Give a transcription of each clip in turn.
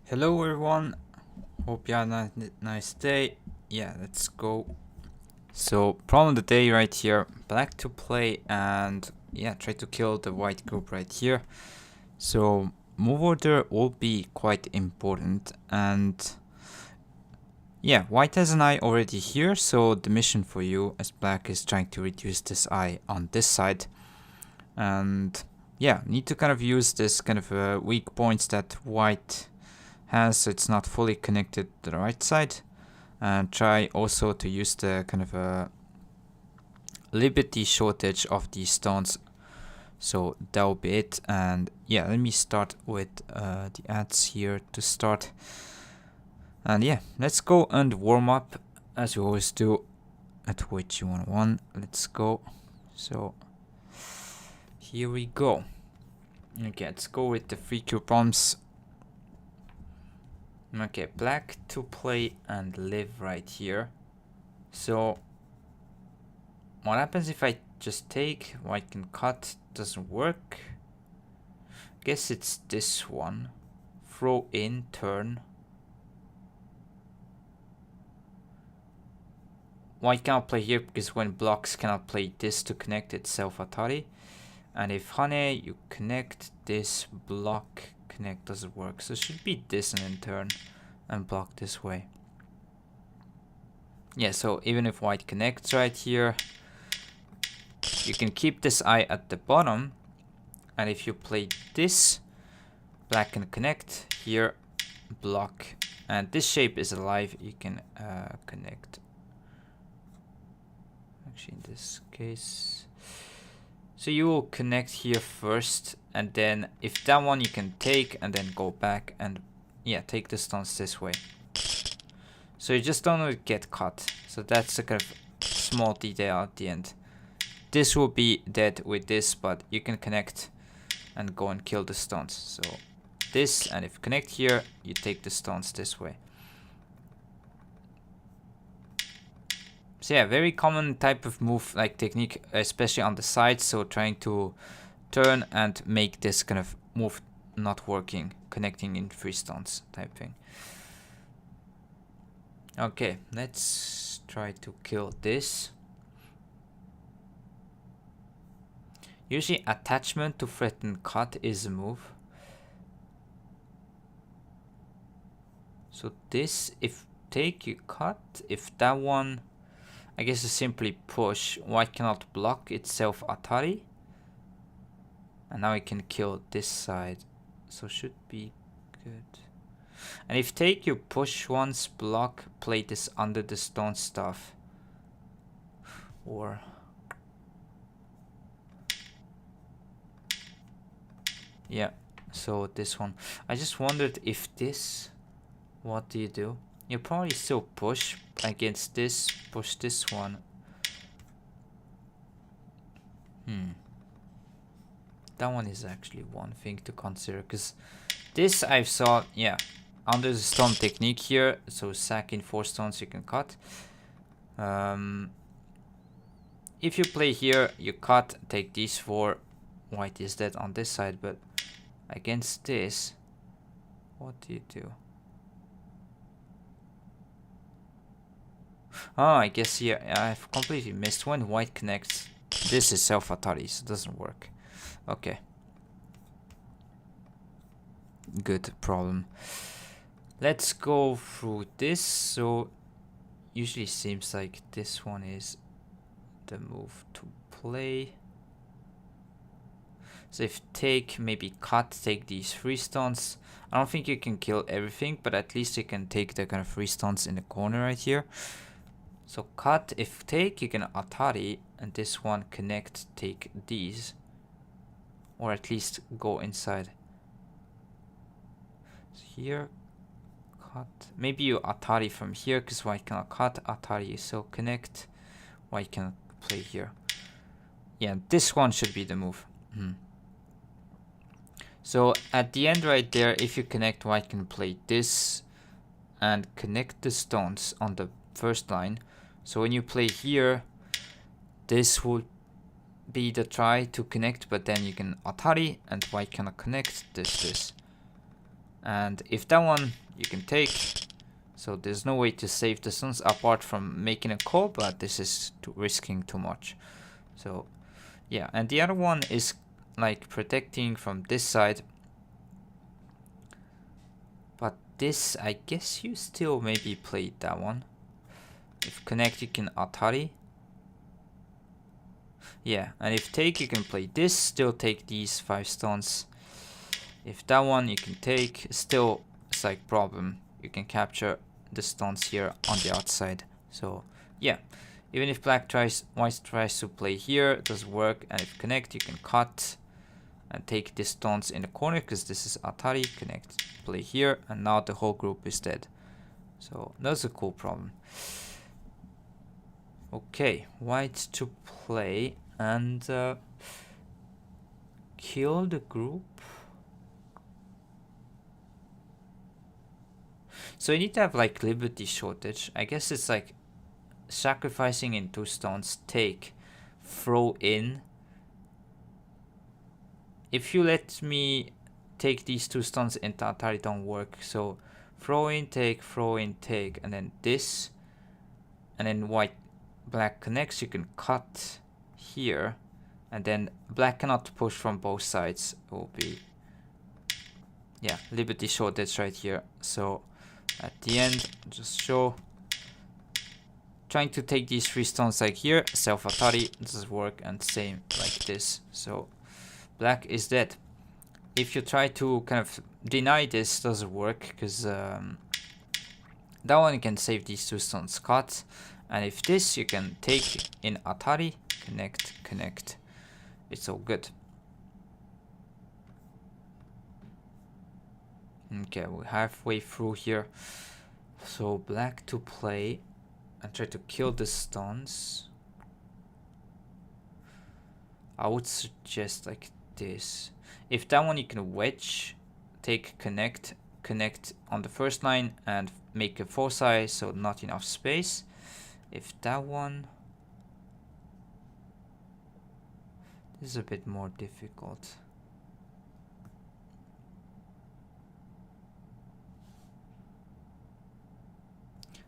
Hello everyone, hope you had a nice day. Yeah, let's go. So problem of the day right here, black to play and yeah, try to kill the white group right here. So move order will be quite important, and yeah, white has an eye already here, so the mission for you as black is trying to reduce this eye on this side. And yeah, need to kind of use this kind of weak points that white has, so it's not fully connected to the right side, and try also to use the kind of a liberty shortage of these stones. So that will be it. And yeah, let me start with the ads here to start. And yeah, let's go and warm up as we always do at weiqi 101. Let's go. So here we go. Okay, let's go with the 3Q bombs. Okay, black to play and live right here. So what happens if I just take, white can cut, doesn't work. Guess it's this one. Throw in, turn. White cannot play here because when blocks cannot play this to connect itself Atari. And if Hane, you connect this block, connect doesn't work. So it should be this and then turn and block this way. Yeah, so even if white connects right here, you can keep this eye at the bottom. And if you play this, black can connect here, block. And this shape is alive, you can connect. Actually, in this case, so you will connect here first, and then if that one you can take and then go back and yeah, take the stones this way. So you just don't get caught. So that's a kind of small detail at the end. This will be dead with this, but you can connect and go and kill the stones. So this, and if you connect here, you take the stones this way. So yeah, very common type of move, like technique, especially on the side. So trying to turn and make this kind of move not working, connecting in 3 stones type thing. Okay, let's try to kill this. Usually attachment to threaten cut is a move. So this, if take you cut, if that one, I guess you simply push. White cannot block itself Atari. And now I can kill this side. So should be good. And if take you push once, block, play this under the stone stuff. Or yeah, so this one. I just wondered if this, what do you do? You probably still push against this, push this one. That one is actually one thing to consider, because this I've saw, yeah, under the stone technique here, so sack in 4 stones you can cut. If you play here, you cut, take these 4, white is dead on this side, but against this, what do you do? Oh, I guess here, I've completely missed. When white connects, this is self-Atari, so it doesn't work. Okay. Good problem. Let's go through this. So usually seems like this one is the move to play. So if take, maybe cut, take these 3 stones. I don't think you can kill everything, but at least you can take the kind of 3 stones in the corner right here. So cut, if take, you can Atari, and this one connect, take these. Or at least go inside. So here, cut. Maybe you Atari from here, because white cannot cut. Atari, so connect. White cannot play here. Yeah, this one should be the move. So at the end right there, if you connect, white can play this and connect the stones on the first line. So when you play here, this will be the try to connect, but then you can Atari and white cannot connect this. And if that one you can take, so there's no way to save the stones apart from making a call, but this is risking too much. So yeah, and the other one is like protecting from this side. But this, I guess you still maybe played that one. If connect, you can Atari. Yeah, and if take, you can play this, still take these 5 stones. If that one you can take, still it's like problem. You can capture the stones here on the outside. So yeah, even if white tries to play here, it doesn't work. And if connect, you can cut and take the stones in the corner because this is Atari. Connect, play here, and now the whole group is dead. So that's a cool problem. Okay, white to play and kill the group. So you need to have like liberty shortage. I guess it's like sacrificing in 2 stones, take, throw in. If you let me take these 2 stones into Atari, don't work. So throw in, take, and then this, and then black connects. You can cut here, and then black cannot push from both sides. It will be, yeah, liberty shortage right here. So at the end, just show trying to take these 3 stones like here, self Atari doesn't work, and same like this. So black is dead. If you try to kind of deny this, doesn't work because that one you can save these 2 stones, cut, and if this you can take in Atari, connect. It's all good. Okay, we're halfway through here. So black to play and try to kill the stones. I would suggest like this. If that one you can wedge, take connect on the first line and make a foci, so not enough space. If that one, this is a bit more difficult.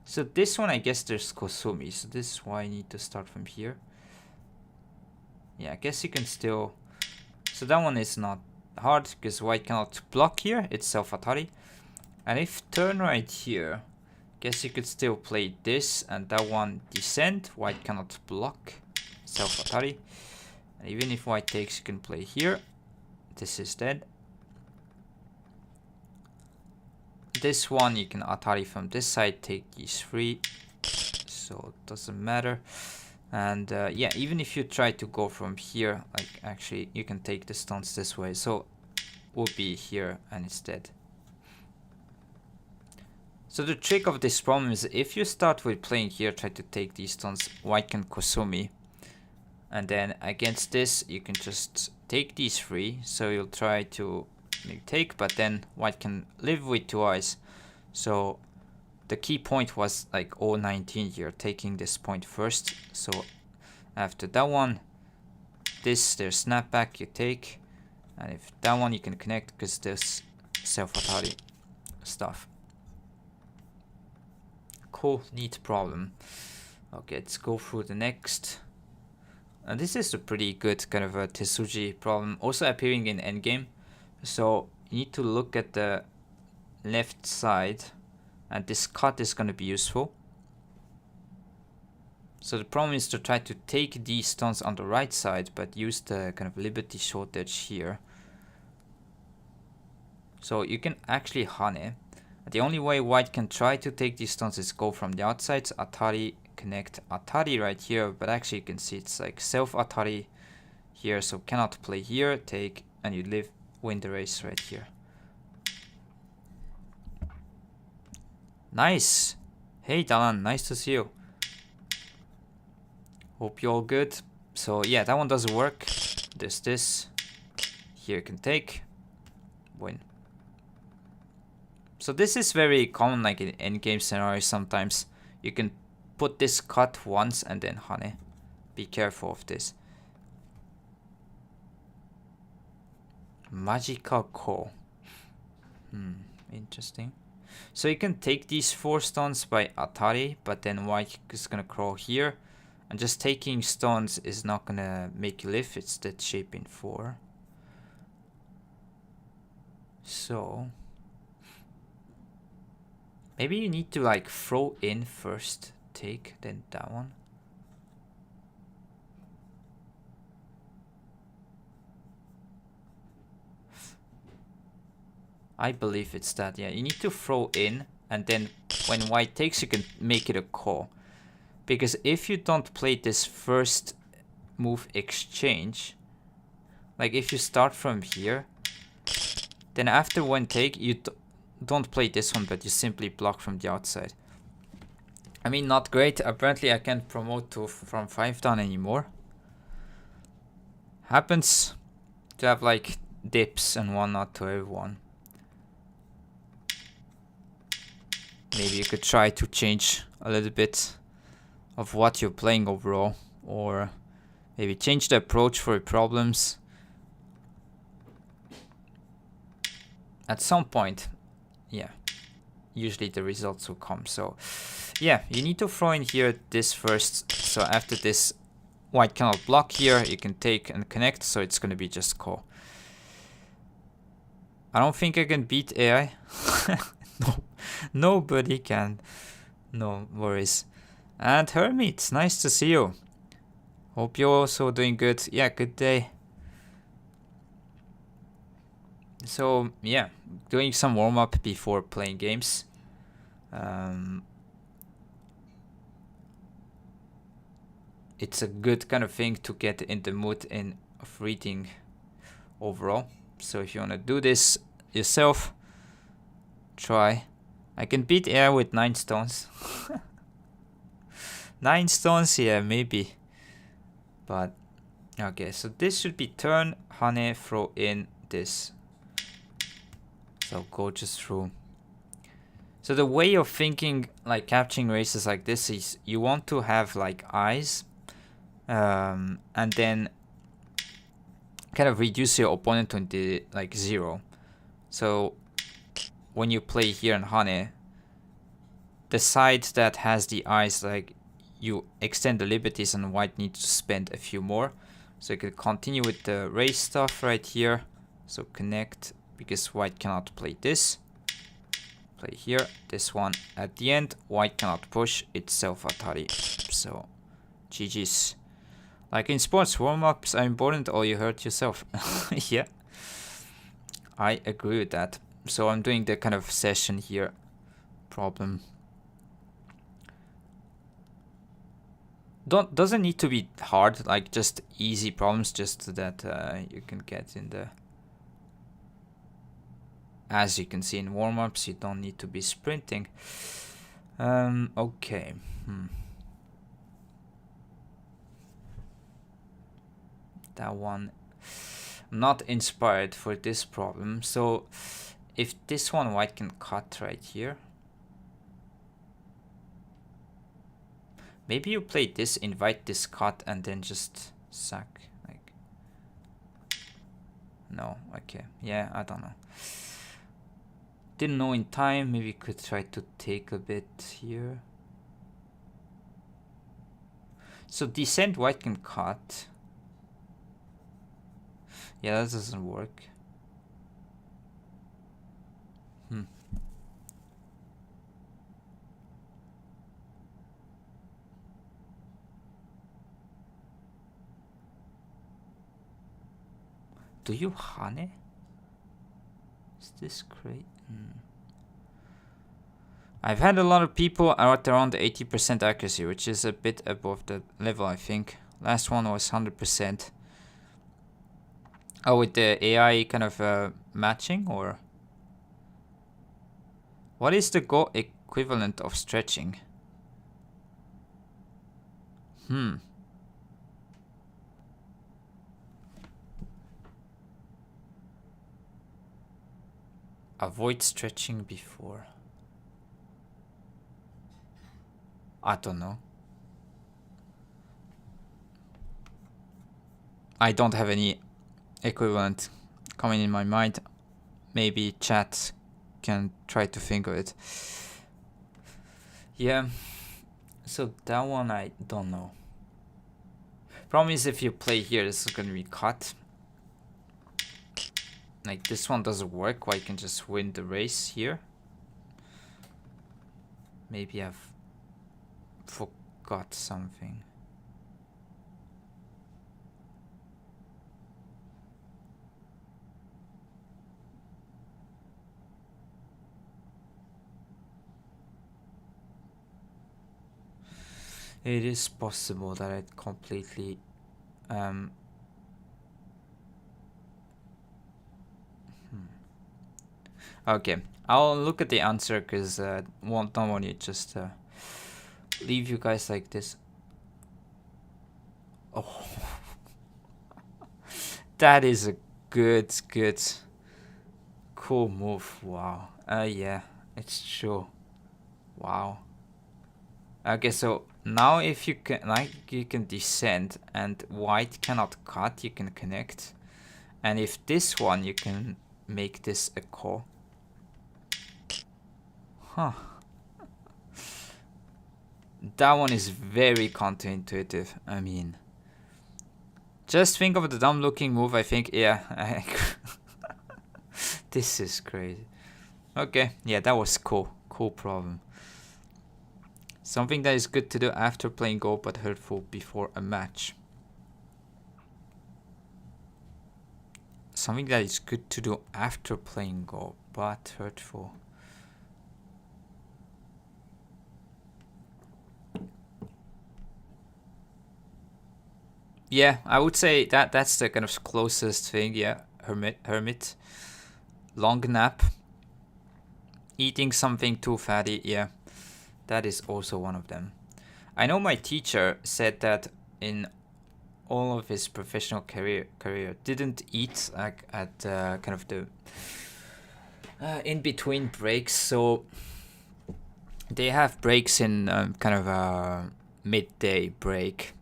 So this one, I guess there's Kosumi, so this is why I need to start from here. Yeah, I guess you can still, so that one is not hard because white cannot block here, it's self Atari. And if turn right here, guess you could still play this and that one descend, white cannot block, self Atari. And even if white takes, you can play here, this is dead. This one you can Atari from this side, take these 3, so it doesn't matter. And yeah, even if you try to go from here, like actually you can take the stones this way, so we'll be here and it's dead. So the trick of this problem is if you start with playing here, try to take these stones, white can Kosumi, and then against this you can just take these 3, so you'll try to take, but then white can live with 2 eyes. So the key point was like 019 here, taking this point first. So after that one, this there's snapback, you take, and if that one you can connect because there's self Atari stuff. Cool, neat problem. Okay, let's go through the next. And this is a pretty good kind of a Tetsuji problem, also appearing in endgame. So you need to look at the left side, and this cut is going to be useful. So the problem is to try to take these stones on the right side, but use the kind of liberty shortage here. So you can actually Hane. The only way white can try to take these stones is go from the outside, so Atari, connect, Atari right here, but actually you can see it's like self Atari here, so cannot play here, take, and you win the race right here. Nice! Hey Dalan, nice to see you. Hope you're all good. So yeah, that one doesn't work. There's this. Here you can take. Win. So this is very common, like in endgame scenarios sometimes. You can put this cut once and then Hane. Be careful of this. Magical Core. interesting. So you can take these 4 stones by Atari, but then white is gonna crawl here. And just taking stones is not gonna make you live, it's that shape in 4. So maybe you need to like throw in first, take, then that one. I believe it's that, yeah. You need to throw in, and then when white takes, you can make it a call. Because if you don't play this first move exchange, like if you start from here, then after one take, you don't play this one, but you simply block from the outside. I mean, not great. Apparently, I can't promote to from 5 down anymore. Happens to have like dips and whatnot to everyone. Maybe you could try to change a little bit of what you're playing overall, or maybe change the approach for your problems. At some point, yeah, usually the results will come. So yeah, you need to throw in here this first. So after this, white cannot block here. You can take and connect, so it's gonna be just call. I don't think I can beat AI. No, nobody can. No worries. And Hermit, nice to see you. Hope you're also doing good. Yeah, good day. So yeah, doing some warm up before playing games. It's a good kind of thing to get in the mood of reading overall. So if you want to do this yourself, try. I can beat AI with 9 stones. 9 stones, yeah, maybe. But okay, so this should be turn, honey, throw in this. So go just through. So the way of thinking, like capturing races like this, is you want to have like eyes, and then kind of reduce your opponent to the like 0. So when you play here in honey, the side that has the eyes, like you extend the liberties, and white needs to spend a few more. So you can continue with the race stuff right here. So connect, because white cannot play this. Play here, this one at the end. White cannot push, it's self-Atari. So GG's. Like in sports, warm-ups are important or you hurt yourself. Yeah, I agree with that. So I'm doing the kind of session here problem. Doesn't need to be hard, like just easy problems, just that you can get in the... As you can see in warm-ups, you don't need to be sprinting. Okay. That one, I'm not inspired for this problem. So if this one white can cut right here, maybe you play this, invite this cut, and then just sack. Like, no, okay, yeah, I don't know. Didn't know in time. Maybe could try to take a bit here. So descent white can cut. Yeah, that doesn't work. Do you honey? Is this great? I've had a lot of people at around 80% accuracy, which is a bit above the level, I think. Last one was 100%. Oh, with the AI kind of matching, or? What is the Go equivalent of stretching? Avoid stretching before. I don't know. I don't have any equivalent coming in my mind. Maybe chat can try to think of it. Yeah, so that one I don't know. Problem is if you play here, this is gonna be cut. Like this one doesn't work, why you can just win the race here. Maybe I've forgot something. It is possible that I completely Okay, I'll look at the answer because don't want to just leave you guys like this. Oh, that is a good, cool move. Wow. Yeah, it's true. Wow. Okay, so now if you can, like, you can descend and white cannot cut, you can connect. And if this one, you can make this a core. Huh. That one is very counterintuitive. I mean, just think of the dumb looking move. I think, yeah. This is crazy. Okay, yeah, that was cool. Cool problem. Something that is good to do after playing Go but hurtful before a match. Something that is good to do after playing Go but hurtful. Yeah, I would say that's the kind of closest thing. Yeah, hermit. Long nap. Eating something too fatty. Yeah, that is also one of them. I know my teacher said that in all of his professional career didn't eat like at kind of the in between breaks. So they have breaks in kind of a midday break.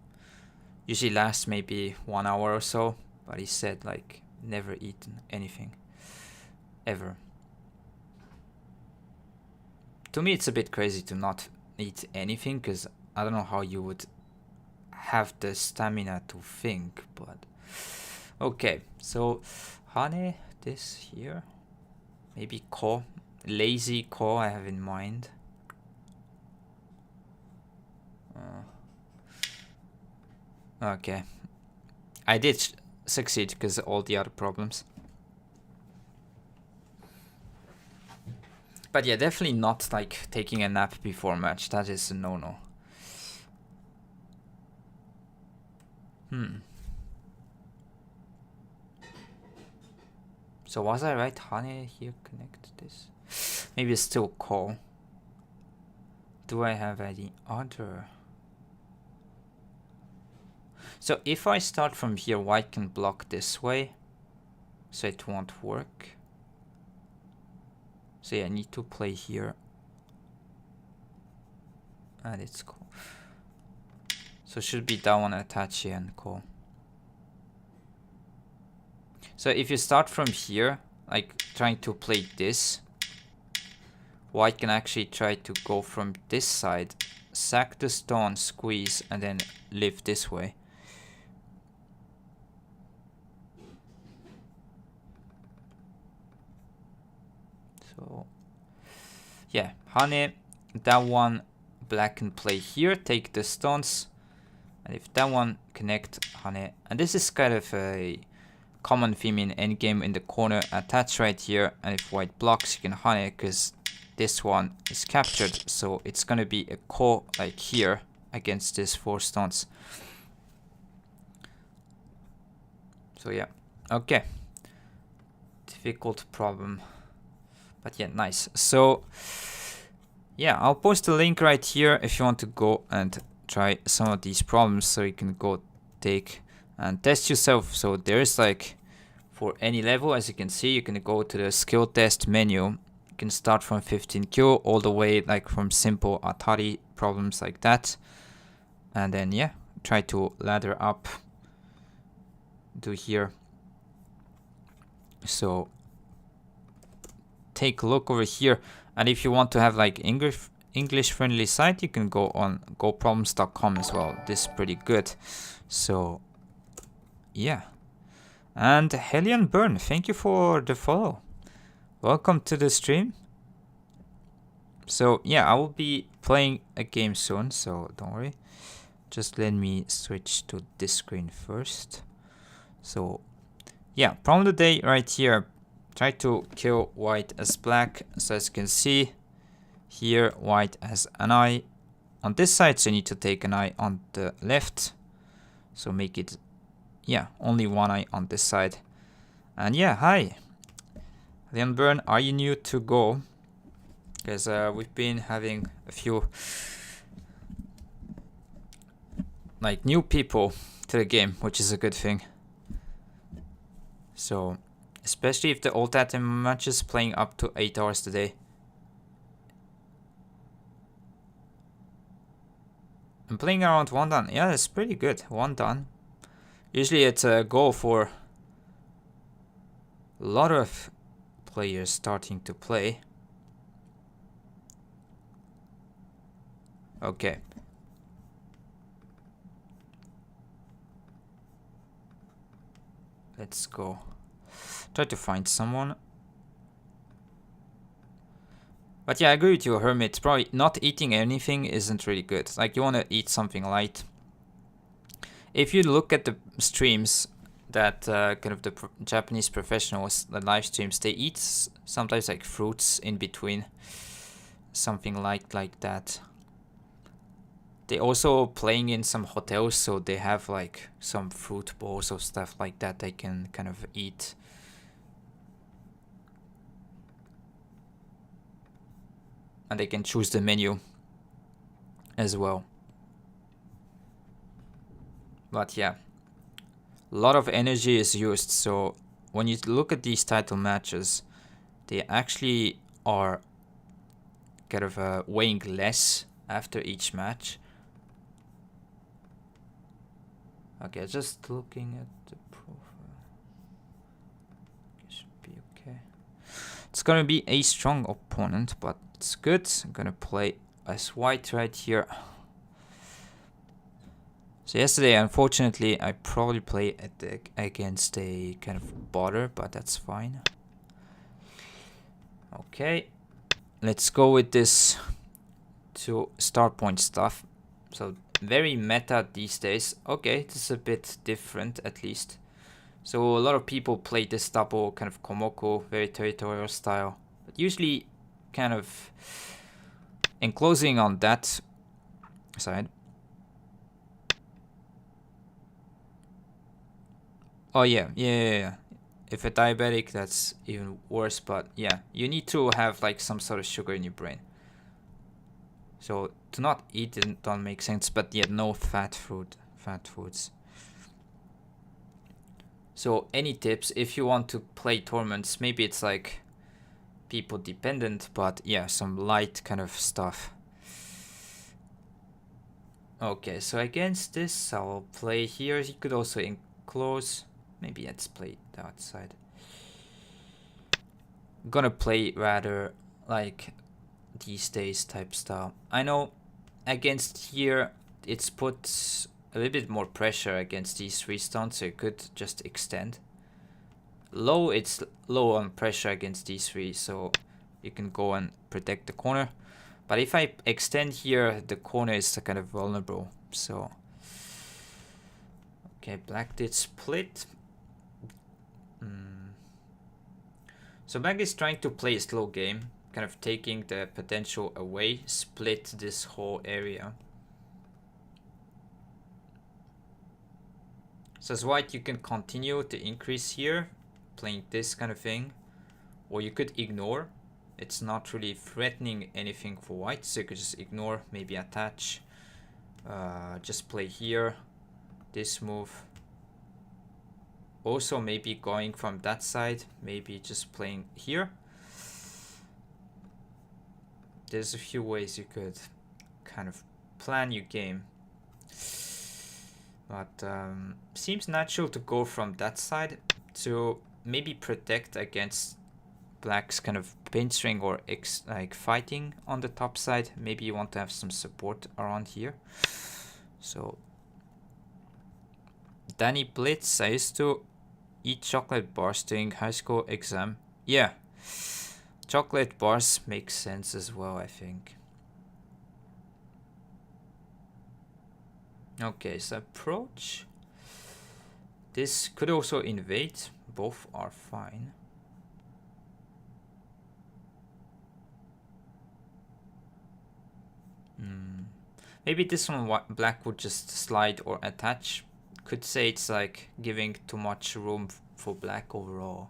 Usually lasts maybe 1 hour or so, but he said like never eaten anything ever. To me it's a bit crazy to not eat anything, because I don't know how you would have the stamina to think, but okay. So Hane, this here, maybe ko, lazy ko I have in mind. Okay, I did succeed because of all the other problems. But yeah, definitely not like taking a nap before match. That is a no-no. So was I right? Hane here, connect this. Maybe it's still call. Do I have any other? So if I start from here, white can block this way. So it won't work. So yeah, I need to play here. And it's cool. So should be that one attach and call. So if you start from here, like trying to play this, white can actually try to go from this side, sack the stone, squeeze, and then live this way. So yeah, Hane, that one black can play here, take the stones, and if that one connect Hane, and this is kind of a common theme in endgame in the corner, attach right here, and if white blocks, you can Hane because this one is captured, so it's gonna be a ko like here against this 4 stones. So yeah, okay, difficult problem, but yeah, nice. So yeah, I'll post a link right here if you want to go and try some of these problems, so you can go take and test yourself. So there's like for any level, as you can see, you can go to the skill test menu. You can start from 15Q all the way like from simple Atari problems like that, and then yeah, try to ladder up to here. So take a look over here. And if you want to have like English friendly site, you can go on goproblems.com as well. This is pretty good. So yeah. And Hellion Burn, thank you for the follow. Welcome to the stream. So yeah, I will be playing a game soon, so don't worry. Just let me switch to this screen first. So yeah, problem of the day right here. Try to kill white as black. So as you can see here, white has an eye on this side, so you need to take an eye on the left. So make it, yeah, only one eye on this side. And yeah, hi Leon Burn, are you new to Go? Because we've been having a few like new people to the game, which is a good thing. So especially if the old item matches playing up to 8 hours today. I'm playing around 1 done. Yeah, that's pretty good. 1 done. Usually it's a goal for a lot of players starting to play. Okay. Let's go. Try to find someone. But yeah, I agree with you, Hermit. Probably not eating anything isn't really good. Like, you want to eat something light. If you look at the streams that kind of the Japanese professionals, the live streams, they eat sometimes like fruits in between. Something like that. They also playing in some hotels, so they have like some fruit bowls or stuff like that they can kind of eat. And they can choose the menu as well. But yeah, a lot of energy is used, so when you look at these title matches, they actually are kind of weighing less after each match. Okay, just looking at the profile. It should be okay. It's gonna be a strong opponent, but it's good. I'm gonna play as white right here. So yesterday, unfortunately, I probably played against a kind of botter, but that's fine. Okay, let's go with this to start point stuff. So very meta these days. Okay, this is a bit different at least. So a lot of people play this double kind of Komoko, very territorial style. But usually kind of enclosing on that side. Oh yeah. If a diabetic, that's even worse, but yeah, you need to have like some sort of sugar in your brain. So to not eat it don't make sense, but yeah, no fat foods. So any tips if you want to play tournaments? Maybe it's like people dependent, but yeah, some light kind of stuff. Okay, so against this I'll play here. You could also enclose. Maybe let's play the outside. I'm gonna play rather like these days type style. I know against here it's put a little bit more pressure against these 3 stones, so you could just extend. Low, it's low on pressure against these 3, so you can go and protect the corner. But if I extend here, the corner is kind of vulnerable. So okay, black did split. So black is trying to play a slow game, kind of taking the potential away, split this whole area. So as white, you can continue to increase here, playing this kind of thing, or you could ignore. It's not really threatening anything for white, so you could just ignore, maybe attach, just play here, this move. Also maybe going from that side, maybe just playing here. There's a few ways you could kind of plan your game. But seems natural to go from that side to maybe protect against black's kind of pinching or like fighting on the top side. Maybe you want to have some support around here. So Danny Blitz, I used to eat chocolate bars during high school exam. Yeah, chocolate bars make sense as well, I think. Okay, so approach. This could also invade. Both are fine. Maybe this one black would just slide or attach. Could say it's like giving too much room for black overall.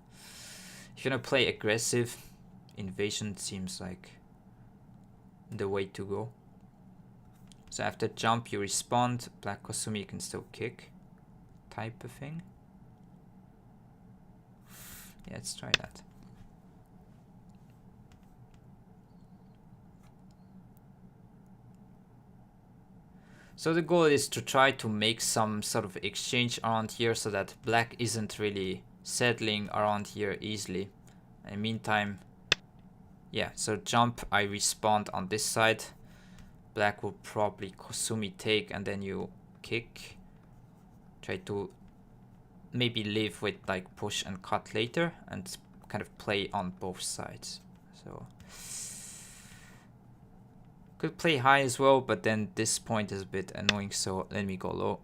If you're gonna play aggressive, invasion seems like the way to go. So after jump you respond, black Kosumi you can still kick, type of thing. Yeah, let's try that. So the goal is to try to make some sort of exchange around here so that black isn't really settling around here easily. In the meantime, yeah, so jump, I respond on this side. Black will probably Kosumi take and then you kick. Try to maybe live with like push and cut later and kind of play on both sides. So could play high as well, but then this point is a bit annoying, so let me go low.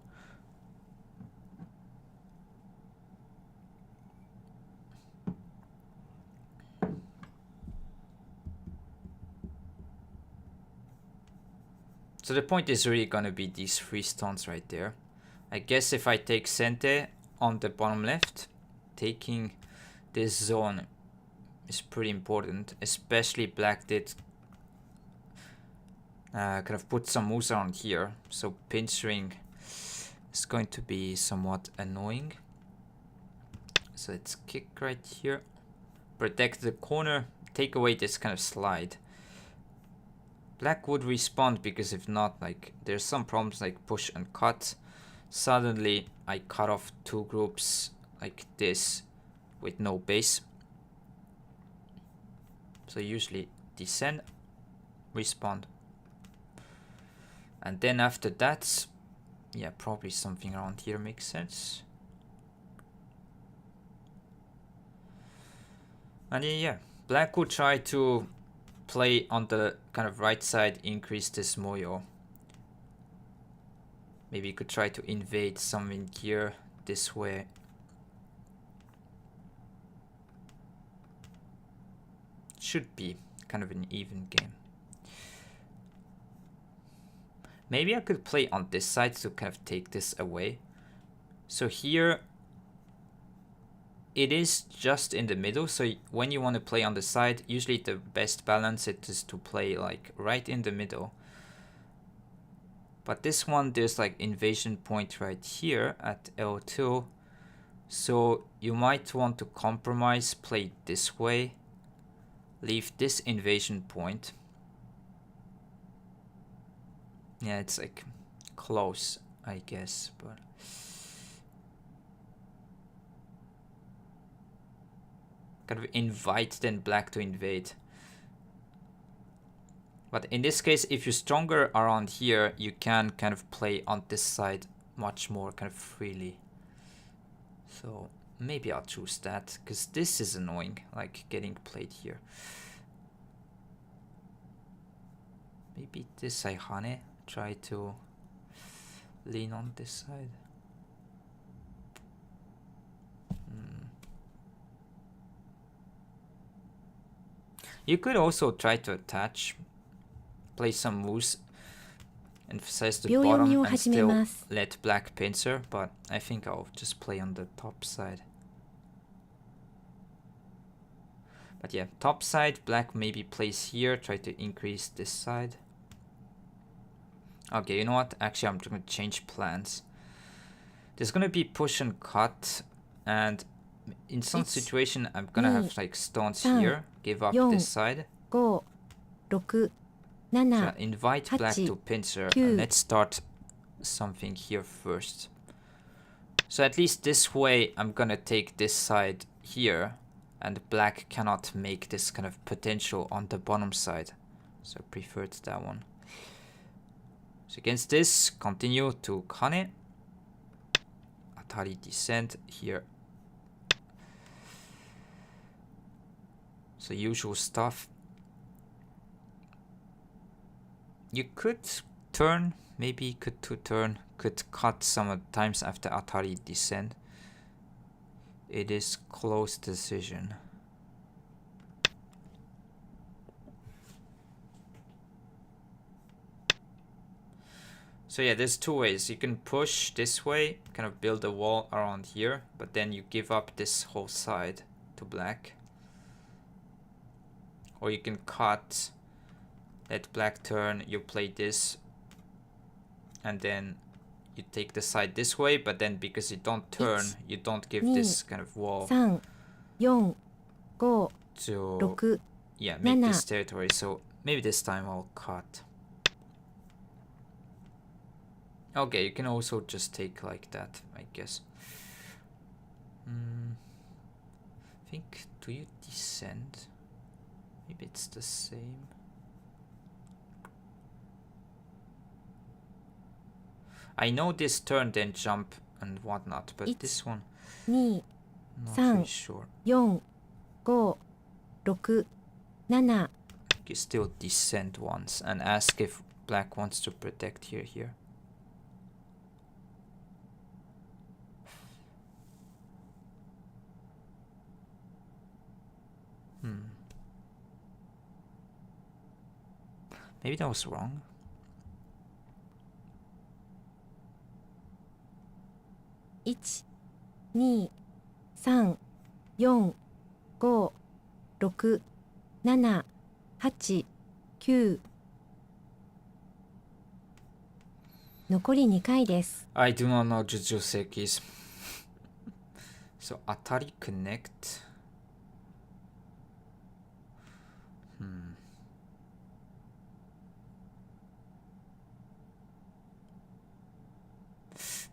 So the point is really gonna be these 3 stones right there. I guess if I take Sente on the bottom left, taking this zone is pretty important, especially black did kind of put some moves around here, so pinching is going to be somewhat annoying. So let's kick right here, protect the corner, take away this kind of slide. Black would respond because if not, like there's some problems like push and cut. Suddenly I cut off 2 groups like this with no base. So usually descend, respond. And then after that, yeah, probably something around here makes sense. And yeah, black would try to play on the kind of right side, increase this moyo. Maybe you could try to invade something here this way. Should be kind of an even game. Maybe I could play on this side to kind of take this away. So here it is just in the middle, so when you want to play on the side, usually the best balance it is to play like right in the middle. But this one, there's like invasion point right here at L2, so you might want to compromise, play this way, leave this invasion point. Yeah, it's like close, I guess, but kind of invite then black to invade. But in this case, if you're stronger around here, you can kind of play on this side much more kind of freely. So maybe I'll choose that, because this is annoying, like getting played here. Maybe this I Hane. Try to lean on this side. You could also try to attach, play some moves, emphasize the bottom and still let black pincer, but I think I'll just play on the top side. But yeah, top side, black maybe plays here, try to increase this side. Okay, you know what? Actually, I'm going to change plans. There's going to be push and cut, and in some situation, I'm going to have like stones here, give up this side. So invite black to pincer, and let's start something here first. So at least this way, I'm going to take this side here, And black cannot make this kind of potential on the bottom side. So I preferred that one. So against this, continue to Kane. Atari descent here. So usual stuff. You could turn, maybe could turn, could cut some times after Atari descent. It is close decision. So yeah, there's two ways. You can push this way, kind of build a wall around here, but then you give up this whole side to black. Or you can cut, let black turn, you play this, and then you take the side this way, but then because you don't turn, you don't give this kind of wall to yeah, make this territory. So maybe this time I'll cut. Okay, you can also just take like that, I guess. I think, do you descend? Maybe it's the same. I know this turn, then jump and whatnot, but this one, not really sure. You still descend once and ask if black wants to protect here. Maybe that was wrong. One, 2, 3, 4, 5, 6, 7, 8, 9. 残り2回です。I do not know Jujusekis. So Atari connect.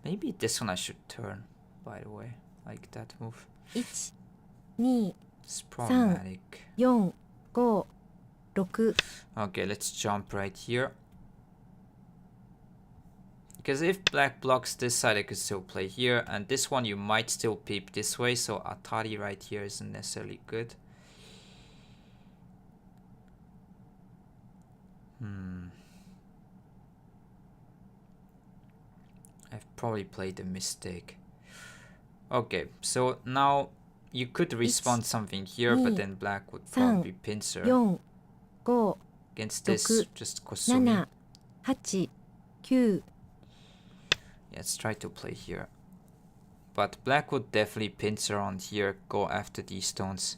Maybe this one I should turn, by the way, like that move. 1, 2, It's problematic. 4, 5, 6. Okay, let's jump right here. Because if black blocks this side, I could still play here, and this one you might still peep this way, so Atari right here isn't necessarily good. I've probably played a mistake. Okay, so now you could respawn something here, but then black would probably pincer. 4, 5, Against this, just Kosumi. 7, 8, 9. Let's try to play here. But black would definitely pincer around here, go after these stones.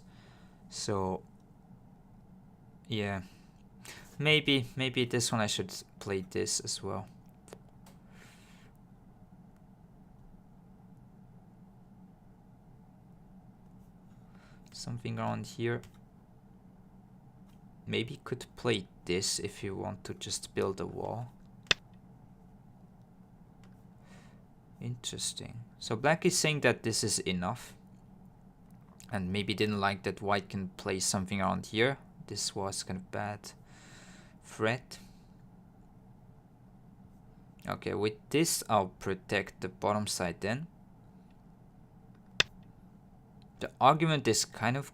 So, yeah. Maybe this one I should play this as well. Something around here. Maybe could play this if you want to just build a wall. Interesting. So black is saying that this is enough. And maybe didn't like that white can play something around here. This was kind of bad threat. Okay, with this I'll protect the bottom side then. The argument is kind of...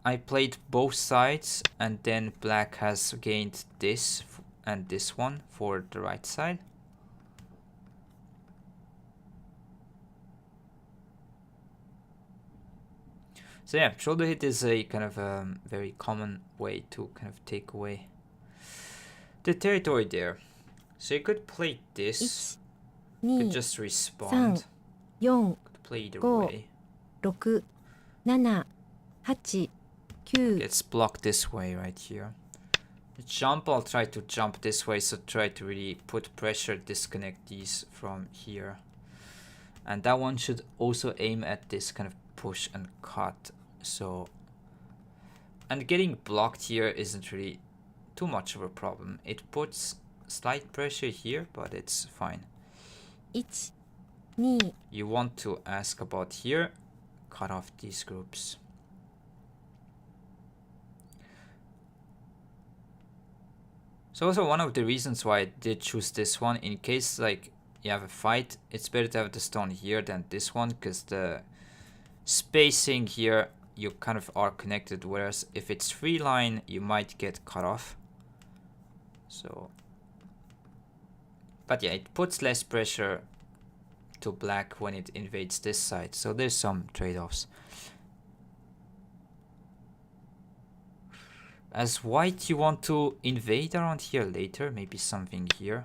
I played both sides and then black has gained this and this one for the right side. So yeah, shoulder hit is a kind of a very common way to kind of take away the territory there. So you could play this, you could just respond, could play either way. 6, 7, 8, 9. It's blocked this way right here. The jump, I'll try to jump this way, so try to really put pressure, disconnect these from here. And that one should also aim at this kind of push and cut. So, and getting blocked here isn't really too much of a problem. It puts slight pressure here, but it's fine. 1, 2 you want to ask about here, cut off these groups. So also one of the reasons why I did choose this one, in case like you have a fight, it's better to have the stone here than this one, because the spacing here you kind of are connected, whereas if it's free line you might get cut off. So, but yeah, it puts less pressure to black when it invades this side, so there's some trade-offs. As white, you want to invade around here later, maybe something here.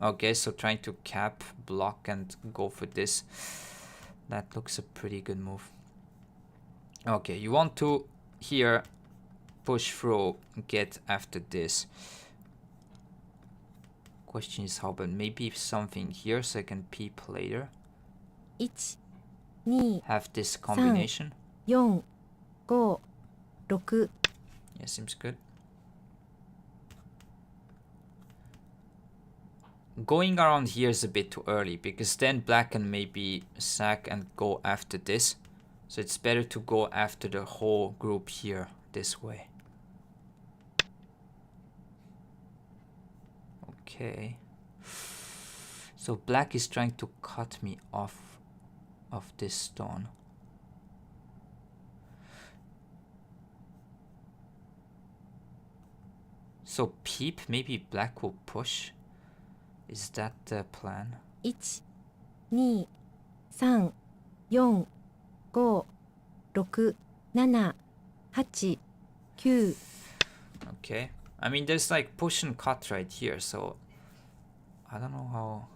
Okay, so trying to cap, block, and go for this. That looks a pretty good move. Okay, you want to here push through, get after this. Question is how, but maybe something here so I can peep later. 1 2 Have this combination. 4 5 6 Yeah, seems good. Going around here is a bit too early, because then black can maybe sack and go after this. So it's better to go after the whole group here, this way. Okay. So black is trying to cut me off of this stone. So peep, maybe black will push. Is that the plan? 1 2 3 4 5 6 7 8 9 Okay. I mean, there's like push and cut right here, so I don't know how.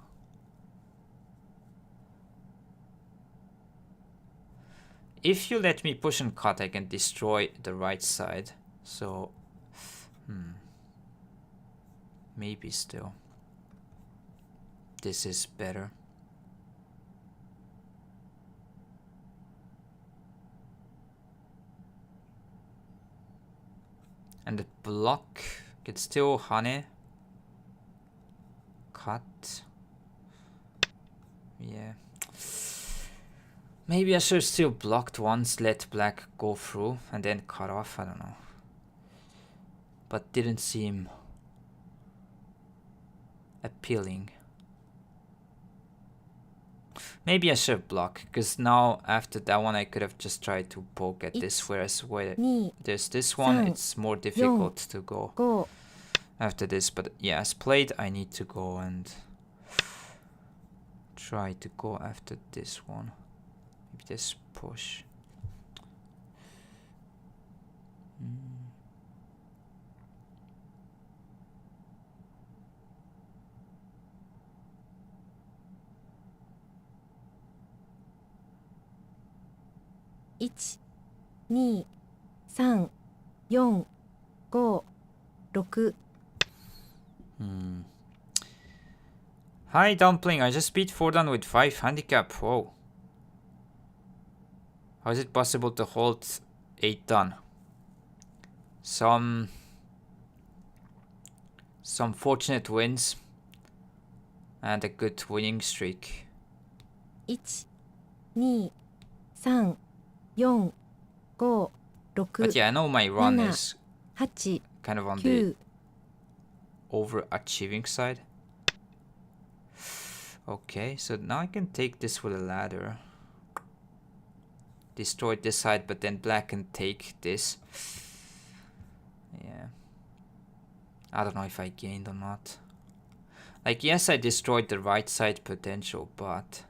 If you let me push and cut, I can destroy the right side. So, maybe still. This is better. And the block can still hane. Cut. Yeah. Maybe I should have still blocked once, let black go through, and then cut off. I don't know. But didn't seem appealing. Maybe I should block, because now after that one I could have just tried to poke at this, whereas where there's this one, it's more difficult to go 5 after this. But yeah, as played, I need to go and try to go after this one. Maybe this push. 1 2 3 4 5 6 Hi Dumpling, I just beat 4 with 5 handicap. Whoa. How is it possible to hold 8 done? Some fortunate wins and a good winning streak. 1 2 3 4 5 But 6 yeah, I know my run is 8 kind of on 9 the overachieving side. Okay, so now I can take this with a ladder. Destroy this side, but then black can take this. Yeah. I don't know if I gained or not. Like, yes, I destroyed the right side potential, but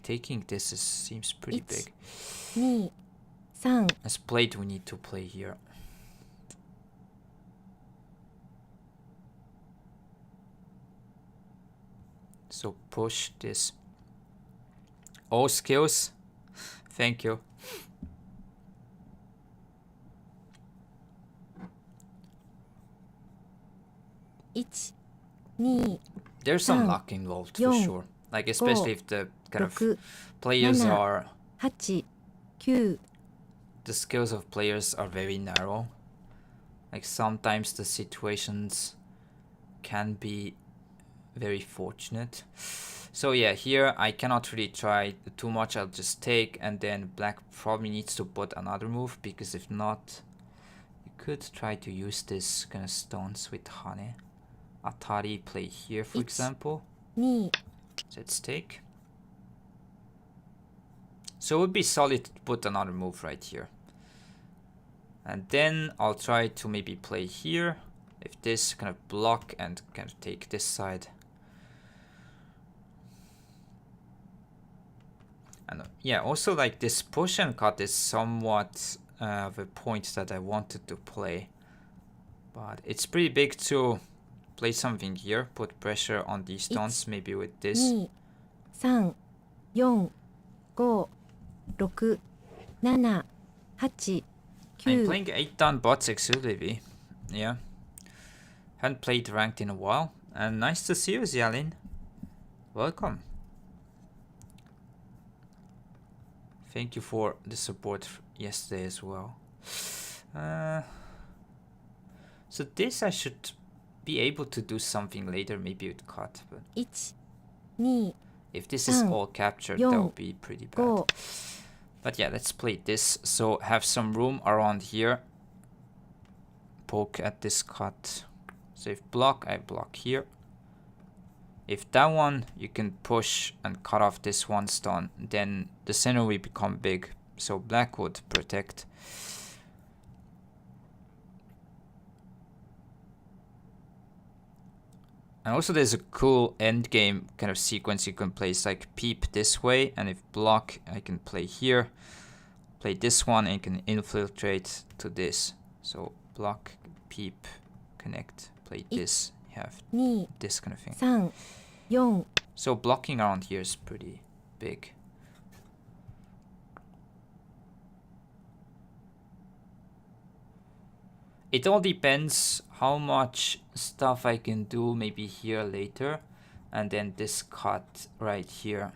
taking this seems pretty big. 2 3 As played, we need to play here. So push this. Oh, skills. Thank you. There's some luck involved for sure. Like, especially if the kind of players are... 8 9 The skills of players are very narrow. Like, sometimes the situations can be very fortunate. So yeah, here I cannot really try too much. I'll just take, and then black probably needs to put another move, because if not, you could try to use this kind of stones with Hane. Atari play here, for example. 2 Let's take. So it would be solid to put another move right here. And then I'll try to maybe play here. If this kind of block and kind of take this side. And yeah, also like this push and cut is somewhat of a point that I wanted to play. But it's pretty big to play something here. Put pressure on these stones, maybe with this. 2 3 4 5 6 7 8 I'm 9 playing 8 down bots exclusively. Yeah. Haven't played ranked in a while. And nice to see you, Xialin. Welcome. Thank you for the support yesterday as well. So this I should be able to do something later, maybe with cut. But 1 2 if this is 3 all captured, 4 that would be pretty bad. 5 But yeah, let's play this. So have some room around here. Poke at this cut. So if block, I block here. If that one, you can push and cut off this one stone, then the center will become big. So black would protect. And also there's a cool end game kind of sequence you can play. It's like peep this way, and if block, I can play here. Play this one and you can infiltrate to this. So block, peep, connect, play this. You have 2 this kind of thing. 3 4 So blocking around here is pretty big. It all depends how much stuff I can do maybe here later. And then this cut right here.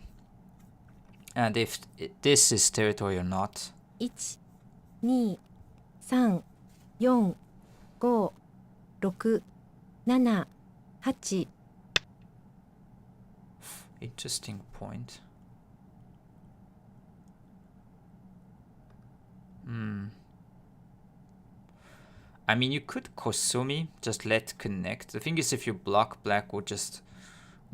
And if this is territory or not. 1 2 3 4 5 6 7 8 Interesting point. I mean, you could Kosumi, just let connect. The thing is, if you block, black will just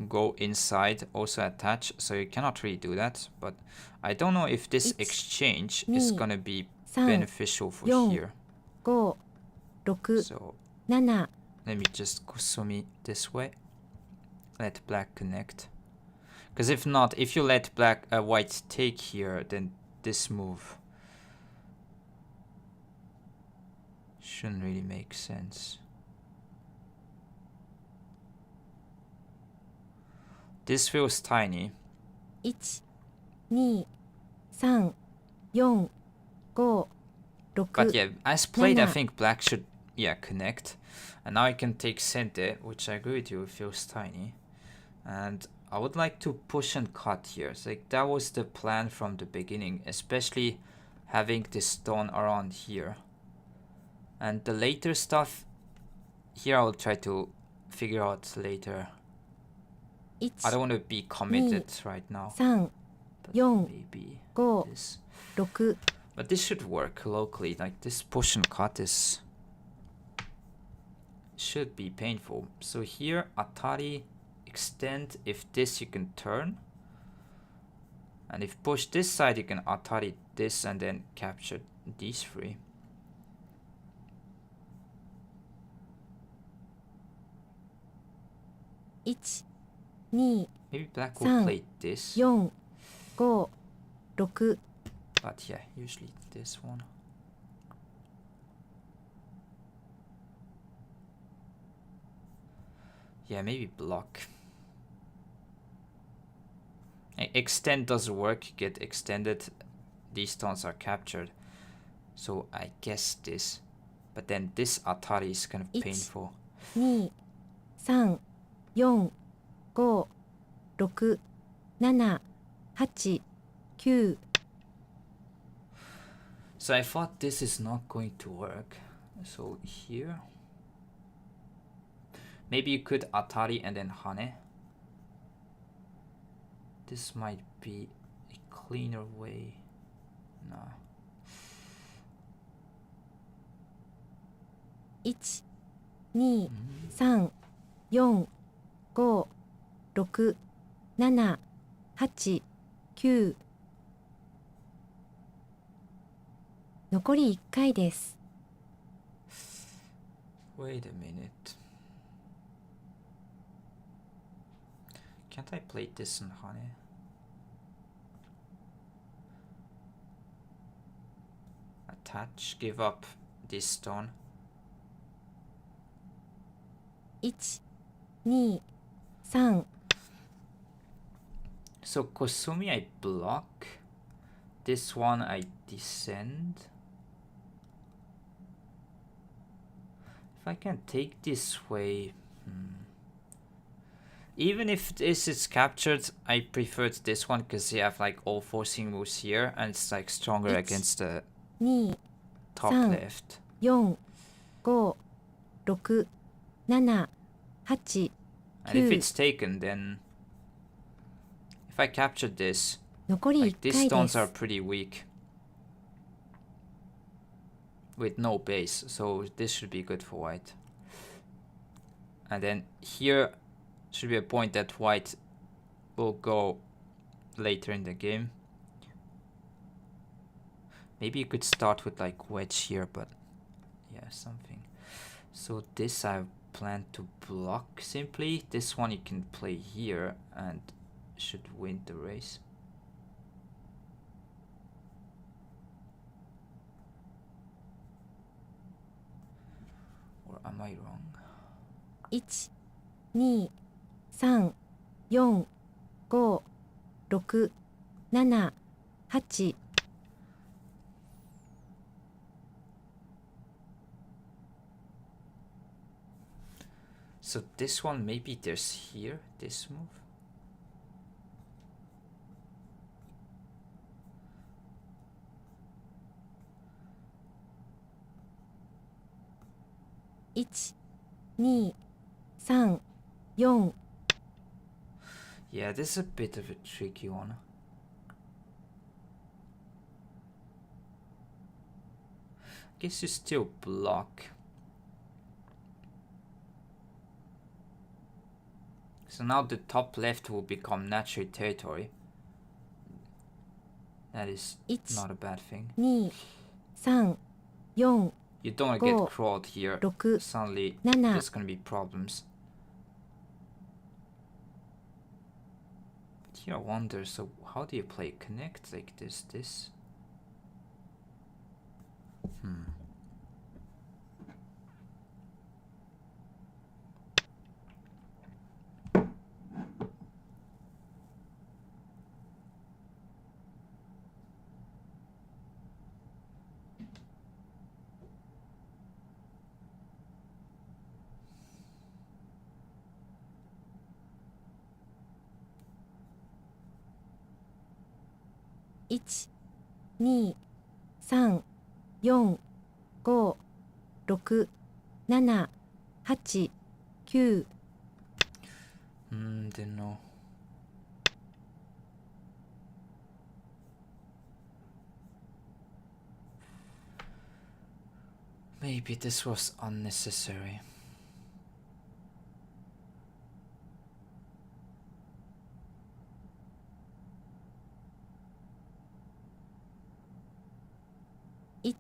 go inside, also attach, so you cannot really do that. But I don't know if this exchange is gonna be beneficial for here. 5 6 So 7 let me just Kosumi this way. Let black connect. Because if not, if you let black white take here, then this move shouldn't really make sense. This feels tiny. 1 2 3 4 5 But 6 yeah, as played, I 7 think black should, yeah, connect. And now I can take center, which I agree with you, it feels tiny. And I would like to push and cut here. So like that was the plan from the beginning, especially having this stone around here. And the later stuff here I will try to figure out later. 1 I don't want to be committed right now. 3 But 4 maybe 5 this. 6 But this should work locally. Like this push and cut is should be painful. So here Atari extend. If this you can turn. And if push this side you can Atari this and then capture these three. 1 2 Maybe black will 3 play this. 4 5 6 But yeah, usually this one. Yeah, maybe block. Extend doesn't work, get extended. These stones are captured. So I guess this. But then this Atari is kind of painful. 2 3 4 5 6 7 8 9 So I thought this is not going to work. So here. Maybe you could Atari and then Hane. This might be a cleaner way. No. 1、2、3、4、5、6、7、8、9。残り1回です。Wait a minute. Can't I play this on honey? Attach, give up this stone. 1、2、3。So Kosumi I block. This one I descend. If I can take this way... Even if this is captured, I preferred this one because you have like all forcing moves here and it's like stronger against the top left. 4、5、6、7、8、And if it's taken, then if I captured this, 残り like 1 these 回で stones す。 are pretty weak with no base, so this should be good for white. And then here should be a point that white will go later in the game. Maybe you could start with like wedge here, but yeah, something. So this I plan to block simply. This one you can play here and should win the race. Or am I wrong? 1、2、3、4、5、6、7、8。So this one, maybe there's here, this move. one, 2、3、4。Yeah, this is a bit of a tricky one. Guess you still block. So now the top left will become natural territory. That is not a bad thing. 2、3、4。You don't want to get crawled here. 6、 Suddenly 7。 there's gonna be problems. But here I wonder, so how do you play connect like this?1、2、3、4、5、6、7、8、9。Didn't know. Maybe this was unnecessary. one,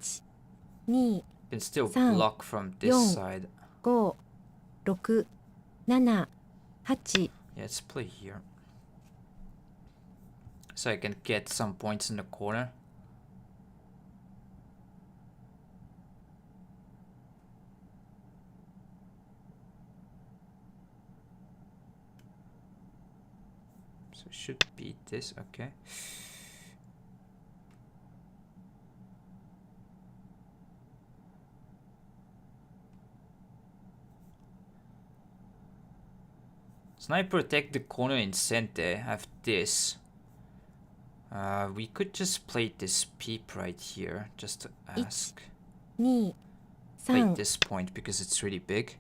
2、 Can still 3、 block from this 4、 side. 5、6、7、8。 Yeah, let's play here. So I can get some points in the corner. So it should beat this, okay. So now I protect the corner in center. I have this. We could just play this peep right here, just to ask. 2、Play 3。 this point because it's really big.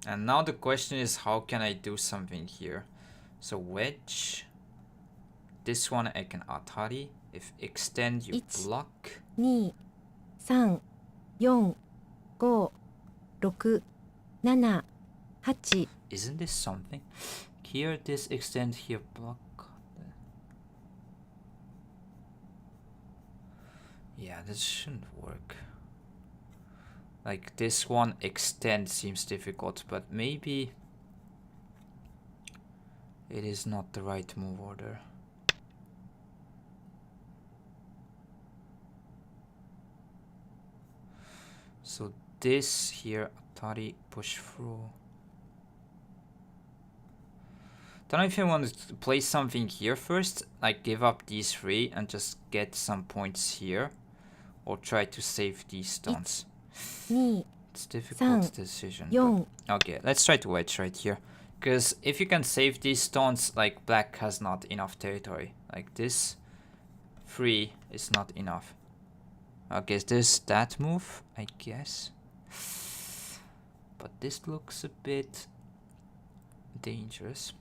And now the question is, how can I do something here? So wedge. This one I can atari. If extend, you block. 2、3、4、5、6、7、8。 Isn't this something? Here, this extend, here block. Yeah, this shouldn't work. Like this one extend seems difficult, but maybe it is not the right move order. So this here, atari, push through. Don't know if I want to play something here first, like give up these 3 and just get some points here, or try to save these stones. 2、 It's a difficult decision. But, okay, let's try to wedge right here. Because if you can save these stones, like black has not enough territory. Like this 3 is not enough. Okay, is this that move? I guess. But this looks a bit dangerous.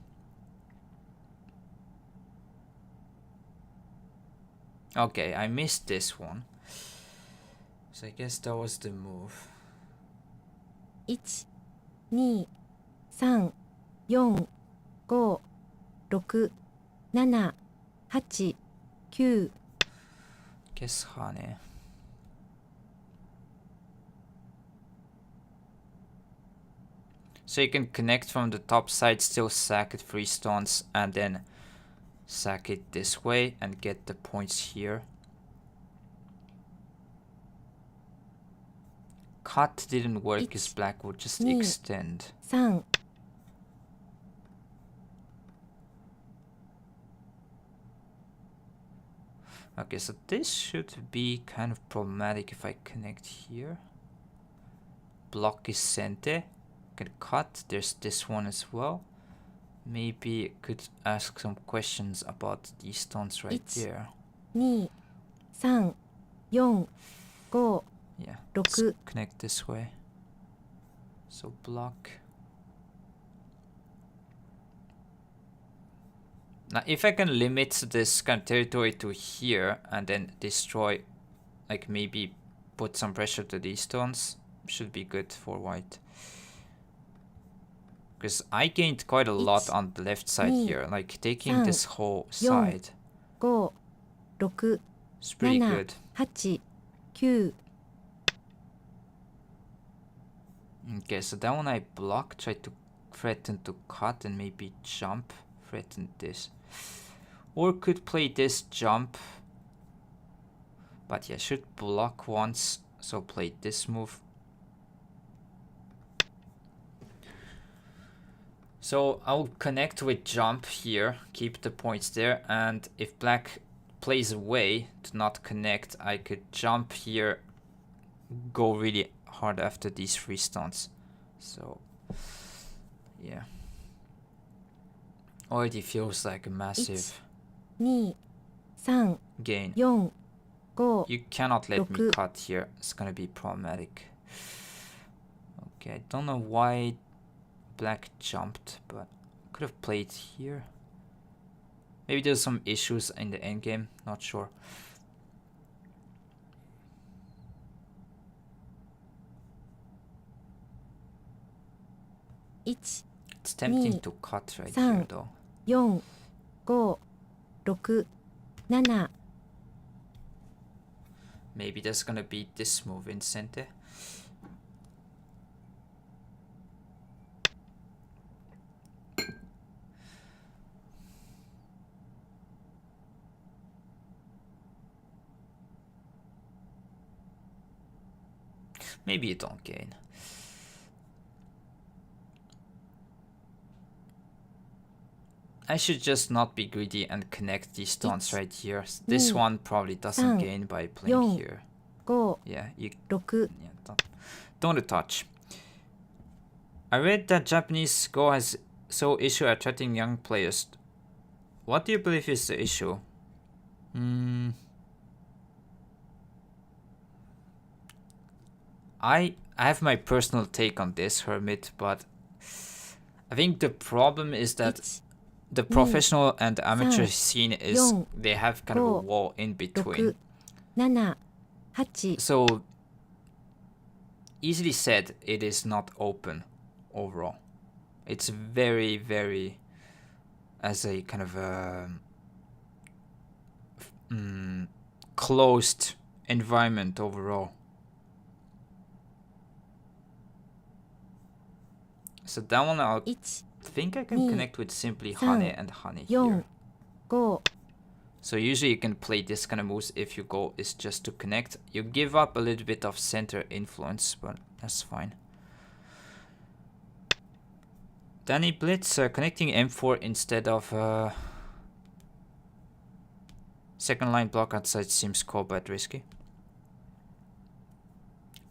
Okay, I missed this one. So I guess that was the move. 1、2、3、4、5、6、7、8、9。 Guess Hane. So you can connect from the top side, still sack it 3 stones, and then sack it this way and get the points here. Cut didn't work because black would just extend. 3。 Okay, so this should be kind of problematic if I connect here. Block is sente. Can cut. There's this one as well. Maybe I could ask some questions about these stones right there. 2、3、4、5、 Yeah, let's 6。 connect this way. So block. Now, if I can limit this kind of territory to here and then destroy, like maybe put some pressure to these stones, should be good for white. Because I gained quite a lot on the left side here, like taking this whole side. 5、6、 It's pretty 7、 good. 8、9。 Okay, so that one I block, try to threaten to cut and maybe jump, threaten this. Or could play this jump. But yeah, should block once, so play this move. So I'll connect with jump here, keep the points there, and if black plays away to not connect, I could jump here, go really hard after these 3 stones. So yeah, already feels like a massive 2、3、 gain. 4、5。 You cannot let me cut here, it's gonna be problematic. Okay, I don't know why black jumped, but could have played here. Maybe there's some issues in the endgame, not sure. It's tempting to cut right here though. 4、5、6、7。 Maybe there's gonna be this move in center. Maybe you don't gain. I should just not be greedy and connect these stones right here. This one probably doesn't gain by playing here. 5、 Yeah, you 6。 yeah, don't touch. I read that Japanese Go has so issue attracting young players. What do you believe is the issue? I have my personal take on this, Hermit, but I think the problem is that 1 the professional and amateur 3 scene is 4 they have kind of a 5 wall in between. 6 7 8 So easily said, it is not open overall. It's very, very as a kind of a closed environment overall. So that one I 1 think I can 2 connect with simply 3 Hane and Hane 4 here. 5 So usually you can play this kind of moves if your goal is just to connect. You give up a little bit of center influence, but that's fine. Danny Blitz connecting M4 instead of second line block outside seems quite risky.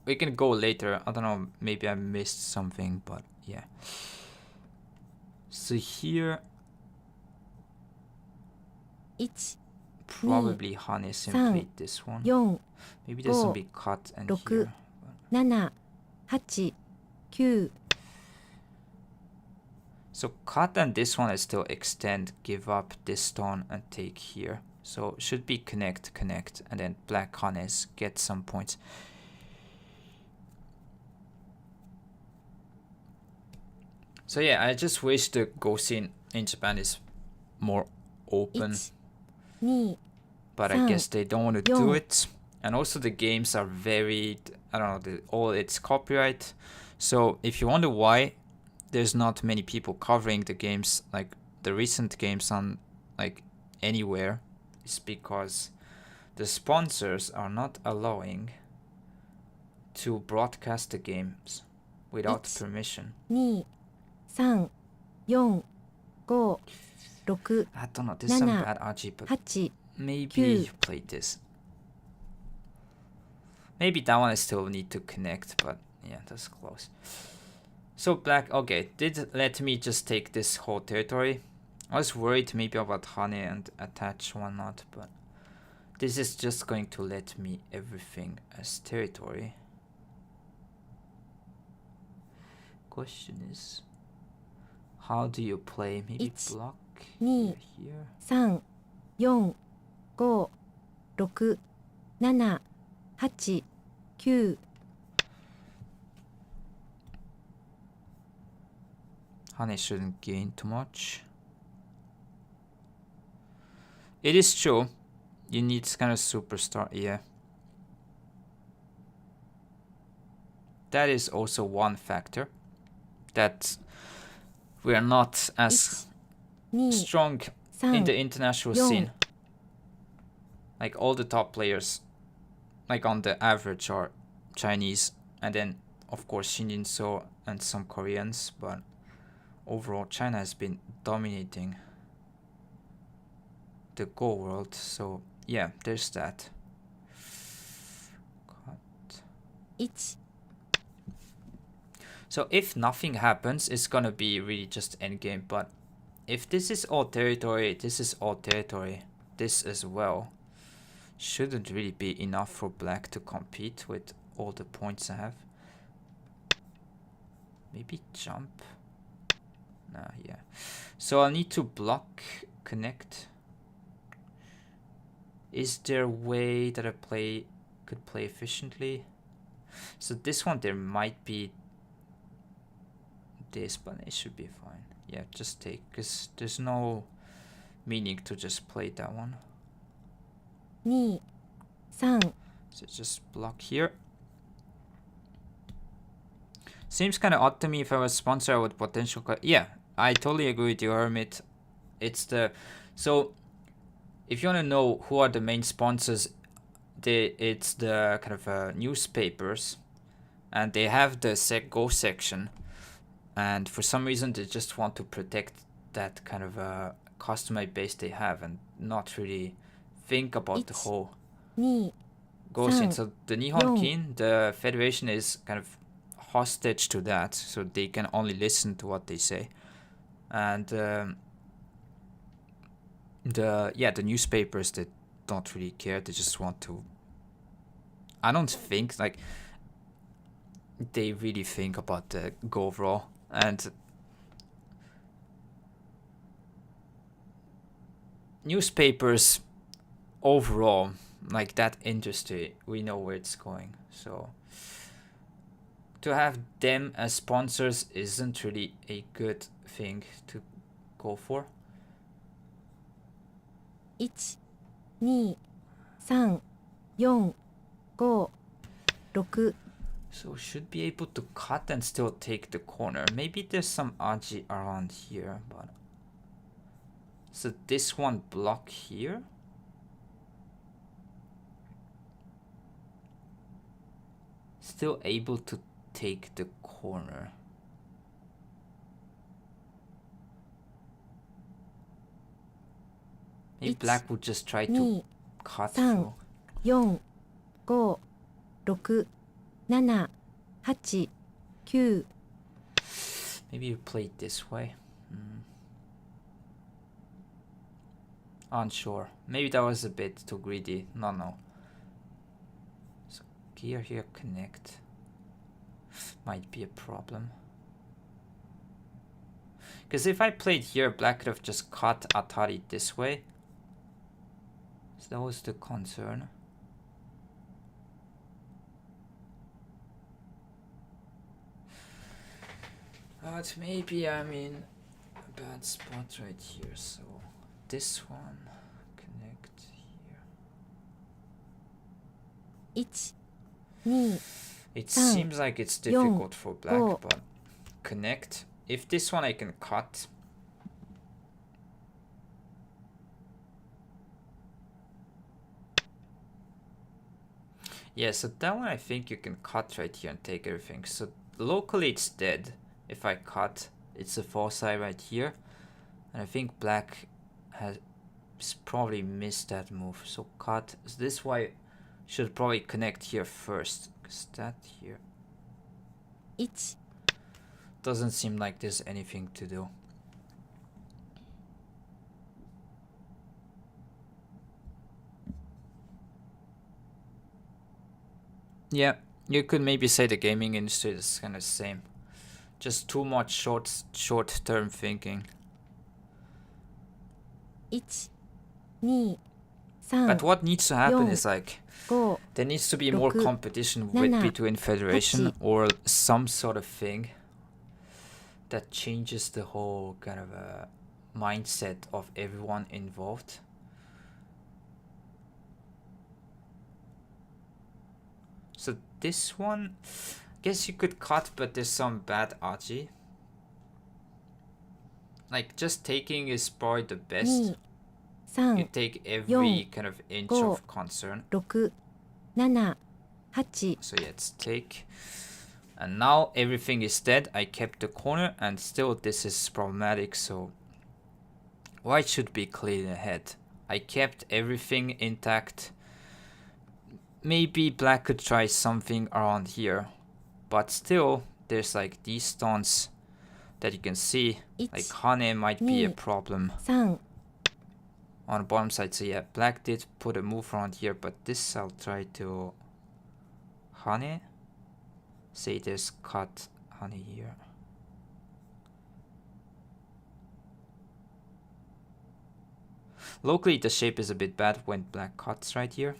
We can go later. I don't know, maybe I missed something, but yeah. So here 1 probably Hane simply this one. 4 Maybe there's some 5 big cut and 6 here. 7 8 9 So cut and this one is still extend, give up this stone and take here. So should be connect, and then black Hanes get some points. So yeah, I just wish the Go scene in Japan is more open. 1 2 But I 3 guess they don't want to do 4 it. And also the games are very, I don't know, all it's copyright. So if you wonder why there's not many people covering the games, like the recent games on like anywhere, is because the sponsors are not allowing to broadcast the games without It's- permission. 2 3 4 5 6 I don't know, this is some 7 bad RG, but 8 maybe 9 you played this. Maybe that one I still need to connect, but yeah, that's close. So black, okay, did let me just take this whole territory. I was worried maybe about Hane and attach one not, but this is just going to let me everything as territory. Question is, how do you play? Maybe It's block 2 here. 3 4 5 6 7 8 9 Hane shouldn't gain too much. It is true. You need kind of superstar, yeah. That is also one factor. That we are not as 1 2 strong in 3 the international Yo. scene. Like all the top players, like on the average, are Chinese, and then of course Shinjin So and some Koreans, but overall China has been dominating the Go world. So yeah, there's that. Cut. 1 So if nothing happens, it's gonna be really just endgame. But if this is all territory, this is all territory, this as well, shouldn't really be enough for black to compete with all the points I have. Maybe jump. Nah, yeah. So I'll need to block, connect. Is there a way that I could play efficiently? So this one there might be this, but it should be fine. Yeah, just take, because there's no meaning to just play that one. 2 3 So just block here. Seems kind of odd to me. If I was sponsor, I would potential. Yeah, I totally agree with you, Hermit. It's the so if you want to know who are the main sponsors, it's the kind of newspapers, and they have the Go section, and for some reason they just want to protect that kind of customer base they have and not really think about the whole 2 Go scene. 3 So the Nihon 4 Kin, the federation is kind of hostage to that, so they can only listen to what they say, and the newspapers, that don't really care. They just want to. I don't think like they really think about the Go overall, and newspapers overall, like that industry, we know where it's going. So to have them as sponsors isn't really a good thing to go for. 1、2、3、4、5、6。 So should be able to cut and still take the corner. Maybe there's some aji around here, but so this one block here. Still able to take the corner. Maybe black would just try to cut through. 4、5、6、7、8、9。 Maybe you play it this way. Unsure. Maybe that was a bit too greedy. No. So gear here connect. Might be a problem. Because if I played here, black could have just cut Atari this way. So that was the concern. But maybe I'm in a bad spot right here, so this one connect here. 1、2、It seems like it's difficult for black, but connect. If this one I can cut. Yeah, so that one I think you can cut right here and take everything. So locally it's dead. If I cut, it's a foci right here. And I think black has probably missed that move. So cut. So this why should probably connect here first. Because that here 1、 doesn't seem like there's anything to do. Yeah, you could maybe say the gaming industry is kind of the same. Just too much short-term thinking. 1、2、3、 But what needs to happen is 5、 there needs to be more 6、 competition 7、 between federation 8 or some sort of thing that changes the whole kind of mindset of everyone involved. So this one, I guess you could cut, but there's some bad aji. Like just taking is probably the best. 2、3、 You take every kind of inch of concern. 6、7、8。 So yeah, it's take. And now everything is dead. I kept the corner and still this is problematic. So white should be clean ahead. I kept everything intact. Maybe black could try something around here. But still, there's like these stones that you can see. Like Hane might be a problem 3、 on the bottom side. So yeah, black did put a move around here. But this I'll try to Hane. Say there's cut Hane here. Locally the shape is a bit bad when black cuts right here.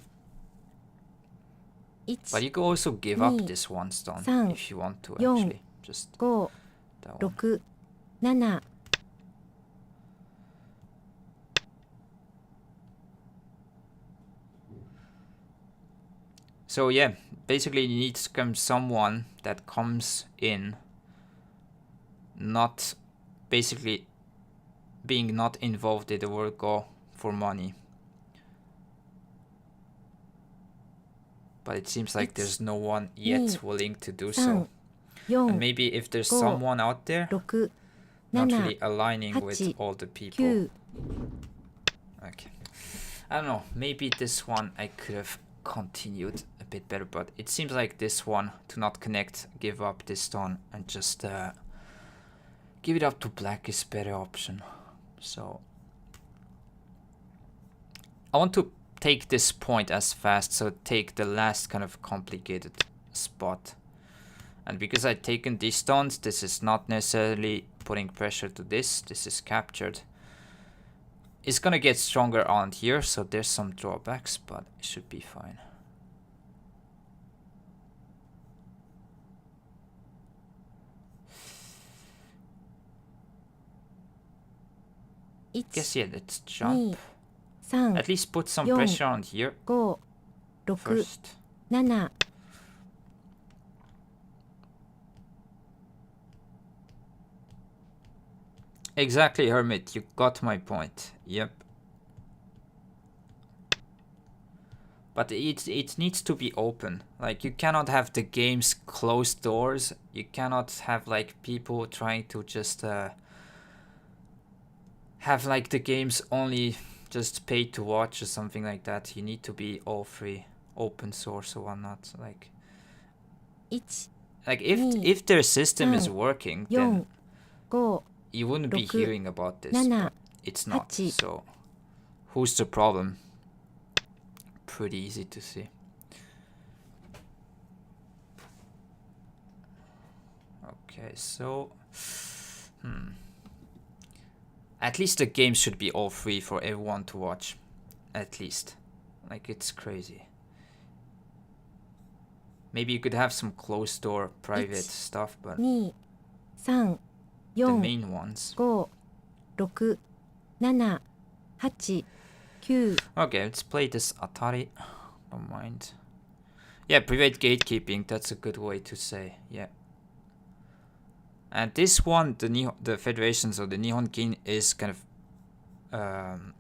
1、 But you can also give up this one stone 3、 if you want to 4、 actually. Just 5、 that one. 6、7。 So yeah, basically you need someone that comes in not basically being not involved in the world go for money. But it seems like there's no one yet willing to do so. 4、 And maybe if there's 5、 someone out there 6、 not 7、 really aligning with 8、 all the people. 9。 Okay. I don't know, maybe this one I could have continued a bit better, but it seems like this one to not connect, give up this stone and just give it up to black is better option. So I want to take this point as fast, so take the last kind of complicated spot. And because I've taken these stones, this is not necessarily putting pressure to this. This is captured. It's gonna get stronger on here, so there's some drawbacks, but it should be fine. Guess yeah, let's jump. 3 At least put some 4 pressure on here 5 6 first. 7 Exactly, Hermit. You got my point. Yep. But it needs to be open. Like, you cannot have the game's closed doors. You cannot have like people trying to just have like the games only just pay to watch or something like that. You need to be all free, open source or whatnot. Like 1 if their system is working, 4 then 5 you wouldn't be 6 hearing about this. 7 But it's not. 8 So who's the problem? Pretty easy to see. Okay, so at least the game should be all free for everyone to watch. At least. Like, it's crazy. Maybe you could have some closed door private stuff, but 2 3 the 4 main ones. 5 6 7 8 9 Okay, let's play this Atari. Don't mind. Yeah, private gatekeeping, that's a good way to say, yeah. And this one, the federations or the Nihon Kin is kind of,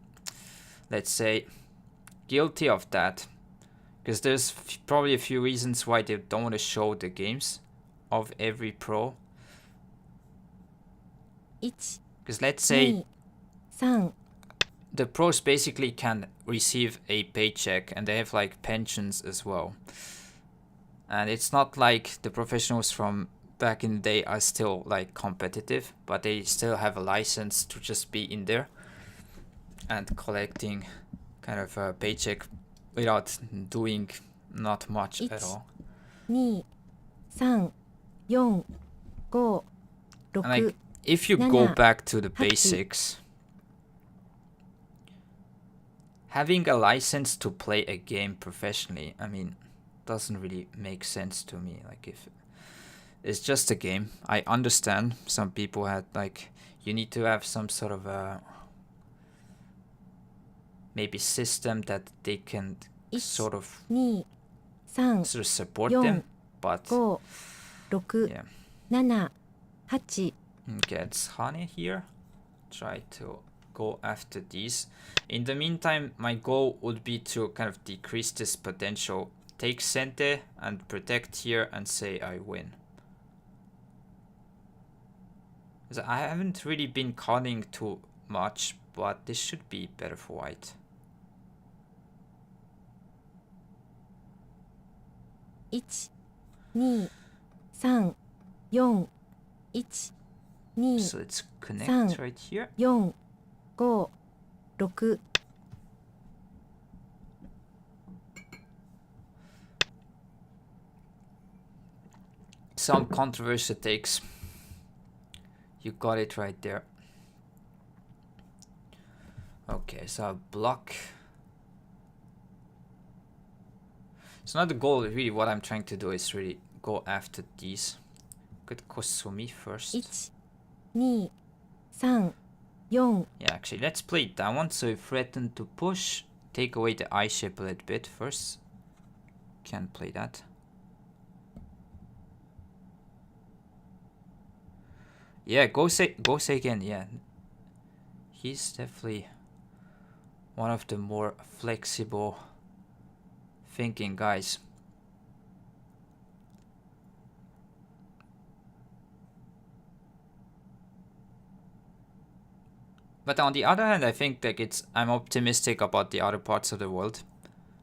let's say, guilty of that. Because there's probably a few reasons why they don't want to show the games of every pro. 1 Because let's say 2 3 the pros basically can receive a paycheck and they have like pensions as well. And it's not like the professionals from back in the day are still like competitive, but they still have a license to just be in there and collecting kind of a paycheck without doing not much at all. 2 3 4 5 And like, 6 if you go back to the basics, having a license to play a game professionally, I mean, doesn't really make sense to me. Like, if it's just a game, I understand some people had like, you need to have some sort of a maybe system that they can sort of 2 3 sort of support them, but 5 6 yeah. 7 8 Okay, it's Hane here. Try to go after these. In the meantime, my goal would be to kind of decrease this potential. Take Sente and protect here and say I win. I haven't really been conning too much, but this should be better for white. 1 2 3 4 1 2 So let's connect right here. 4 5 6 Some controversial takes. You got it right there. Okay, so I'll block. So now the goal, really what I'm trying to do is really go after these. Get Kosumi first. 1 2 3 4 Yeah, actually, let's play that one. So we threaten to push, take away the eye shape a little bit first. Can play that. Yeah, go say again. Yeah, he's definitely one of the more flexible thinking guys. But on the other hand, I think like I'm optimistic about the other parts of the world.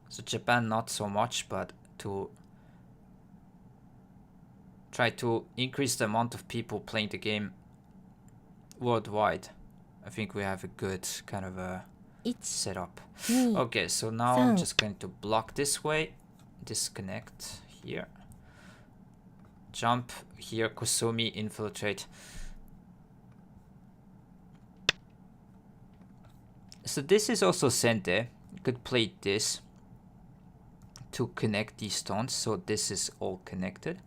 So Japan not so much, but to try to increase the amount of people playing the game worldwide. I think we have a good kind of a setup. Okay, so now I'm just going to block this way, disconnect here, jump here, Kusumi, infiltrate. So this is also sente. You could play this to connect these stones, so this is all connected.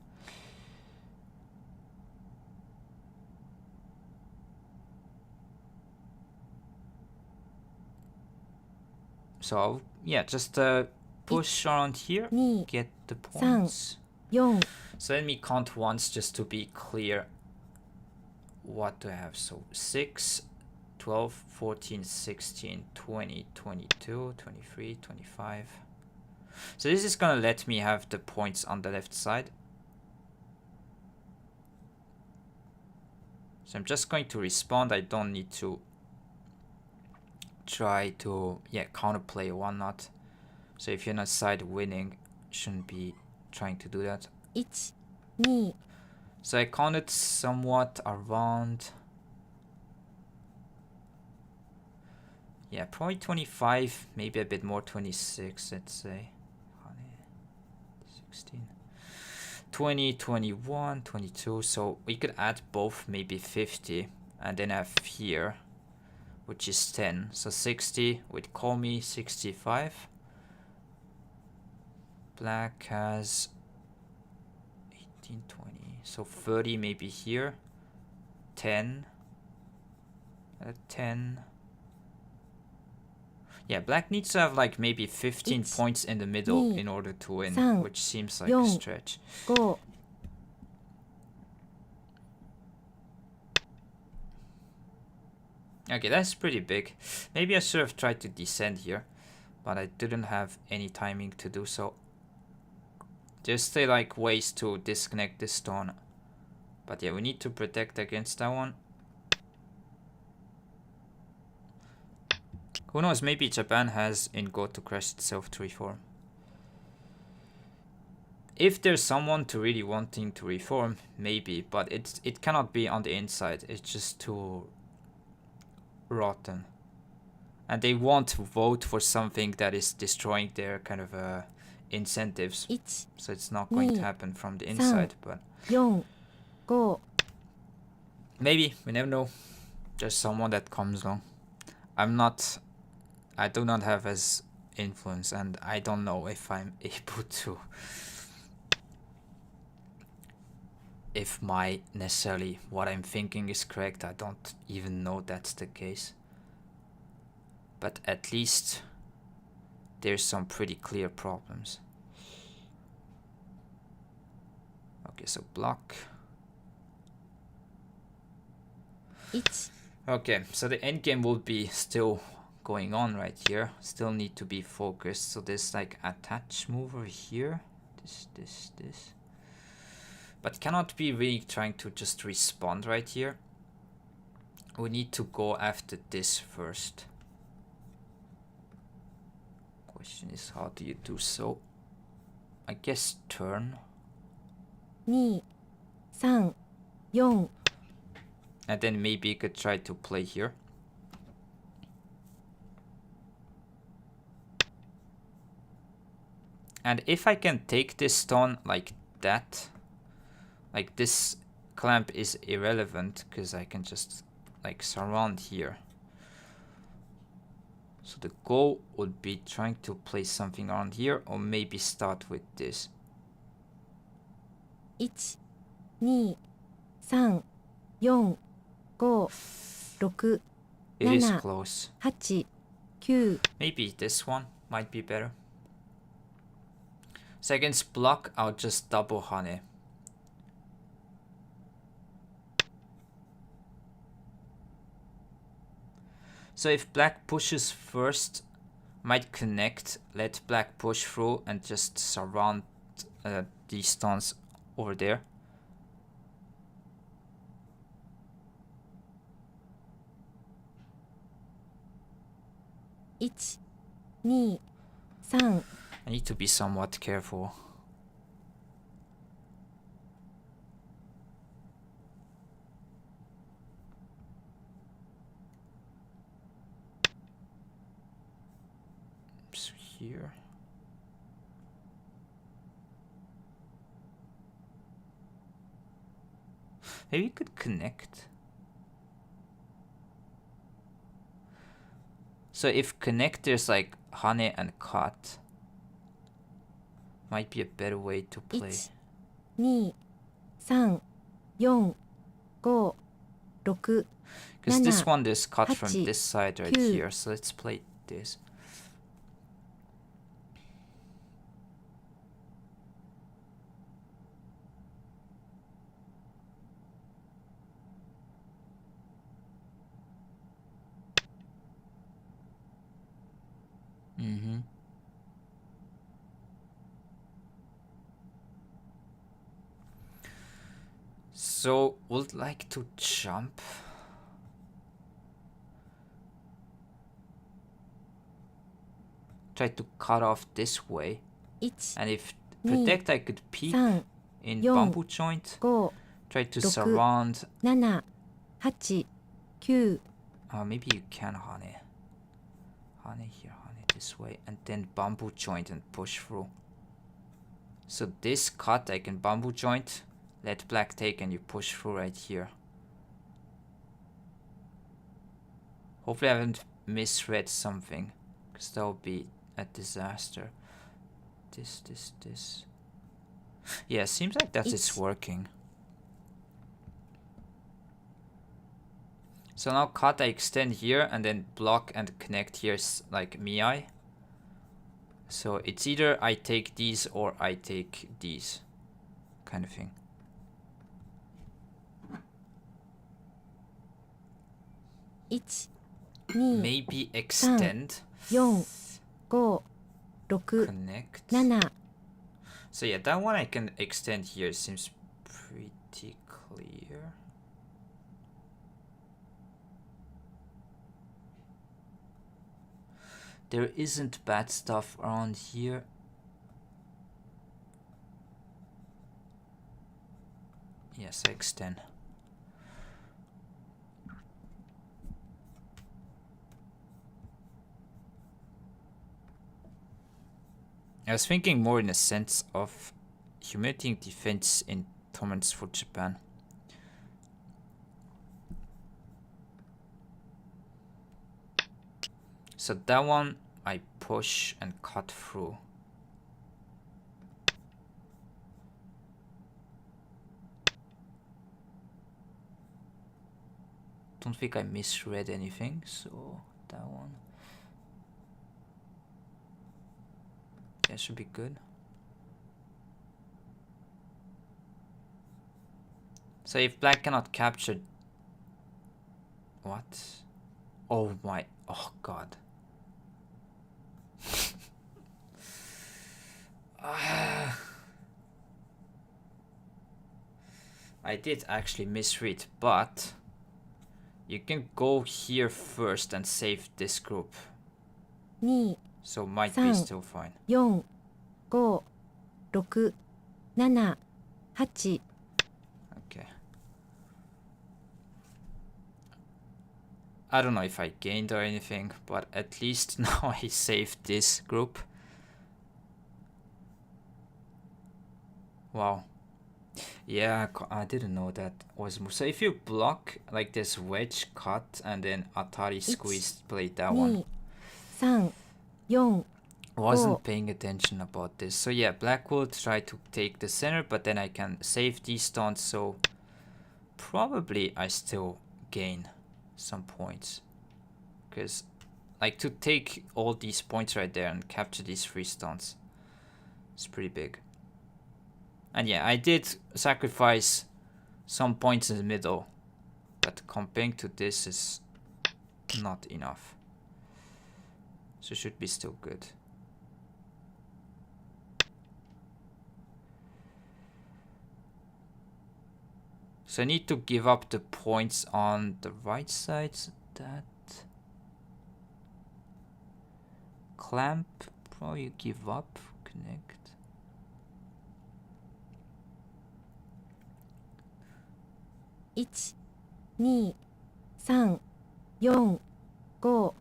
So yeah, just push around here, get the points. So let me count once just to be clear. What do I have? So 6, 12, 14, 16, 20, 22, 23, 25. So this is gonna let me have the points on the left side. So I'm just going to respond. I don't need to try to counterplay one not. So if you're not side winning, shouldn't be trying to do that. 1 2 So I counted somewhat around, yeah, probably 25, maybe a bit more, 26, let's say. 16, 20, 21, 22. So we could add both, maybe 50, and then have here, which is 10. So 60 with Komi, 65. Black has 18, 20. So 30 maybe here. 10. 10. Yeah, black needs to have like maybe 15 points in the middle in order to win, which seems like a stretch. 5 Okay, that's pretty big. Maybe I should have tried to descend here, but I didn't have any timing to do so. Just like ways to disconnect this stone. But yeah, we need to protect against that one. Who knows, maybe Japan has in Go to crash itself to reform. If there's someone to really wanting to reform, maybe, but it cannot be on the inside. It's just too rotten. And they won't vote for something that is destroying their kind of incentives. So it's not going to happen from the inside, but 4 5 maybe, we never know. There's someone that comes along. I do not have as influence, and I don't know if I'm able to, if my necessarily what I'm thinking is correct. I don't even know that's the case. But at least there's some pretty clear problems. Okay, so block. 1 Okay, so the end game will be still going on right here. Still need to be focused. So there's like attach move over here. This. But cannot be really trying to just respond right here. We need to go after this first. Question is, how do you do so? I guess turn. 2 3 4 And then maybe you could try to play here. And if I can take this stone like that, like this clamp is irrelevant because I can just like surround here. So the goal would be trying to place something around here, or maybe start with this. 1 2 3 4 5 6 It is 7 close. 8 9 Maybe this one might be better. So against block, I'll just double Hane. So if black pushes first, might connect, let black push through and just surround these stones over there.1 2 3 I need to be somewhat careful. So here. Maybe you could connect. So if connect there's like hane and cut, might be a better way to play. 1、2、3、4、5、6、 Because this 7、 one is cut from 8、 this side right 9 here, so let's play this. Mm-hmm. So would like to jump. Try to cut off this way. 1、 And if 2、 protect, I could peek 3、 in 4、 bamboo joint. 5、 Try to 6、 surround. 7、8、9、 Maybe you can hane. Hane here, hane this way. And then bamboo joint and push through. So this cut, I can bamboo joint. Let black take and you push through right here. Hopefully I haven't misread something. Because that would be a disaster. This. Yeah, seems like that it's working. So now cut, I extend here and then block and connect here like miai. So it's either I take these or I take these kind of thing. 1、2、 Maybe extend. 4、5、6、 Connect. 7、 So yeah, that one I can extend here. Seems pretty clear. There isn't bad stuff around here. Yes, I extend. I was thinking more in a sense of humiliating defense in tournaments for Japan. So that one I push and cut through. Don't think I misread anything, so that one. Yeah, should be good. So if black cannot capture... What? Oh my... Oh god. I did actually misread, but... You can go here first and save this group. 2、 So might be still fine. 4、5、6、7、8、 Okay. I don't know if I gained or anything, but at least now I saved this group. Wow. Yeah, I didn't know that was move. So if you block like this wedge cut and then Atari squeeze, play that one. 2、3、4、 Wasn't paying attention about this. So yeah, black will try to take the center, but then I can save these stones, so probably I still gain some points. Because like to take all these points right there and capture these 3 stones, it's pretty big. And yeah, I did sacrifice some points in the middle, but comparing to this is not enough. So it should be still good. So I need to give up the points on the right side, so that clamp, probably give up, connect. One, 2、3、4、5。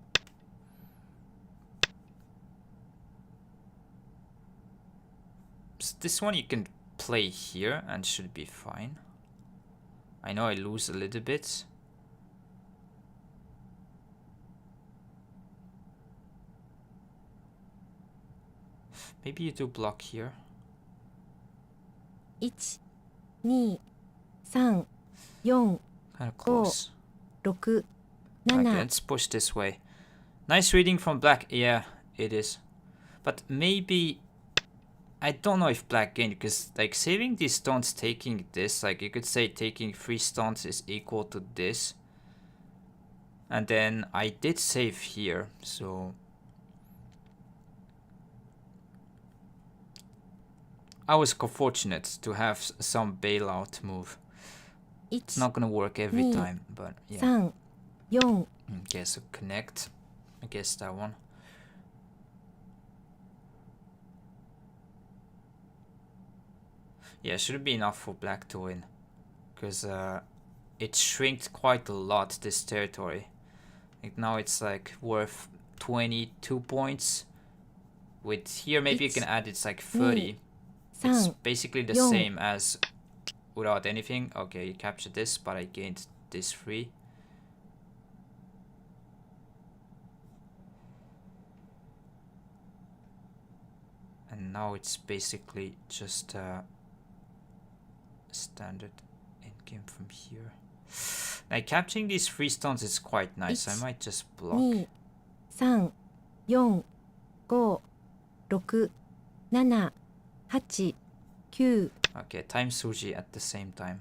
So this one you can play here and should be fine. I know I lose a little bit. Maybe you do block here. 1、2、3、4、 Kind of close. 6、Okay, 7、 let's push this way. Nice reading from black. Yeah, it is. But maybe... I don't know if black gained, because like saving these stones, taking this, like you could say taking 3 stones is equal to this. And then I did save here, so... I was fortunate to have some bailout move. It's 1、 not gonna work every 2、 time, but yeah. 3、4、 Okay, so connect. I guess that one. Yeah, should be enough for black to win. Because it shrinked quite a lot, this territory. Like now it's like worth 22 points. With here, maybe you can add it's like 30. It's basically the same as without anything. Okay, you captured this, but I gained this 3. And now it's basically just standard endgame from here. Like capturing these 3 stones is quite nice. I might just block. 2、3、4、5、6、7、8、9。 Okay, time Suji at the same time.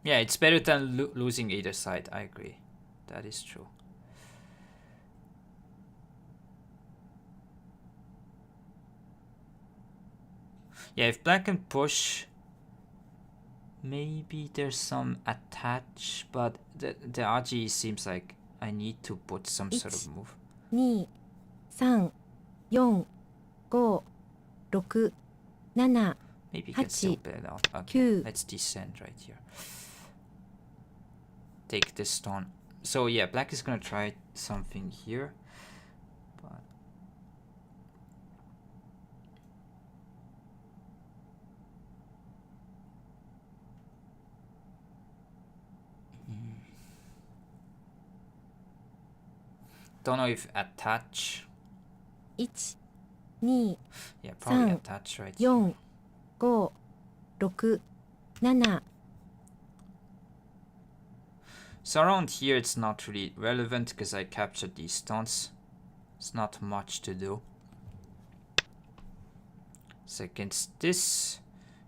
Yeah, it's better than losing either side. I agree. That is true. Yeah, if black can push, maybe there's some attach, but the RG seems like I need to put some sort of move. 2、3、4、5、6、7、 Maybe you can still build out. Okay, 9、 let's descend right here. Take this stone. So yeah, black is gonna try something here. But don't know if attach. 1、2、 Yeah, probably 3、 attach right 4、 here. 5、6、7。 So around here it's not really relevant because I captured these stones. It's not much to do. So against this,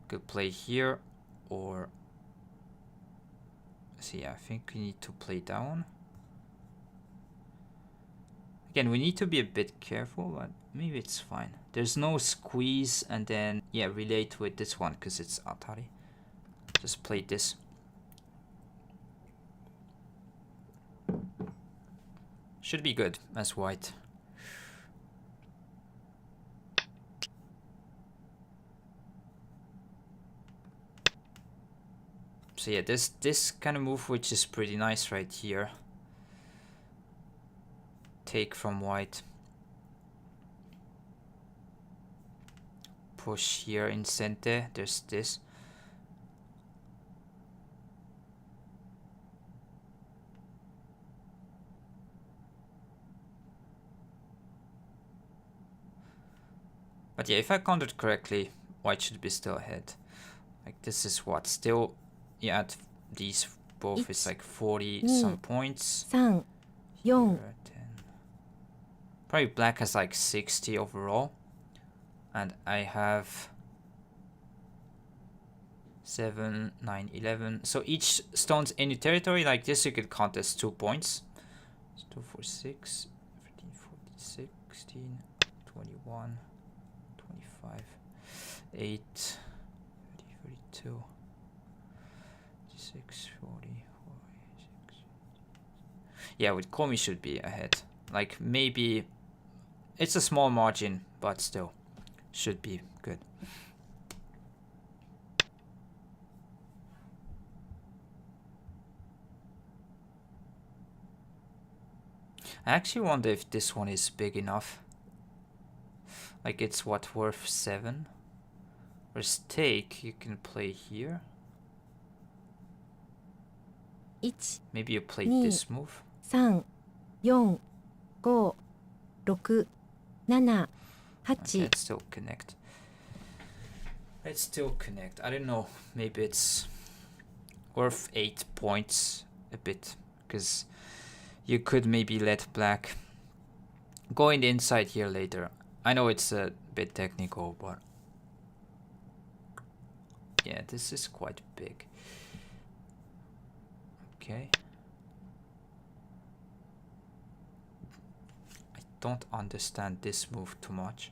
could play here or... See, I think we need to play that one. Again, we need to be a bit careful, but maybe it's fine. There's no squeeze and then, yeah, relate with this one because it's Atari. Just play this. Should be good as white. So yeah, this kind of move which is pretty nice right here. Take from white. Push here in center. There's this. But yeah, if I counted correctly, white should be still ahead. Like this is what still, yeah, at these both is like 40 some points. 3、4、 Here, 10. Probably black has like 60 overall. And I have 7, 9, 11. So each stone's any territory like this you could count as 2 points. So 2, 4, 6, 13, 14, 16, 21, 25, 8, 30, 32, 36, 40, 46. Yeah, with Komi should be ahead. Like maybe it's a small margin, but still should be good. I actually wonder if this one is big enough. Like it's what, worth 7? Whereas take, you can play here. 1、 Maybe you play 2、 this move. 3、4、5、6 7 Okay, 8 let's still connect. Let's still connect. I don't know. Maybe it's worth 8 points a bit. Because you could maybe let black go in the inside here later. I know it's a bit technical, but yeah, this is quite big. Okay. I don't understand this move too much.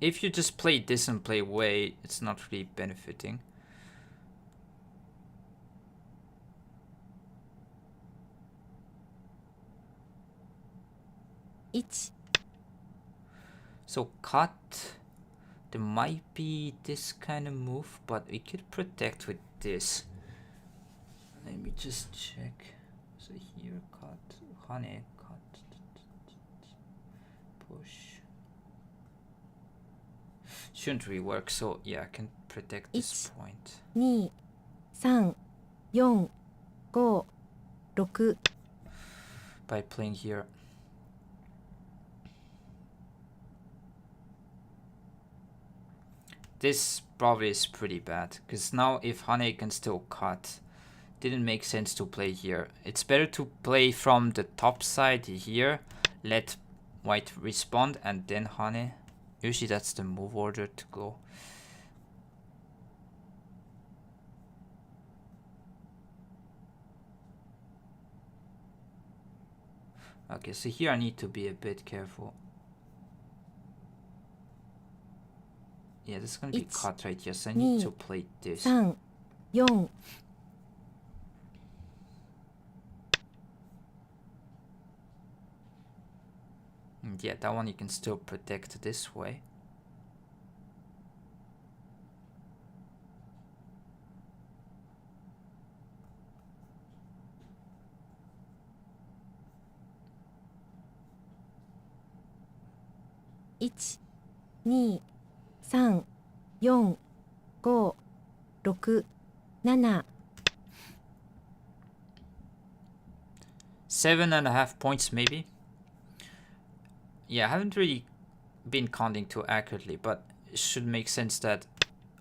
If you just play this and play way, it's not really benefiting. So cut, there might be this kind of move, but we could protect with this. Let me just check. So here, cut, honey, cut, push. Shouldn't really work, so yeah, I can protect this point. 2 3 4 5 6 By playing here. This probably is pretty bad, because now if Hane can still cut, didn't make sense to play here. It's better to play from the top side here, let white respond, and then Hane. Usually that's the move order to go. Okay, so here I need to be a bit careful. Yeah, this is gonna be cut right here, so I need to play this. 3 4 And yeah, that one you can still protect this way. One, 2 3 4 5 6 7 7.5 points maybe. Yeah, I haven't really been counting too accurately, but it should make sense that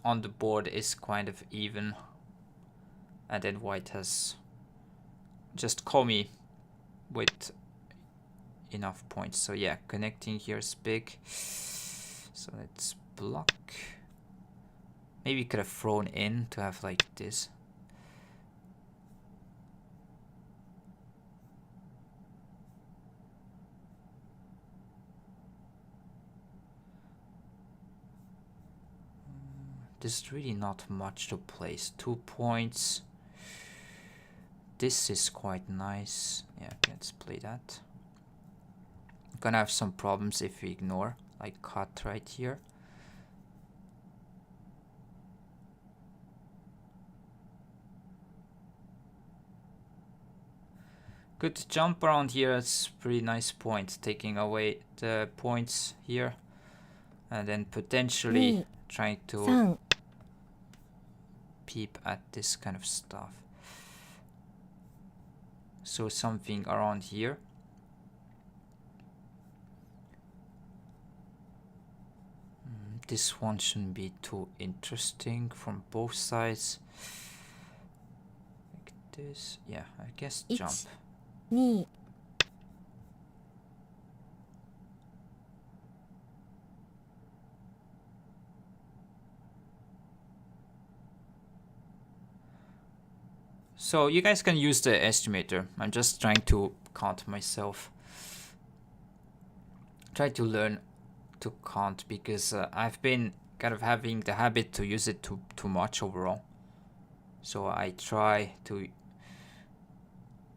on the board is kind of even. And then white has just Komi with enough points. So yeah, connecting here is big. So let's block. Maybe could have thrown in to have like this. There's really not much to place. 2 points. This is quite nice. Yeah, let's play that. Gonna have some problems if we ignore, like cut right here. Good jump around here. It's pretty nice point, taking away the points here, and then potentially trying to peep at this kind of stuff. So something around here. This one shouldn't be too interesting from both sides. Like this. Yeah, I guess jump. 2 So you guys can use the estimator. I'm just trying to count myself. Try to learn to count because I've been kind of having the habit to use it too much overall. So I try to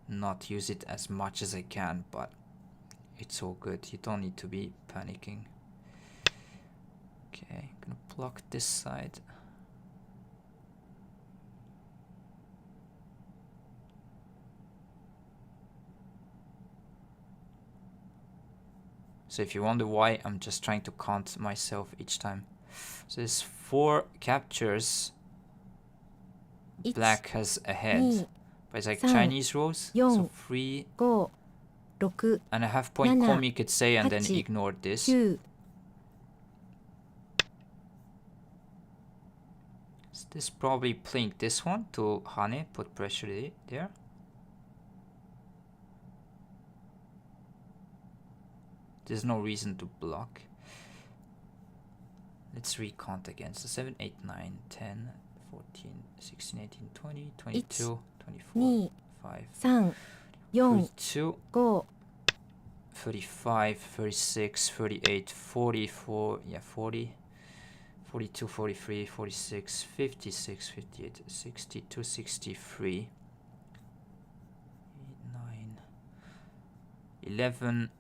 not use it as much as I can, but it's all good. You don't need to be panicking. Okay, gonna block this side. So if you wonder why, I'm just trying to count myself each time. So there's 4 captures. Black has ahead. But it's like Chinese rules. So 3, 5 6 And a half point Nana, komi could say and then hachi, ignore this. 9 Is this probably playing this one to Hane, put pressure there? There's no reason to block. Let's recount again. So 7, 8, 9, 10, 14, 16, 18, 20, 22, 24, 2 5, 3 4 32, 5 35, 36, 38, 44, yeah, 40, 42, 43, 46, 56, 58, 62, 63, 9, 11,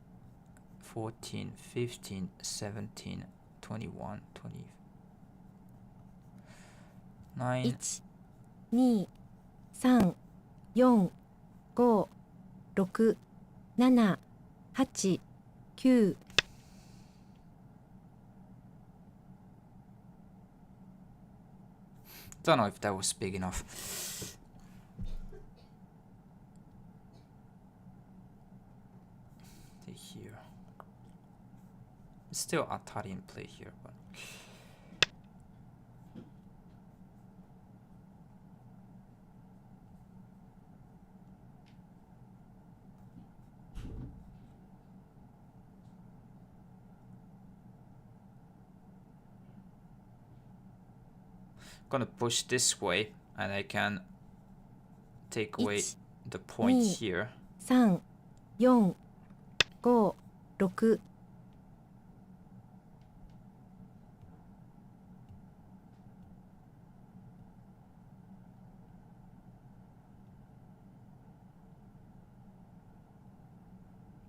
14, 15, 17, 21, 29, 1 2 3 4 5 6 7 8 9 Don't know if that was big enough. Here. It's still Atari in play here, but gonna push this way and I can take away the point here. 3 4 5 6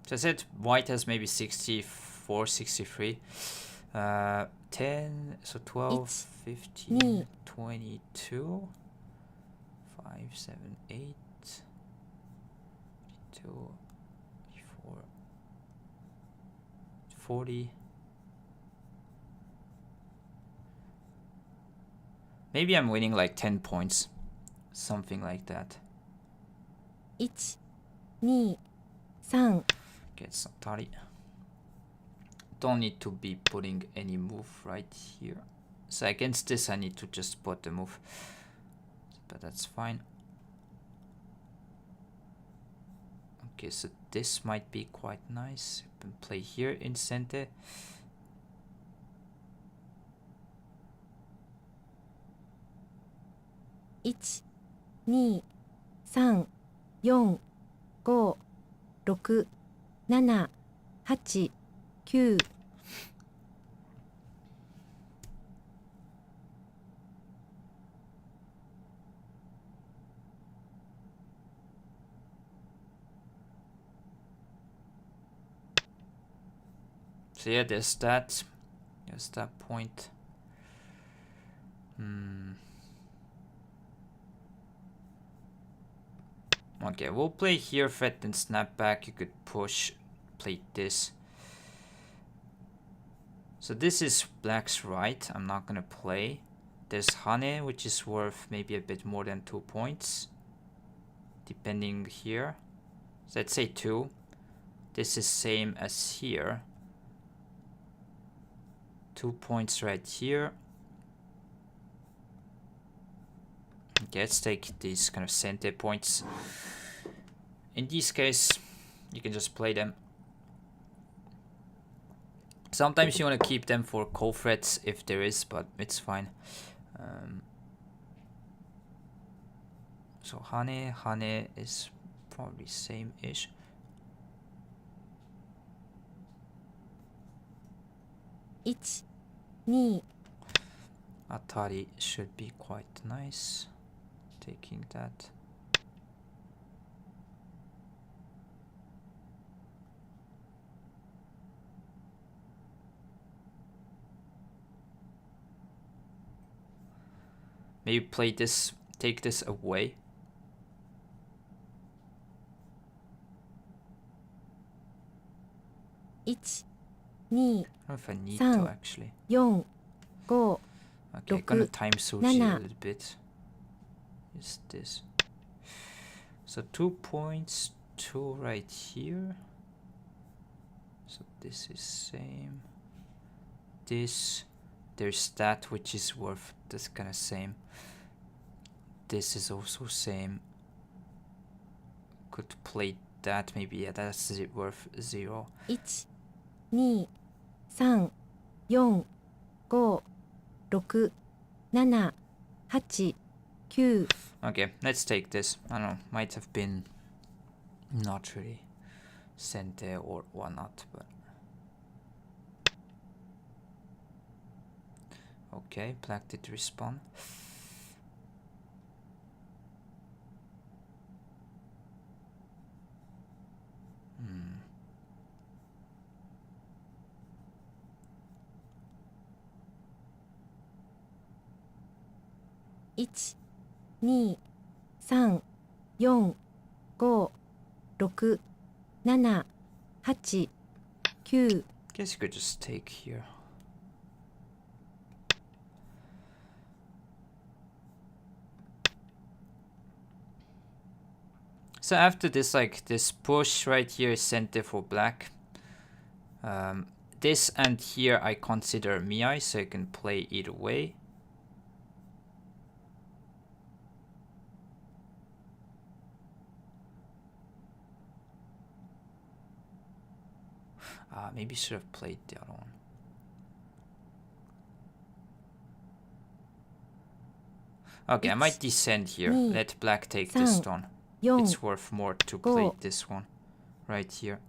So I said white has maybe 64, 63. 10, so 12, 15, 22, 5, 7, 8, 32, 34, 40. Maybe I'm winning like 10 points. Something like that. 1 2 3 Get Atari. Don't need to be putting any move right here. So against this I need to just put the move. But that's fine. Okay, so this might be quite nice. You can play here in center. 1 2 3 4 5 6 7 8 9 So yeah, there's that. There's that point. Okay, we'll play here, threat and snap back. You could push, play this. So this is black's right. I'm not gonna play. There's Hane, which is worth maybe a bit more than 2 points. Depending here. So let's say 2. This is same as here. 2 points right here. Okay, let's take these kind of center points. In this case, you can just play them. Sometimes you want to keep them for co-threats if there is, but it's fine. So Hane is probably same-ish. One, 2 Atari should be quite nice. Taking that. Maybe play this, take this away. One, 2 I don't know if I need to 3 actually. 4 5 Okay, 6 gonna time switch it a 7 little bit. Is this? So 2 points, 2 right here. So this is same. This, there's that which is worth this kind of same. This is also same. Could play that maybe. Yeah, that's worth 0. 1、2、3、4、5、6、7、8、9。 Okay, let's take this. I don't know, might have been not really sent there or whatnot, but okay, black did respond.1、2、3、4、5、6、7、8、9。 Guess you could just take here. So after this, like this push right here is center for black. This and here I consider miai, so I can play either way. Maybe should have played the other one. Okay, I might descend here. Let black take this stone. It's worth more to play this one right here.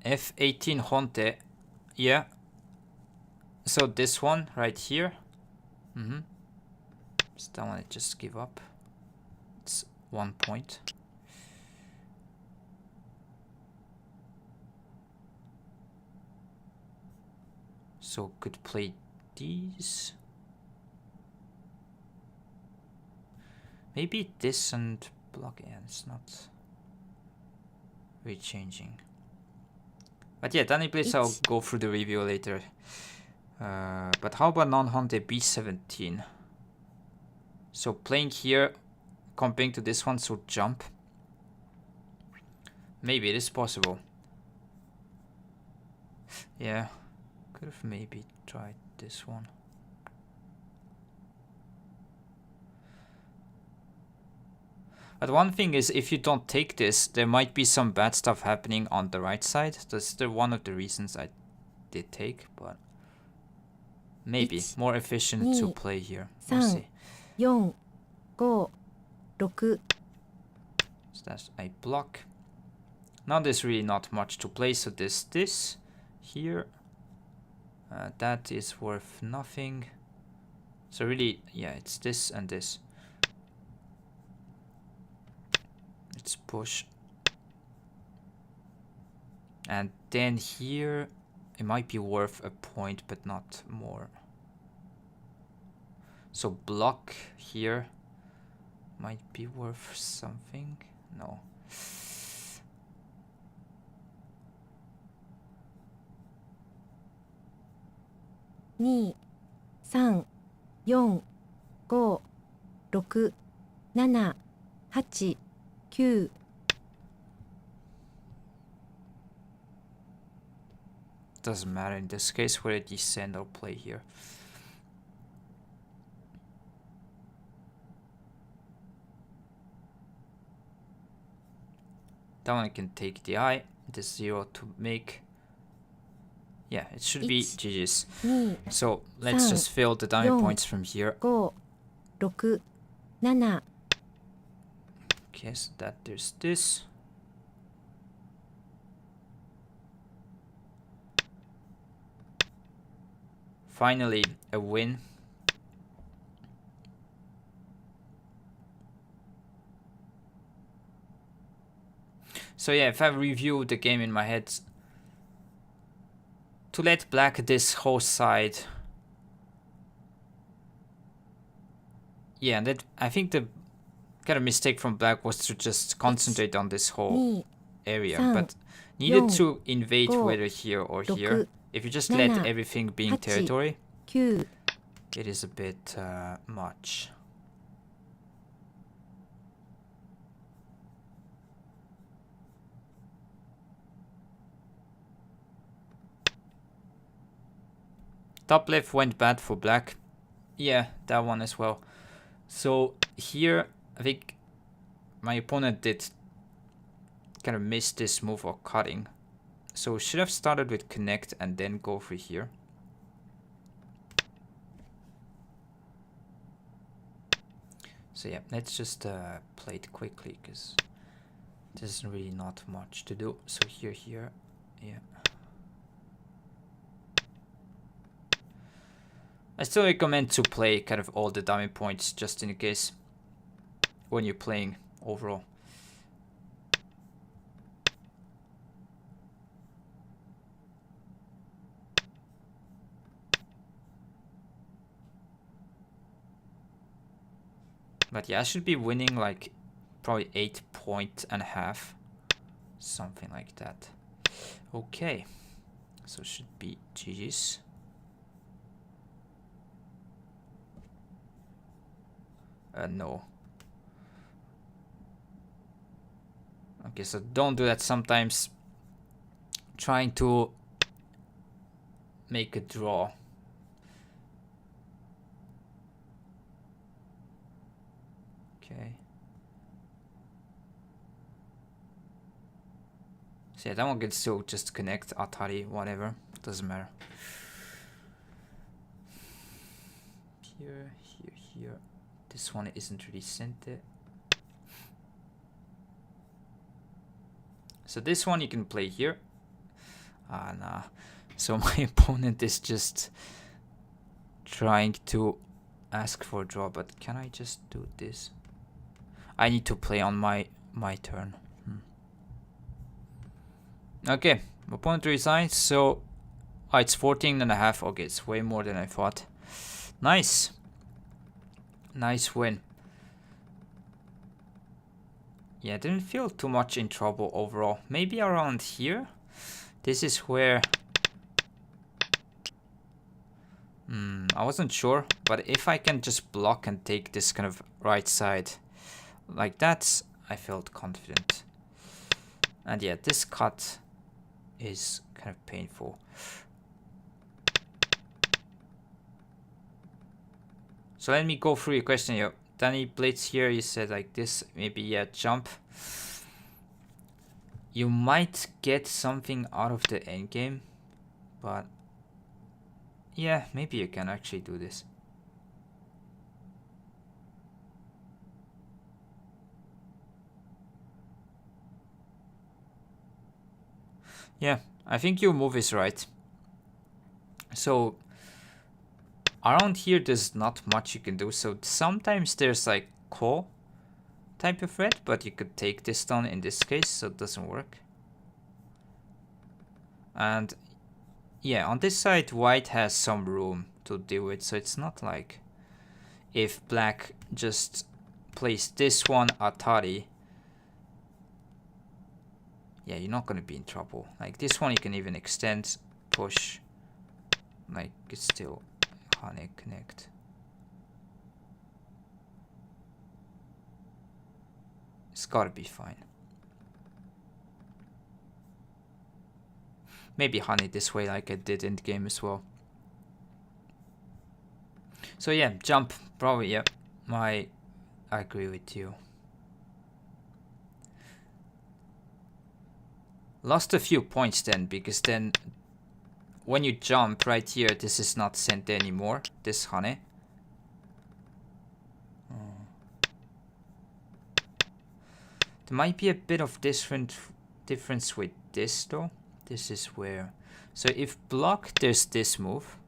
F18 Honte. Yeah. So this one right here. So that one I just give up. It's 1 point. So could play these. Maybe this and block. Yeah, it's not really changing. But yeah, Danny Blitz, I'll go through the review later. But how about non-Honte B17? So playing here, comparing to this one, so jump. Maybe it is possible. Yeah, could have maybe tried this one. But one thing is, if you don't take this, there might be some bad stuff happening on the right side. That's one of the reasons I did take, but maybe more efficient to play here. We'll see. 4、5、6。 So that's a block. Now there's really not much to play, so this here. That is worth nothing. So really, yeah, it's this and this. Let's push. And then here, it might be worth a point, but not more. So block here might be worth something. No. Two, 3、4、5、6、7、8、9。 Doesn't matter in this case whether descend or play here. That one I can take the eye, this 0 to make. Yeah, it should be GG's. So let's just fill the dummy points from here. 5、6、7。 Okay, so that there's this. Finally, a win. So yeah, if I review the game in my head, to let black this whole side. Yeah, that I think the kind of mistake from black was to just concentrate on this whole area, but needed to invade whether here or here. If you just let everything being territory, it is a bit much. Top left went bad for black. Yeah, that one as well. So here, I think my opponent did kind of miss this move of cutting. So should have started with connect and then go for here. So yeah, let's just play it quickly because there's really not much to do. So here, yeah. I still recommend to play kind of all the dummy points just in case when you're playing overall. But yeah, I should be winning like probably 8.5, something like that. Okay, so should be GG's. No. Okay, so don't do that. Sometimes trying to make a draw. Okay. So yeah, that one can still just connect Atari, whatever. Doesn't matter. Here. This one isn't really centered. So this one you can play here. Nah. So my opponent is just trying to ask for a draw, but can I just do this? I need to play on my turn. Okay, opponent resigns, so it's 14.5. Okay, it's way more than I thought. Nice. Nice win. Yeah, didn't feel too much in trouble overall. Maybe around here. This is where I wasn't sure, but if I can just block and take this kind of right side like that, I felt confident. And yeah, this cut is kind of painful. So let me go through your question here. Danny Blitz here, you said like this, maybe yeah, jump. You might get something out of the endgame, but yeah, maybe you can actually do this. Yeah, I think your move is right. So around here, there's not much you can do. So sometimes there's like call type of threat, but you could take this down in this case, so it doesn't work. And yeah, on this side, white has some room to deal with, so it's not like if black just plays this one Atari, yeah, you're not going to be in trouble. Like this one, you can even extend, push, like it's still honey connect. It's gotta be fine. Maybe honey this way like I did in the game as well. So yeah, jump, probably, yeah. I agree with you. Lost a few points then, because then when you jump right here, this is not sent anymore, this honey. There might be a bit of difference with this though. This is where, so if block, there's this move,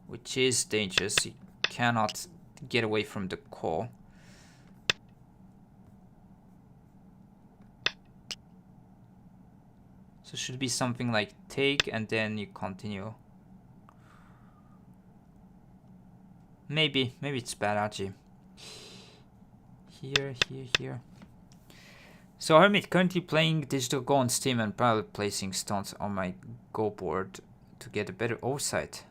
which is dangerous. You cannot get away from the call. So it should be something like take and then you continue. Maybe it's bad actually. Here. So Hermit, currently playing Digital Go on Steam and probably placing stones on my Go board to get a better oversight.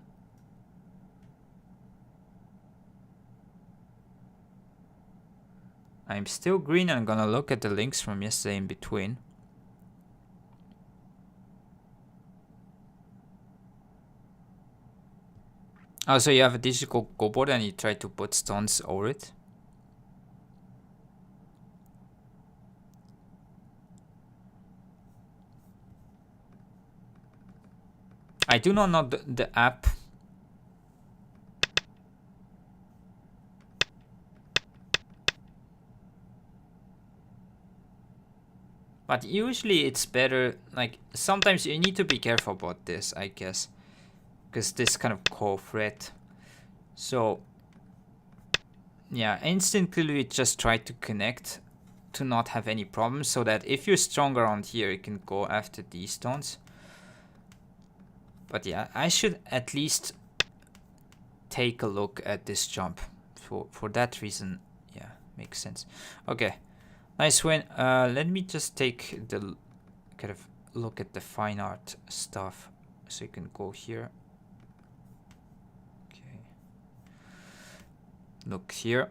I'm still green and I'm gonna look at the links from yesterday in between. Oh, so you have a digital go board and you try to put stones over it? I do not know the app. But usually it's better, like, sometimes you need to be careful about this, I guess. Because this kind of co-threat. So, yeah, instantly we just try to connect to not have any problems, so that if you're strong around here, you can go after these stones. But yeah, I should at least take a look at this jump. For that reason, yeah, makes sense. Okay, nice win. Let me just take the kind of look at the fine art stuff. So you can go here. Okay. Look here.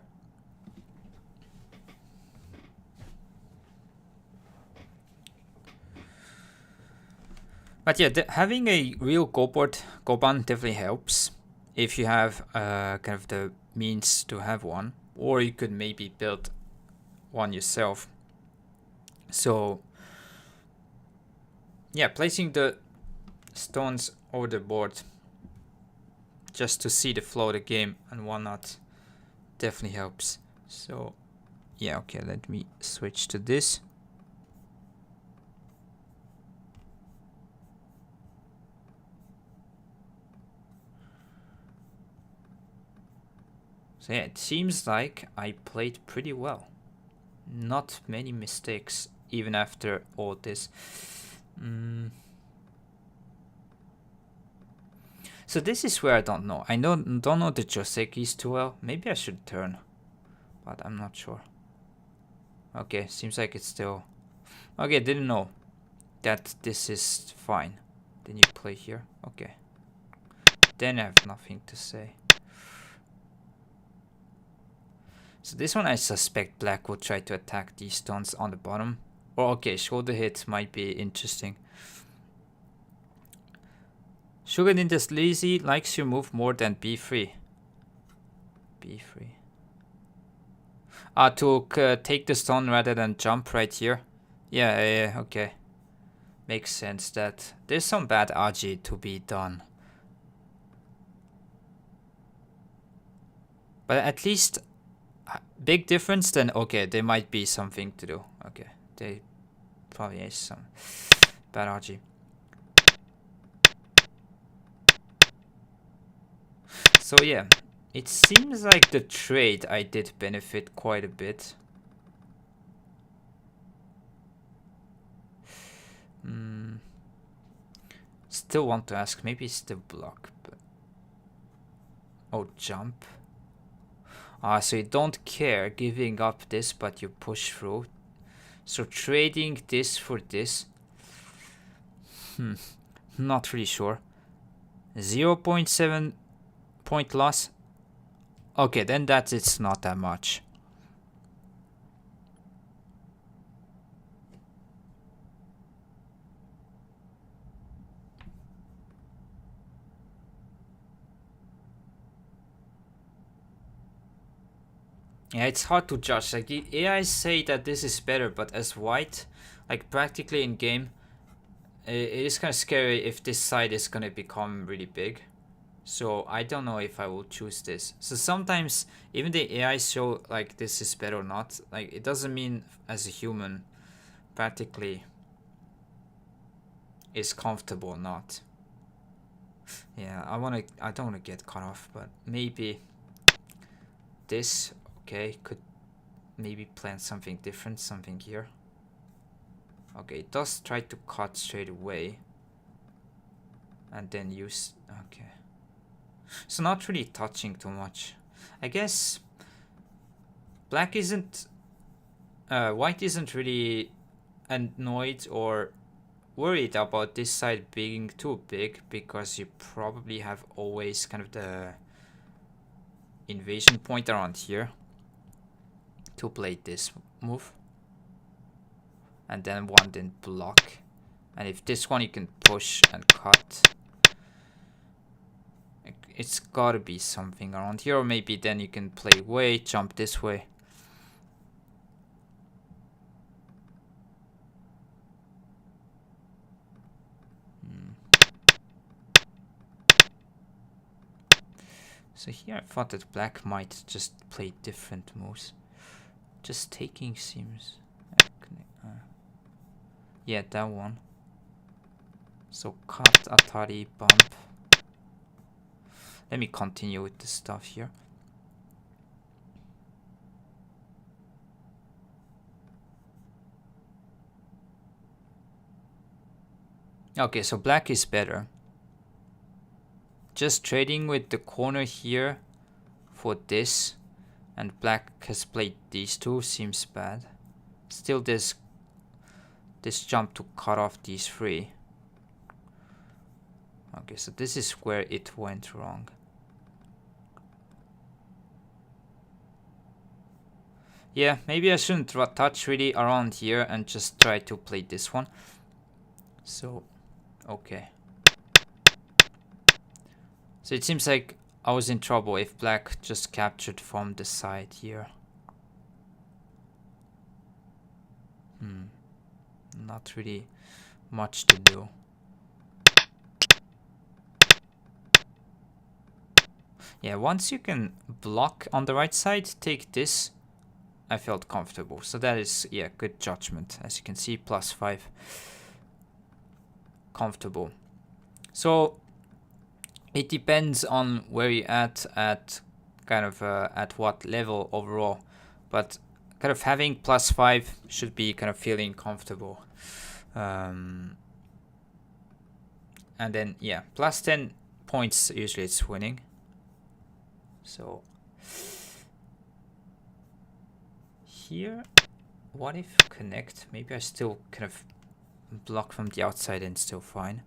But yeah, having a real Goban definitely helps if you have kind of the means to have one, or you could maybe build one yourself. So yeah, placing the stones over the board just to see the flow of the game and whatnot definitely helps. So yeah, okay, let me switch to this. So yeah, it seems like I played pretty well. Not many mistakes even after all this. So this is where I don't know. I don't know the Josekis too well. Maybe I should turn, but I'm not sure. Okay, seems like it's still... Okay, didn't know that this is fine. Then you play here. Okay. Then I have nothing to say. So this one I suspect black will try to attack these stones on the bottom. Or okay, shoulder hit might be interesting. Sugar Ninja's lazy, likes your move more than B3. B3. To take the stone rather than jump right here. Yeah, okay. Makes sense that there's some bad Aji to be done. But at least, big difference then, okay, there might be something to do. Okay, there probably is some bad Aji. So yeah, it seems like the trade I did benefit quite a bit. Still want to ask, maybe it's the block. But... Oh, jump. So you don't care giving up this, but you push through. So trading this for this. Not really sure. 0.7 point loss. Okay, then it's not that much. Yeah, it's hard to judge. Like the AI say that this is better, but as white, like practically in game, it is kind of scary if this side is gonna become really big. So I don't know if I will choose this. So sometimes even the AI show like this is better or not. Like it doesn't mean as a human practically is comfortable or not. Yeah, I don't wanna get cut off, but maybe this okay could maybe plan something different, something here. Okay, it does try to cut straight away. And then use okay. So not really touching too much. I guess black isn't white isn't really annoyed or worried about this side being too big, because you probably have always kind of the invasion point around here to play this move. And then one then block. And if this one you can push and cut. it's gotta be something around here, or maybe then you can play way, jump this way. So here I thought that black might just play different moves. Just taking seems... yeah, that one. So cut, Atari, bump. Let me continue with the stuff here. Okay, so black is better. Just trading with the corner here for this, and black has played these two, seems bad. Still this jump to cut off these three. Okay, so this is where it went wrong. Yeah, maybe I shouldn't touch really around here and just try to play this one. So, okay. So it seems like I was in trouble if black just captured from the side here. Not really much to do. Yeah, once you can block on the right side, take this, I felt comfortable. So that is, yeah, good judgment. As you can see, +5. Comfortable. So it depends on where you're at kind of at what level overall. But kind of having +5 should be kind of feeling comfortable. And then, yeah, +10 points usually it's winning. So here, what if connect? Maybe I still kind of block from the outside and still fine.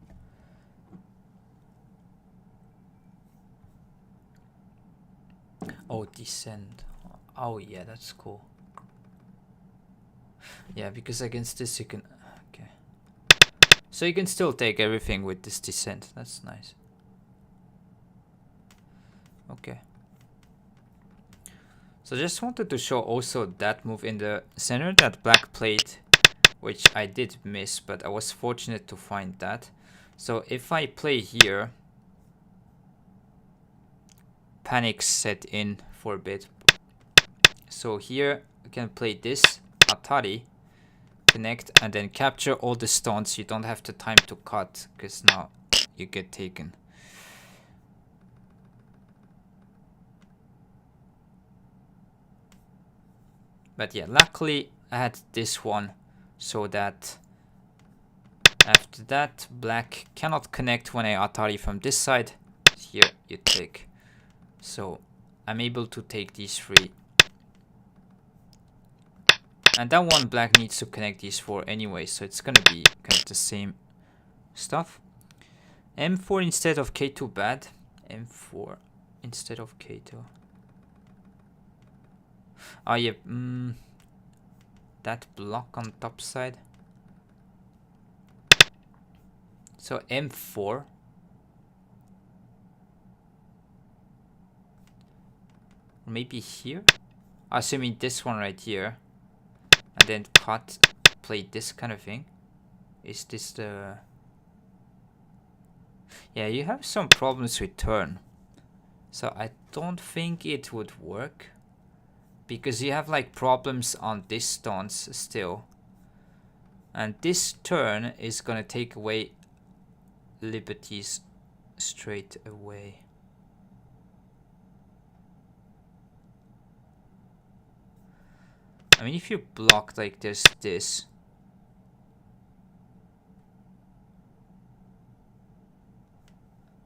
Oh, descend. Oh yeah, that's cool. Yeah, because against this you can... okay. So you can still take everything with this descent. That's nice. Okay. So just wanted to show also that move in the center that black played, which I did miss, but I was fortunate to find that. So if I play here, panic set in for a bit. So here I can play this, Atari, connect, and then capture all the stones. You don't have the time to cut, because now you get taken. But yeah, luckily I had this one, so that after that black cannot connect when I Atari from this side. Here you take. So I'm able to take these three. And that one black needs to connect these four anyway, so it's gonna be kind of the same stuff. M4 instead of K2 bad. M4 instead of K2. Oh yeah, that block on top side. So M4. Maybe here? Assuming this one right here. And then cut, play this kind of thing. Is this the... yeah, you have some problems with turn. So I don't think it would work. Because you have like problems on this stance still. And this turn is gonna take away liberties straight away. I mean, if you block like this,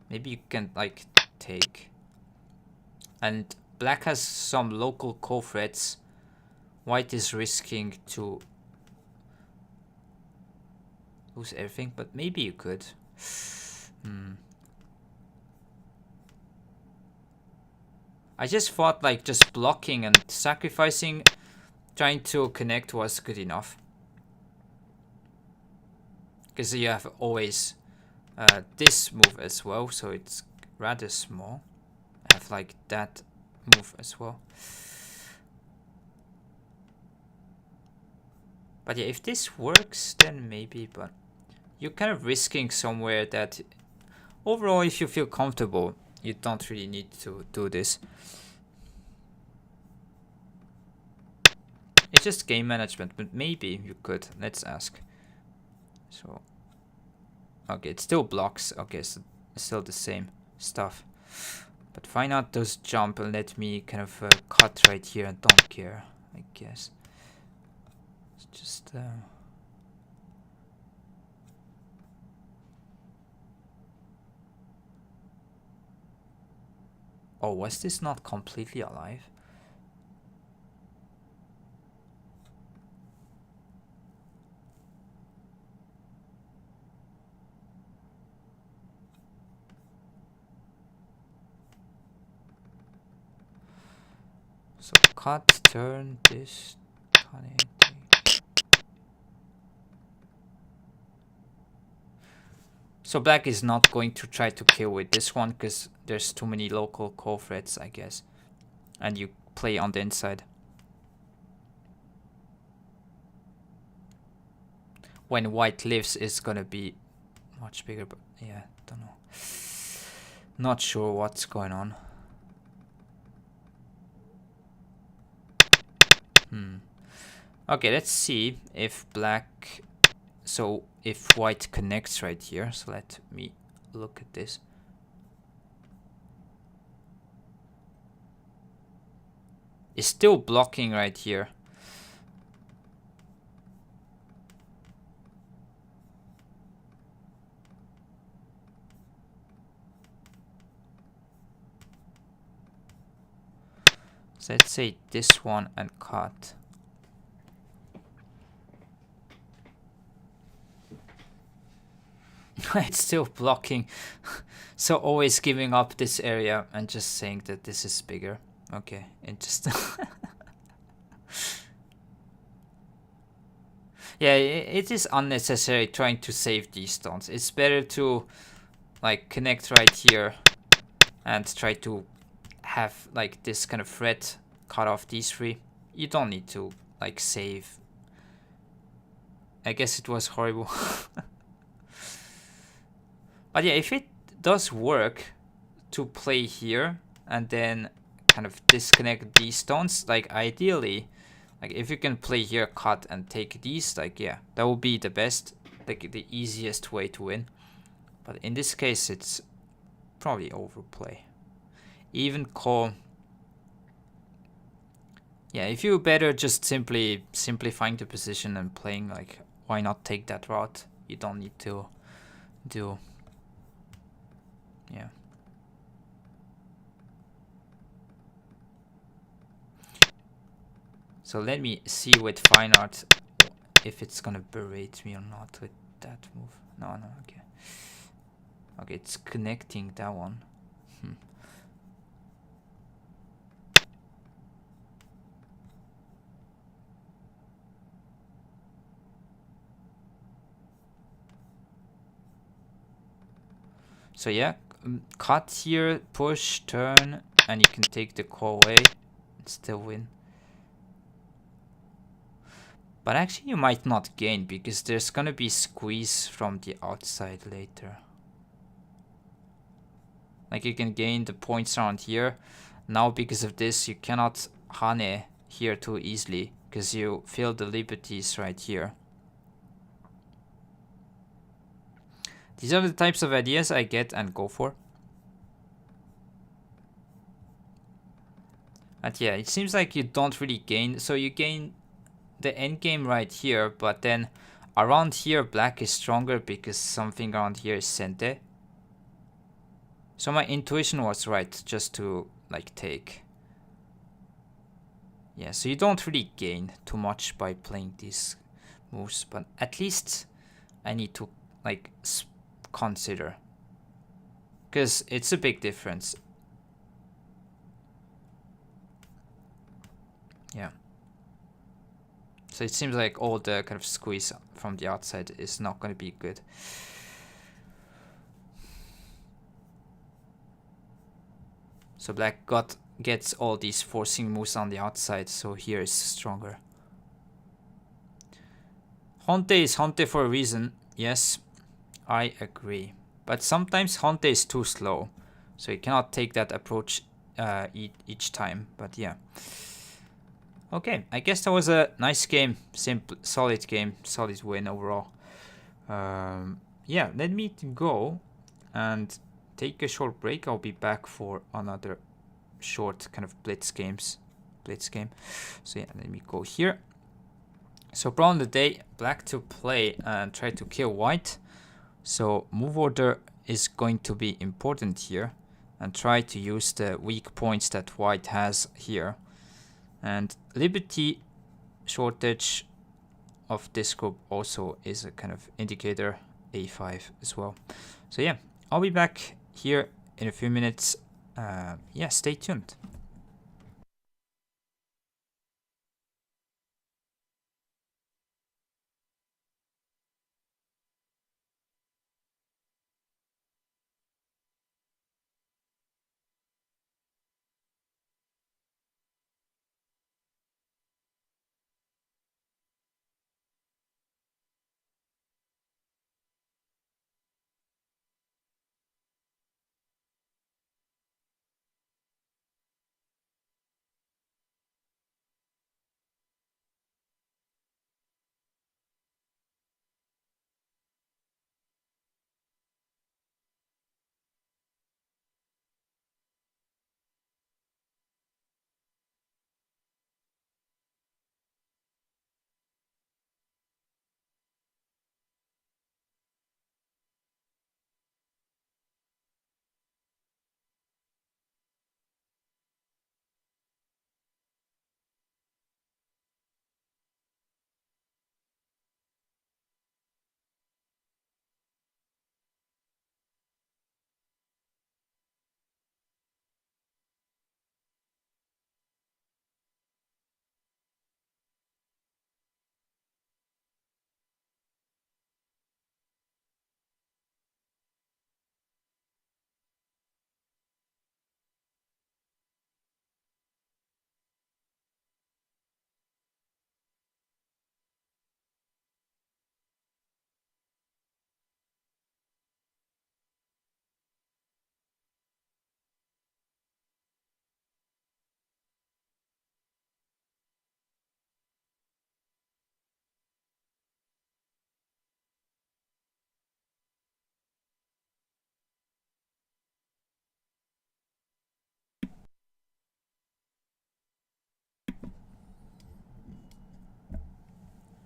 maybe you can like take. And black has some local co-threats. White is risking to lose everything, but maybe you could. I just thought like just blocking and sacrificing, trying to connect was good enough. Because you have always this move as well, so it's rather small. have like that move as well. But yeah, if this works, then maybe, but you're kind of risking somewhere that overall, if you feel comfortable, you don't really need to do this. It's just game management, but maybe you could. Let's ask. So, okay, it still blocks. Okay, so it's still the same stuff. But why not just jump and let me kind of cut right here and don't care, I guess. It's just... Oh, was this not completely alive? So cut, turn, this, connect. So black is not going to try to kill with this one because there's too many local core threats, I guess. And you play on the inside. When white lives is gonna be much bigger, but yeah, don't know. Not sure what's going on. Okay, let's see if black... So if white connects right here, so let me look at this. It's still blocking right here. So let's say this one and cut. It's still blocking. So always giving up this area and just saying that this is bigger. Okay, interesting. Yeah, it is unnecessary trying to save these stones. It's better to like connect right here and try to have like this kind of threat cut off these three. You don't need to like save. I guess it was horrible. But yeah, if it does work to play here and then kind of disconnect these stones, like ideally, like if you can play here, cut and take these, like yeah, that would be the best, like the easiest way to win. But in this case, it's probably overplay. Even call. Yeah, if you better just simply simplifying the position and playing, like why not take that route? You don't need to do. Yeah. So let me see with fine art if it's gonna berate me or not with that move. No, okay. Okay, it's connecting that one. So yeah, cut here, push, turn, and you can take the core away and still win. But actually you might not gain because there's gonna be squeeze from the outside later. Like you can gain the points around here. Now because of this you cannot hane here too easily because you feel the liberties right here. These are the types of ideas I get and go for. And yeah, it seems like you don't really gain. So you gain the end game right here, but then around here black is stronger because something around here is sente. So my intuition was right just to like take. Yeah, so you don't really gain too much by playing these moves, but at least I need to like consider because it's a big difference. Yeah. So it seems like all the kind of squeeze from the outside is not going to be good. So black gets all these forcing moves on the outside, so here is stronger. Honte is Honte for a reason, yes, I agree. But sometimes Honte is too slow, so you cannot take that approach each time, but yeah. Okay, I guess that was a nice game, simple, solid game, solid win overall. Yeah, let me go and take a short break. I'll be back for another short kind of blitz game. So yeah, let me go here. So problem of the day, black to play and try to kill white. So move order is going to be important here, and try to use the weak points that white has here. And liberty shortage of this group also is a kind of indicator, a5 as well. So yeah, I'll be back here in a few minutes. Yeah, stay tuned.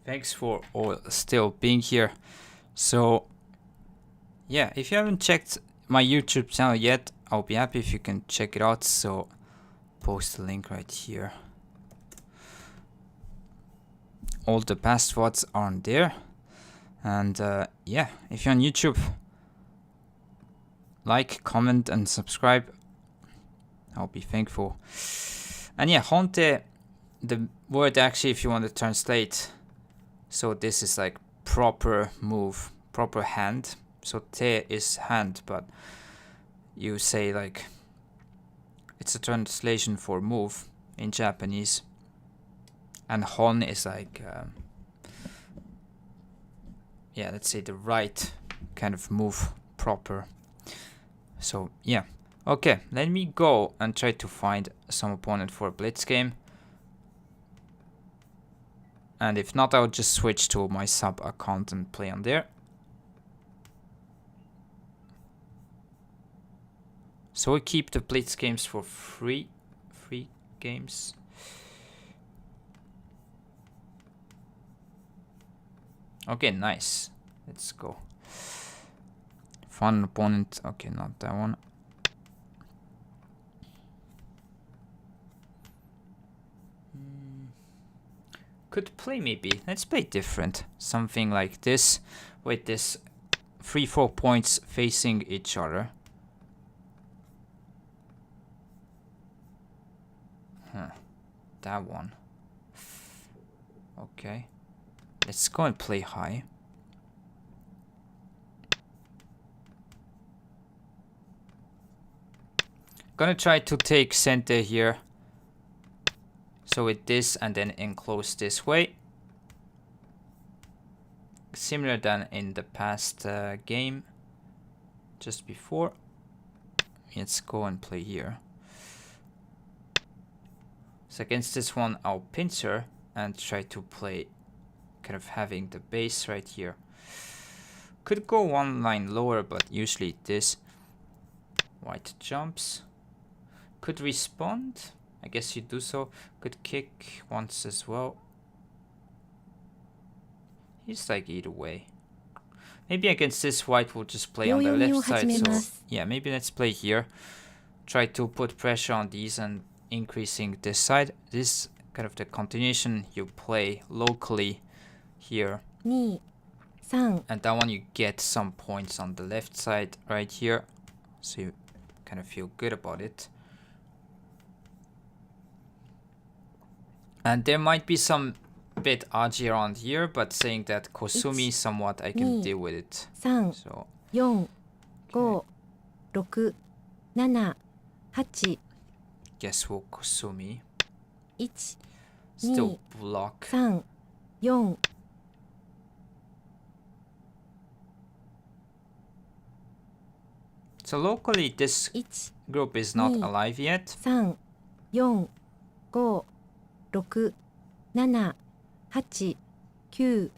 Thanks for all still being here. So yeah, if you haven't checked my YouTube channel yet, I'll be happy if you can check it out. So post the link right here. All the past VODs are on there. And yeah, if you're on YouTube, like, comment, and subscribe. I'll be thankful. And yeah, Honte, the word actually, if you want to translate, so this is like proper move, proper hand. So te is hand, but you say like it's a translation for move in Japanese. And hon is like yeah, let's say the right kind of move, proper. So yeah, okay, let me go and try to find some opponent for a blitz game. And if not, I'll just switch to my sub account and play on there. So we keep the blitz games for free games. Okay, nice. Let's go. Fun opponent. Okay, not that one. Could play maybe. Let's play different. Something like this. With this 3-4 points facing each other. That one. Okay. Let's go and play high. Gonna try to take center here. So with this and then enclose this way. Similar than in the past game. Just before. Let's go and play here. So against this one, I'll pincer and try to play kind of having the base right here. Could go one line lower, but usually this. White jumps. Could respond. I guess you do so. Could kick once as well. He's like either way. Maybe against this white we'll just play on the left side. So yeah, maybe let's play here. Try to put pressure on these and increasing this side. This kind of the continuation you play locally here. And that one you get some points on the left side right here. So you kind of feel good about it. And there might be some bit argy around here, but saying that Kosumi somewhat I can deal with it. So 4、5、6、7、8、 guess we'll Kosumi. 1、 Still block. 3、4、 So locally this 1、 group is not alive yet. 3、4、5、6、7、8、9。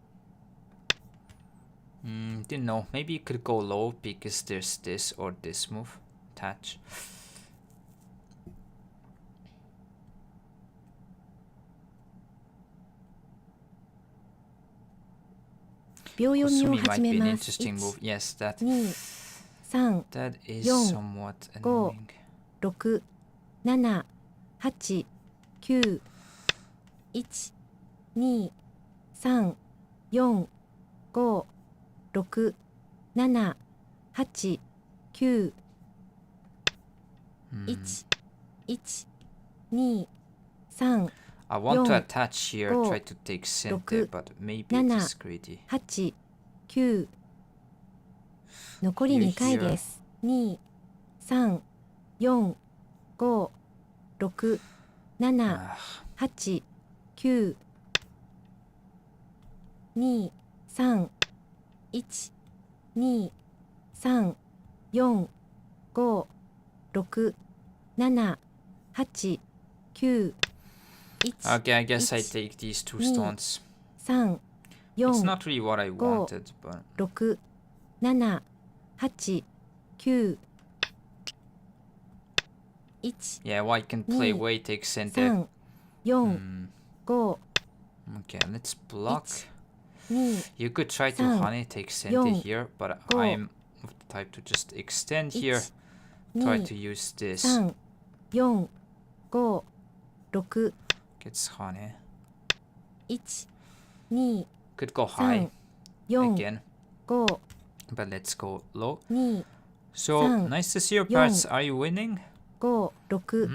Didn't know. Maybe you could go low because there's this or this move. Attach. Kosumi might be an interesting move. Yes, that is somewhat annoying. 6、7、8、9、1、2、3、4、5、6、7、8、9、1、1、2、3、 I want to attach here, try to take center, but maybe it is greedy. 8、9。残り2回です。2、3、4、5、6、7、8、9、2、3、1、2、3、4、5、6、7、8、9、Okay, I guess I take these two stones. 3、 It's 4、 not really what I wanted, but 6、7、8、9、1、 yeah, white can play way, take center. 3、4、5、 Okay, let's block. 2、 You could try to honey take center here, but I'm of the type to just extend here. Try to use this. 3、4、5、6、 Gets honey. 1、2、 Could go high 4、 again, 5、 but let's go low. 2、 So nice to see your parts. Are you winning? 5、6、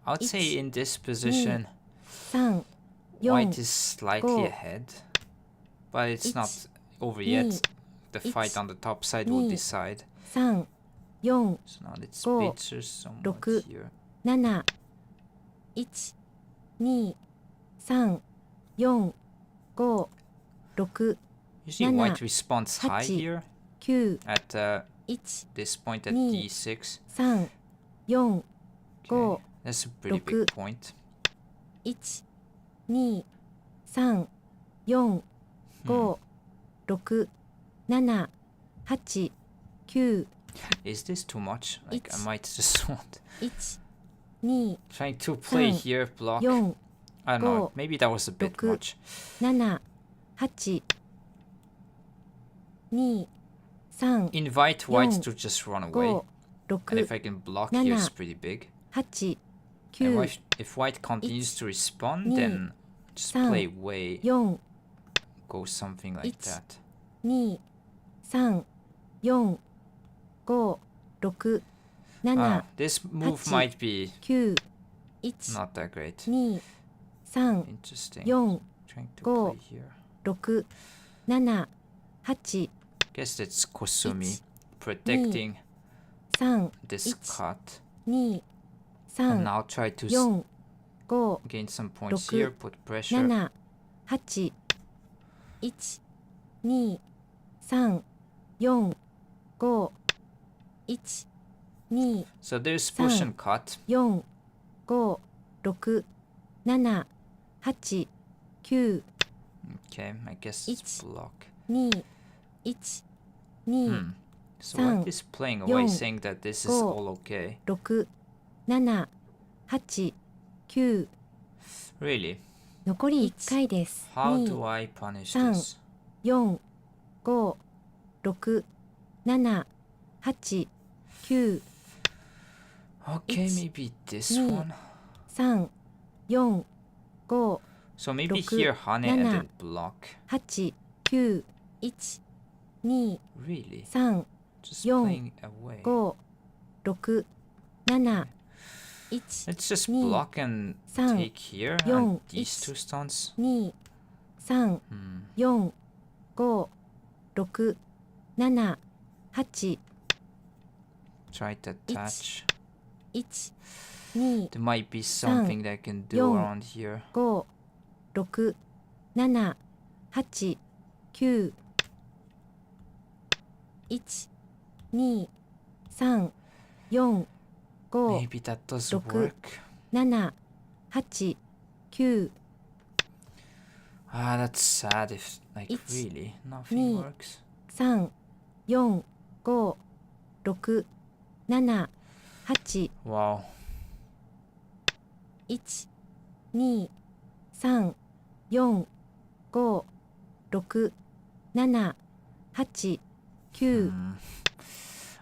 I'd say in this position, 3、 white 4、 is slightly ahead, but it's not over yet. The fight on the top side will decide. 3、4、 So now let's picture somewhat here. 7、1、2、3、4、5、6、 Usually white responds high here 9、 at 1、 this point at 2、 d6. 3、4、 Okay, that's a pretty big point. 1、2、3、4、5、6、7、8、9、 Is this too much? Like I might just want 1、2、 trying to play here block. 4、 I don't know. Maybe that was a bit much. 7、8、2、3、 Invite white to just run away. 5、 And 6、 if I can block here, it's pretty big. 8、 And 9、 if white continues to respond, then just play way. 4、 Go something like that. 2、3、4、5、6、 7、 This move might be 9、1、 not that great. 2、3、 Interesting. 4、 Trying to Go. play here. 6、7、8、 Guess that's Kosumi protecting 3、 this cut. 2 And 3 now try to 4 5 gain some points 6 here, put pressure. 7 8 1 2 3 4 5 1 2 So there's push and cut. 4 5 6 7 8 9 Okay, I guess it's block. 2 1 2 So white is playing away, 4 saying that this is 5 all okay. 6 7 8 9 Really? 残り1回です。 How 2 do I punish 3 this? 4 5 6 7 8 9 Okay, maybe this 2 one. 3 4 5 So maybe 6 here Hane and 7 then block. 8 9 1 2 Really? 3 Just 4 playing away. 5 6 7 1 Let's just 2 block and 3 take here 4 and these 1 two stones. 2 3 4 5 6 7 8 Try to attach. 1 2 There might be something that I can do 4 around here. 5 6 7 8 9 1 2 3 4 5 Maybe that does 6 work. 7 8 9 Ah, that's sad if, like, Ich, really, nothing ni, works. 3 4 5 6 7 8 Wow. 1 2 3 4 5 6 7 8 9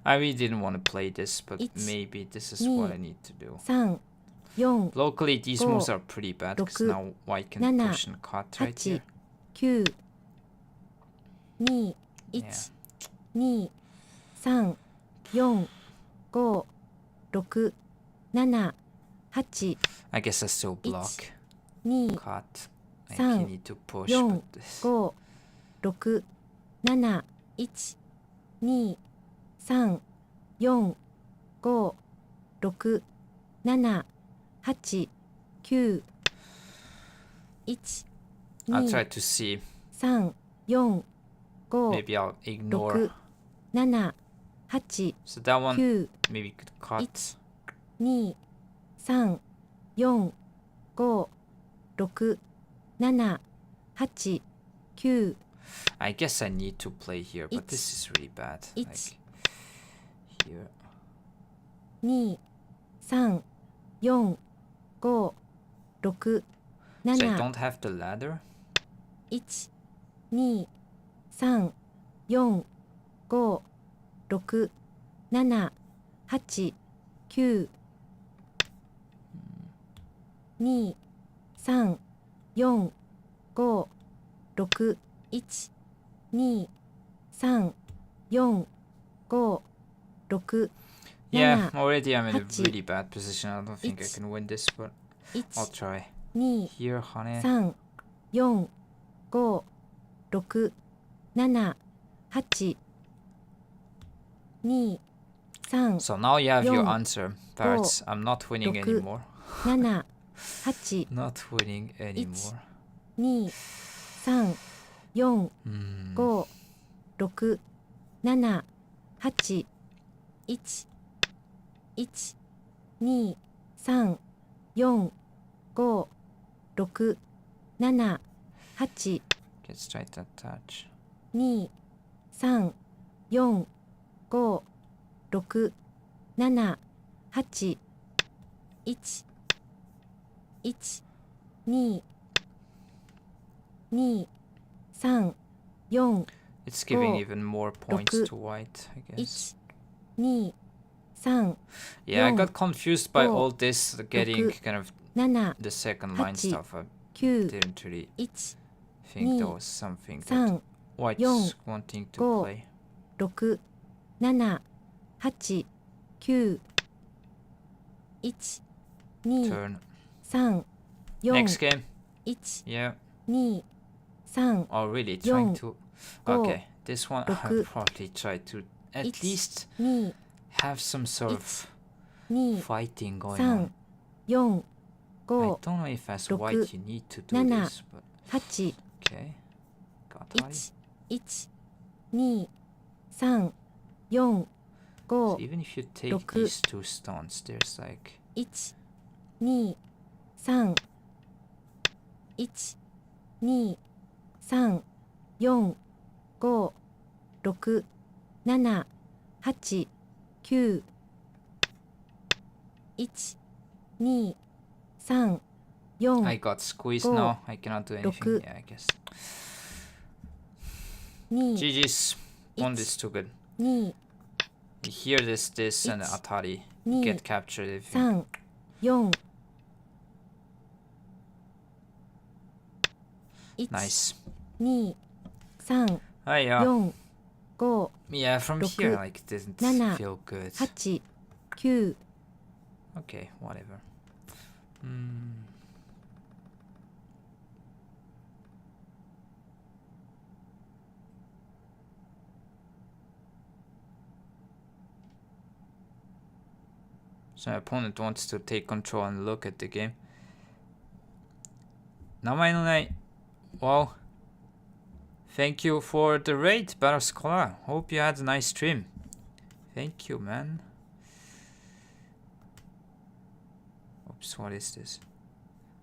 I really didn't want to play this, but Ich, maybe this is ni, what I need to do. 3 4 Locally, these 5 moves are pretty bad because 6 now white can 7 push and cut right 8 here. 9 2 1 Yeah. 2 3 4 5 6 7 8 I guess I still block. 2 Cut. Like San, you need to push, 4 but this. 5 6 7 1 2 3 4 5 6 7 8 9 1 I'll 2 try to see. 3 4 5 Maybe I'll 6 ignore. 7 8 So that one 9 maybe could cut. 2 3 4 5 6 7 8 9 I guess I need to play here, but this is really bad. Like here. 2 3 4 5 6 So I 7 don't have the ladder. 1 2 3 4 5 6 7 8 9 2 3 4 5 6 1 2 3 4 5 6 Yeah, 7 already I'm in a 8 really bad position. I don't think I Ich. can win this, but I'll 1 try. 2 Here, honey. 3 4 5 6 7 8 2 3 So now you have your 4 answer, Parrots. I'm not winning 6 anymore. 7 8 Not winning anymore. 2 3 4 5 6 7 8 1 1 2 3 4 5 6 7 8 Let's try to attach. 2 3 4 5 6 7 8 1 1 2 2 3 4 It's giving Oh, even more points 6 to white, I guess. 1 2 3 Yeah, I 4 got confused by 5 all this getting 6 kind of 7 the second line 8 stuff. I 9 didn't really 1 think there 2 was something that 3 white's 4 wanting to 5 play. 6 7 8 9 1 2 Turn. 3 Next 4 game. 1 Yeah. 2 3 Oh, really? Trying 4 to... 5 Okay, this one I'll 6 probably try to at 1 least 2 have some sort of 2、 fighting going 3、 on. 4、 I 5、 don't know if as 6 white you need to do 7 this, but 8、 okay. Gatari. 1、1、2、3、4、 So 5、 even if you take 6 these two stones, there's like 1、2、3、1、2、3、4、5、6、7、8、9、1、2、3、 4、 I got squeezed go, now. I cannot do anything. roku, Yeah, I guess. 2、 GG's. One Ich. is too good. 2、 You hear this, and Ich. Atari. You 2、 get captured if you... 3、 4、 1、 Nice. 2、 3、 Oh yeah. 4、 5、 Yeah, from Roku, here, like, it didn't 7, feel good. 8、 9、 Okay, whatever. Hmm. So my opponent wants to take control and look at the game. 名前のない Well, thank you for the raid, Barascola. Hope you had a nice stream. Thank you, man. Oops, what is this?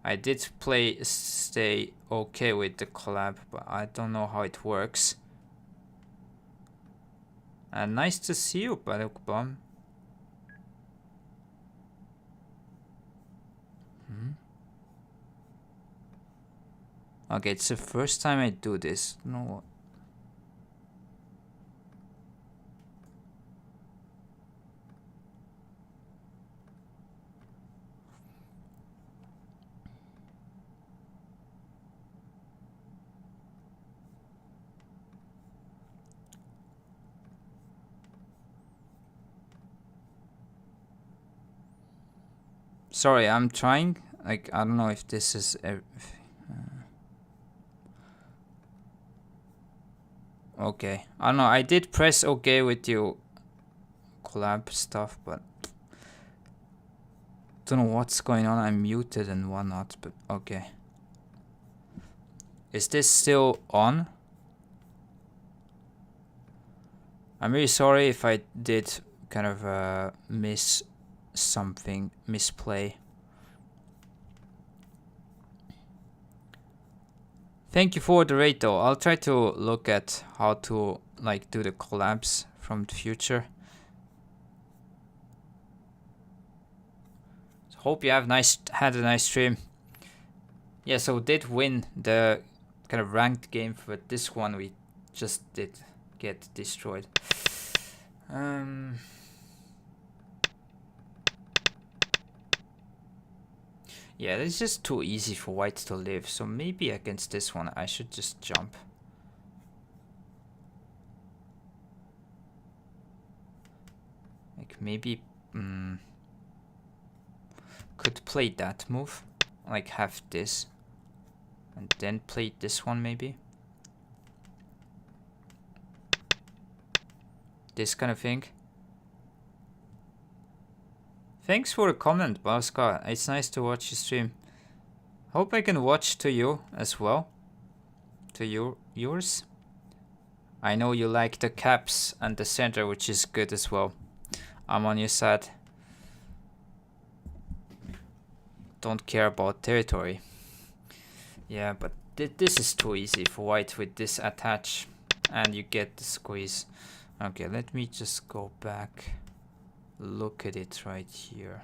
I did stay okay with the collab, but I don't know how it works. And nice to see you, Baduk Bomb. Okay, it's the first time I do this. No. Sorry, I'm trying. Like, I don't know if this is... okay. I don't know. I did press OK with you collab stuff, but... don't know what's going on. I'm muted and whatnot, but okay. Is this still on? I'm really sorry if I did kind of miss something, misplay. Thank you for the raid though. I'll try to look at how to like do the collabs from the future. So hope you have had a nice stream. Yeah, so did win the kind of ranked game, but this one we just did get destroyed. Yeah, it's just too easy for white to live, so maybe against this one I should just jump. Like maybe could play that move, like have this, and then play this one maybe. This kind of thing. Thanks for the comment, Baska. It's nice to watch you stream. Hope I can watch to you as well. To yours. I know you like the caps and the center, which is good as well. I'm on your side. Don't care about territory. Yeah, but this is too easy for white with this attach. And you get the squeeze. Okay, let me just go back. Look at it right here.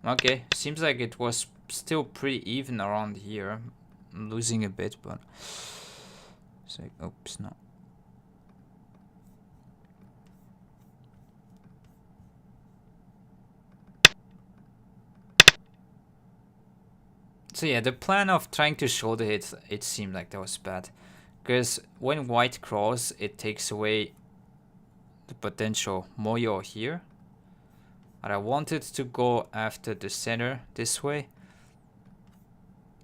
Okay, seems like it was still pretty even around here. I'm losing a bit, but it's like, oops, no. So yeah, the plan of trying to shoulder hit, it seemed like that was bad. Because when white crawls, it takes away the potential moyo here. And I wanted to go after the center this way.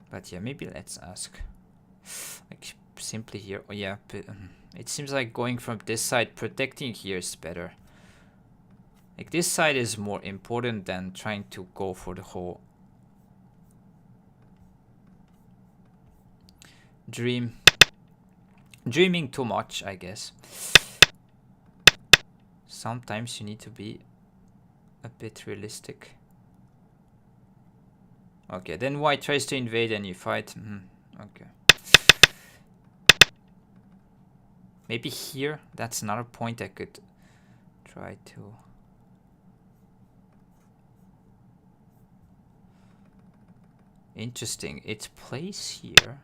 But yeah, maybe let's ask. Like simply here. Oh yeah, It seems like going from this side, protecting here is better. Like this side is more important than trying to go for the whole dreaming too much, I guess. Sometimes you need to be a bit realistic. Okay, then white tries to invade and you fight. Okay. Maybe here, that's another point I could try to... Interesting, it plays here.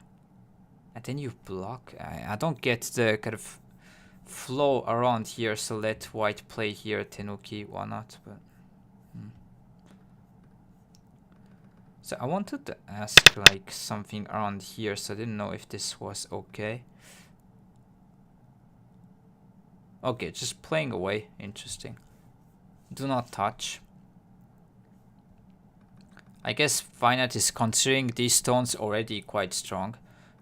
And then you block. I don't get the kind of flow around here, so let white play here, Tenuki, why not? But so I wanted to ask like something around here, so I didn't know if this was okay. Okay, just playing away, interesting. Do not touch. I guess Finite is considering these stones already quite strong.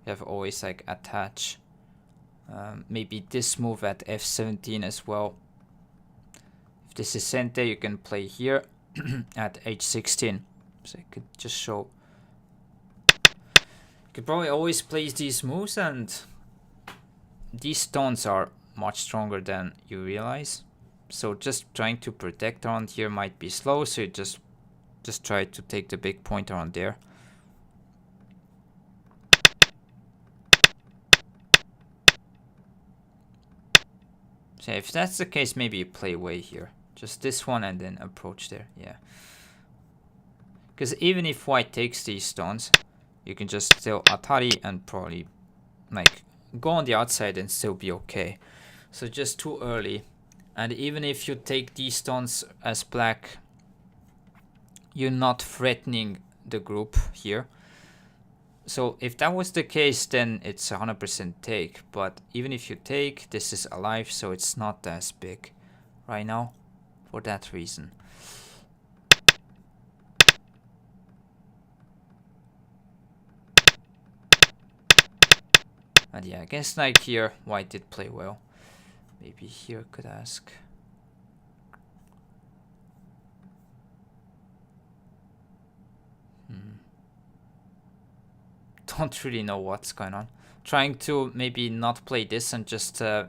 You have always like attach. Maybe this move at f17 as well. If this is Sente, you can play here at h16. So I could just show. You could probably always play these moves, and these stones are much stronger than you realize. So just trying to protect around here might be slow, so you just try to take the big point around there. So if that's the case, maybe you play away here. Just this one and then approach there, yeah. Because even if white takes these stones, you can just still Atari and probably like go on the outside and still be okay. So just too early. And even if you take these stones as black, you're not threatening the group here. So if that was the case, then it's 100% take. But even if you take, this is alive, so it's not as big right now for that reason. And yeah, I guess like here, white did play well. Maybe here could ask. Don't really know what's going on. Trying to maybe not play this and just yeah,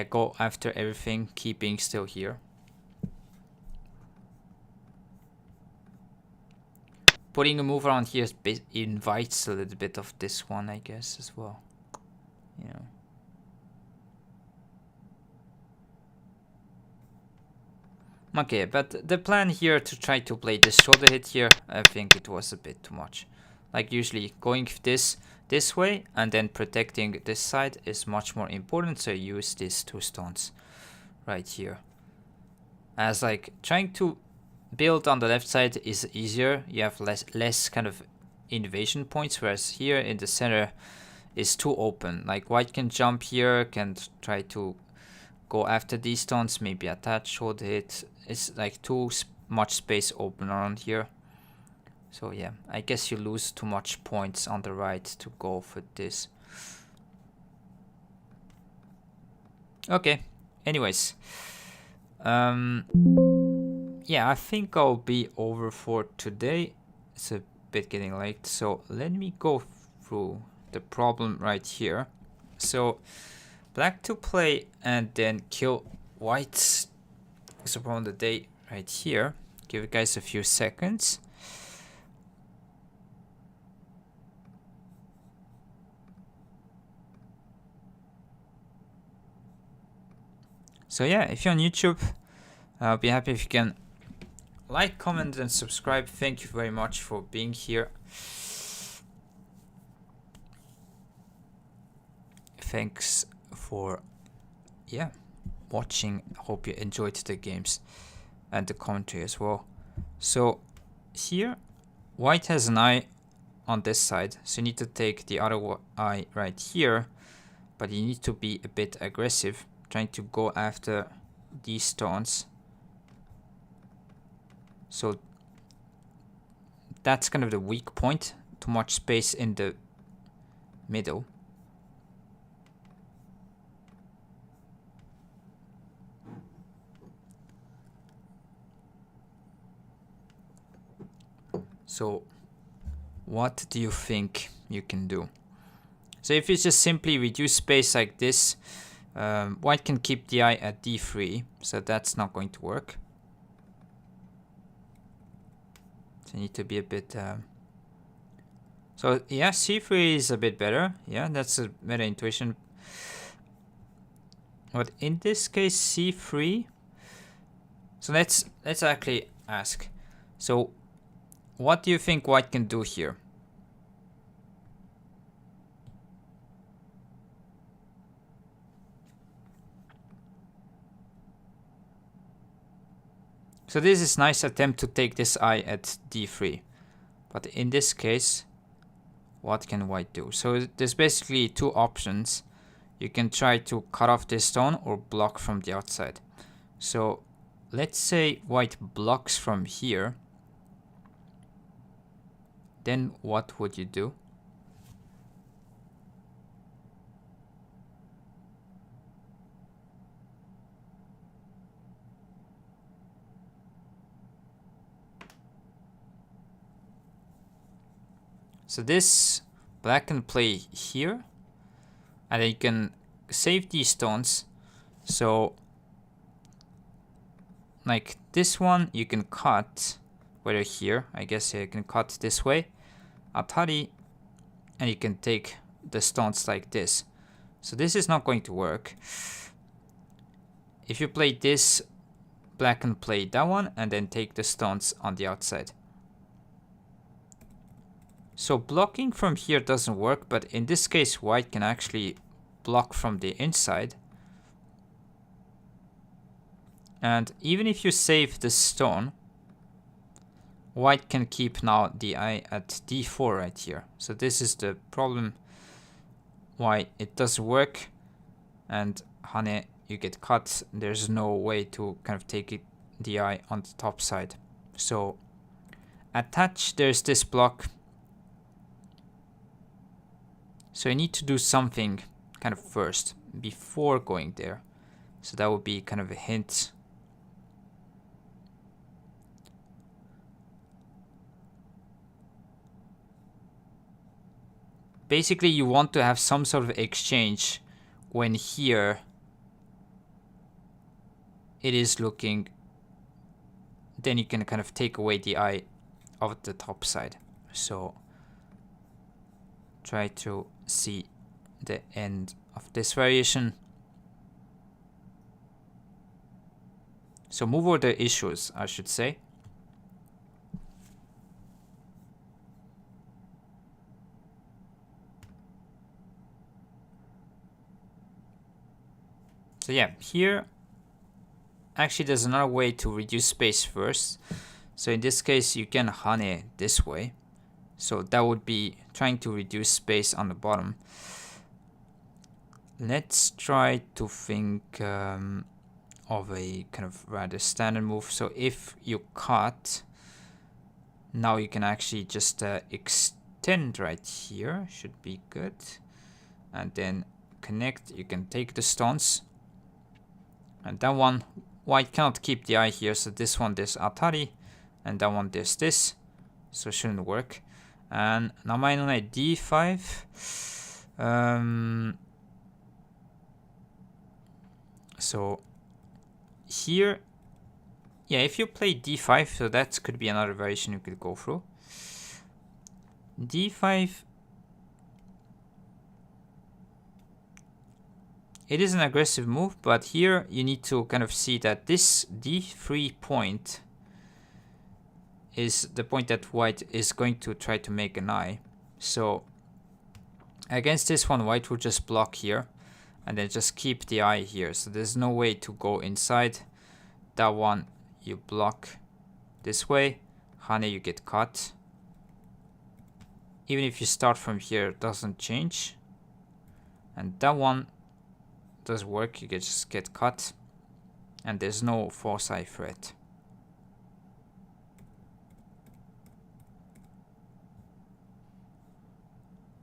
go after everything, keeping still here. Putting a move around here invites a little bit of this one, I guess, as well. Yeah. Okay, but the plan here to try to play this shoulder hit here, I think it was a bit too much. Like usually going this way and then protecting this side is much more important, so I use these two stones right here. As like trying to build on the left side is easier, you have less kind of invasion points, whereas here in the center is too open. Like white can jump here, can try to go after these stones, maybe attach, shoulder hit. It's like too much space open around here. So yeah, I guess you lose too much points on the right to go for this. Okay, anyways. Yeah, I think I'll be over for today. It's a bit getting late, so let me go through the problem right here. So black to play and then kill white. So on the day right here. Give you guys a few seconds. So yeah, if you're on YouTube, I'll be happy if you can like, comment, and subscribe. Thank you very much for being here. Thanks for watching. Hope you enjoyed the games and the commentary as well. So here, white has an eye on this side, so you need to take the other eye right here, but you need to be a bit aggressive, trying to go after these stones. So that's kind of the weak point, too much space in the middle. So what do you think you can do? So if you just simply reduce space like this, white can keep the eye at d3, so that's not going to work. So you need to be a bit... So yeah, c3 is a bit better. Yeah, that's a better intuition. But in this case, c3... So let's actually ask. So what do you think white can do here? So this is nice attempt to take this eye at d3. But in this case, what can white do? So there's basically two options. You can try to cut off this stone or block from the outside. So let's say white blocks from here. Then what would you do? So this black can play here, and then you can save these stones. So like this one you can cut, whether here, I guess you can cut this way, atari, and you can take the stones like this. So this is not going to work. If you play this, black can play that one and then take the stones on the outside. So blocking from here doesn't work, but in this case white can actually block from the inside. And even if you save the stone, white can keep now the eye at d4 right here. So this is the problem why it doesn't work. And Hane, you get cut. There's no way to kind of take it, the eye on the top side. So attach, there's this block. So you need to do something kind of first before going there. So that would be kind of a hint. Basically, you want to have some sort of exchange when here it is looking, then you can kind of take away the eye of the top side. So try to see the end of this variation. So move over the issues, I should say. So yeah, here actually there's another way to reduce space first. So in this case you can hane this way. So that would be trying to reduce space on the bottom. Let's try to think of a kind of rather standard move. So if you cut, now you can actually just extend right here, should be good. And then connect, you can take the stones. And that one, white cannot keep the eye here, so this one there's atari, and that one there's this, so it shouldn't work. And namae no nai d5. So here, yeah, if you play d5, so that could be another variation you could go through. d5, it is an aggressive move, but here you need to kind of see that this d3 point is the point that white is going to try to make an eye. So against this one, white will just block here and then just keep the eye here. So there's no way to go inside. That one you block this way, hane, you get cut. Even if you start from here, it doesn't change. And that one does work, you can just get cut, and there's no force eye threat.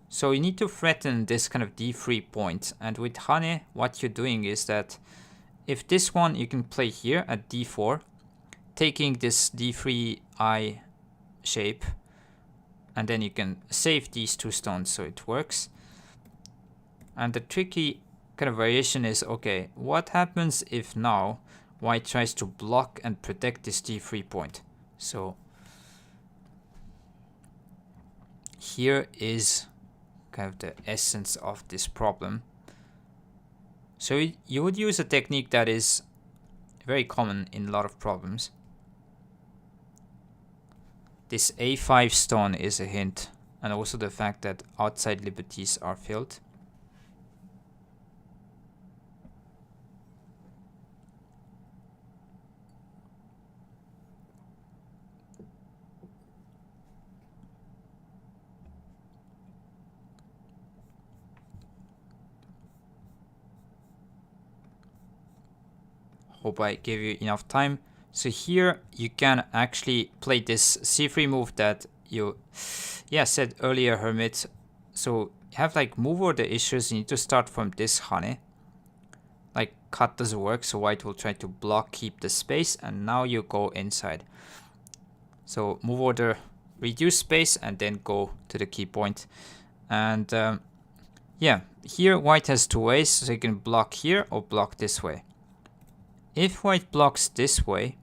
So you need to threaten this kind of d3 point, and with hane, what you're doing is that if this one you can play here at d4, taking this d3 eye shape, and then you can save these 2 stones so it works. And the tricky kind of variation is, okay, what happens if now white tries to block and protect this d3 point? So here is kind of the essence of this problem. So you would use a technique that is very common in a lot of problems. This a5 stone is a hint, and also the fact that outside liberties are filled. Hope I gave you enough time. So here you can actually play this c3 move that you said earlier, Hermit. So you have like move order issues. You need to start from this honey. Like cut doesn't work, so white will try to block, keep the space, and now you go inside. So move order, reduce space, and then go to the key point. And yeah, here white has 2 ways, so you can block here or block this way. If white blocks this way,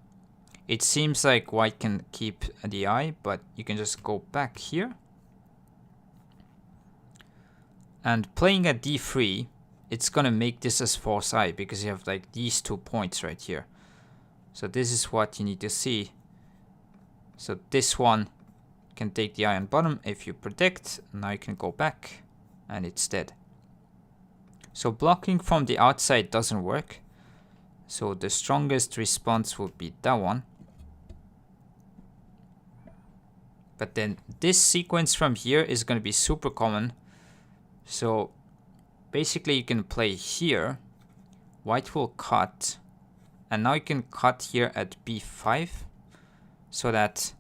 it seems like white can keep the eye, but you can just go back here. And playing at d3, it's gonna make this as false eye because you have like these 2 points right here. So this is what you need to see. So this one can take the eye on bottom. If you protect, now you can go back and it's dead. So blocking from the outside doesn't work. So the strongest response would be that one. But then this sequence from here is going to be super common. So basically you can play here. White will cut. And now you can cut here at b5. So that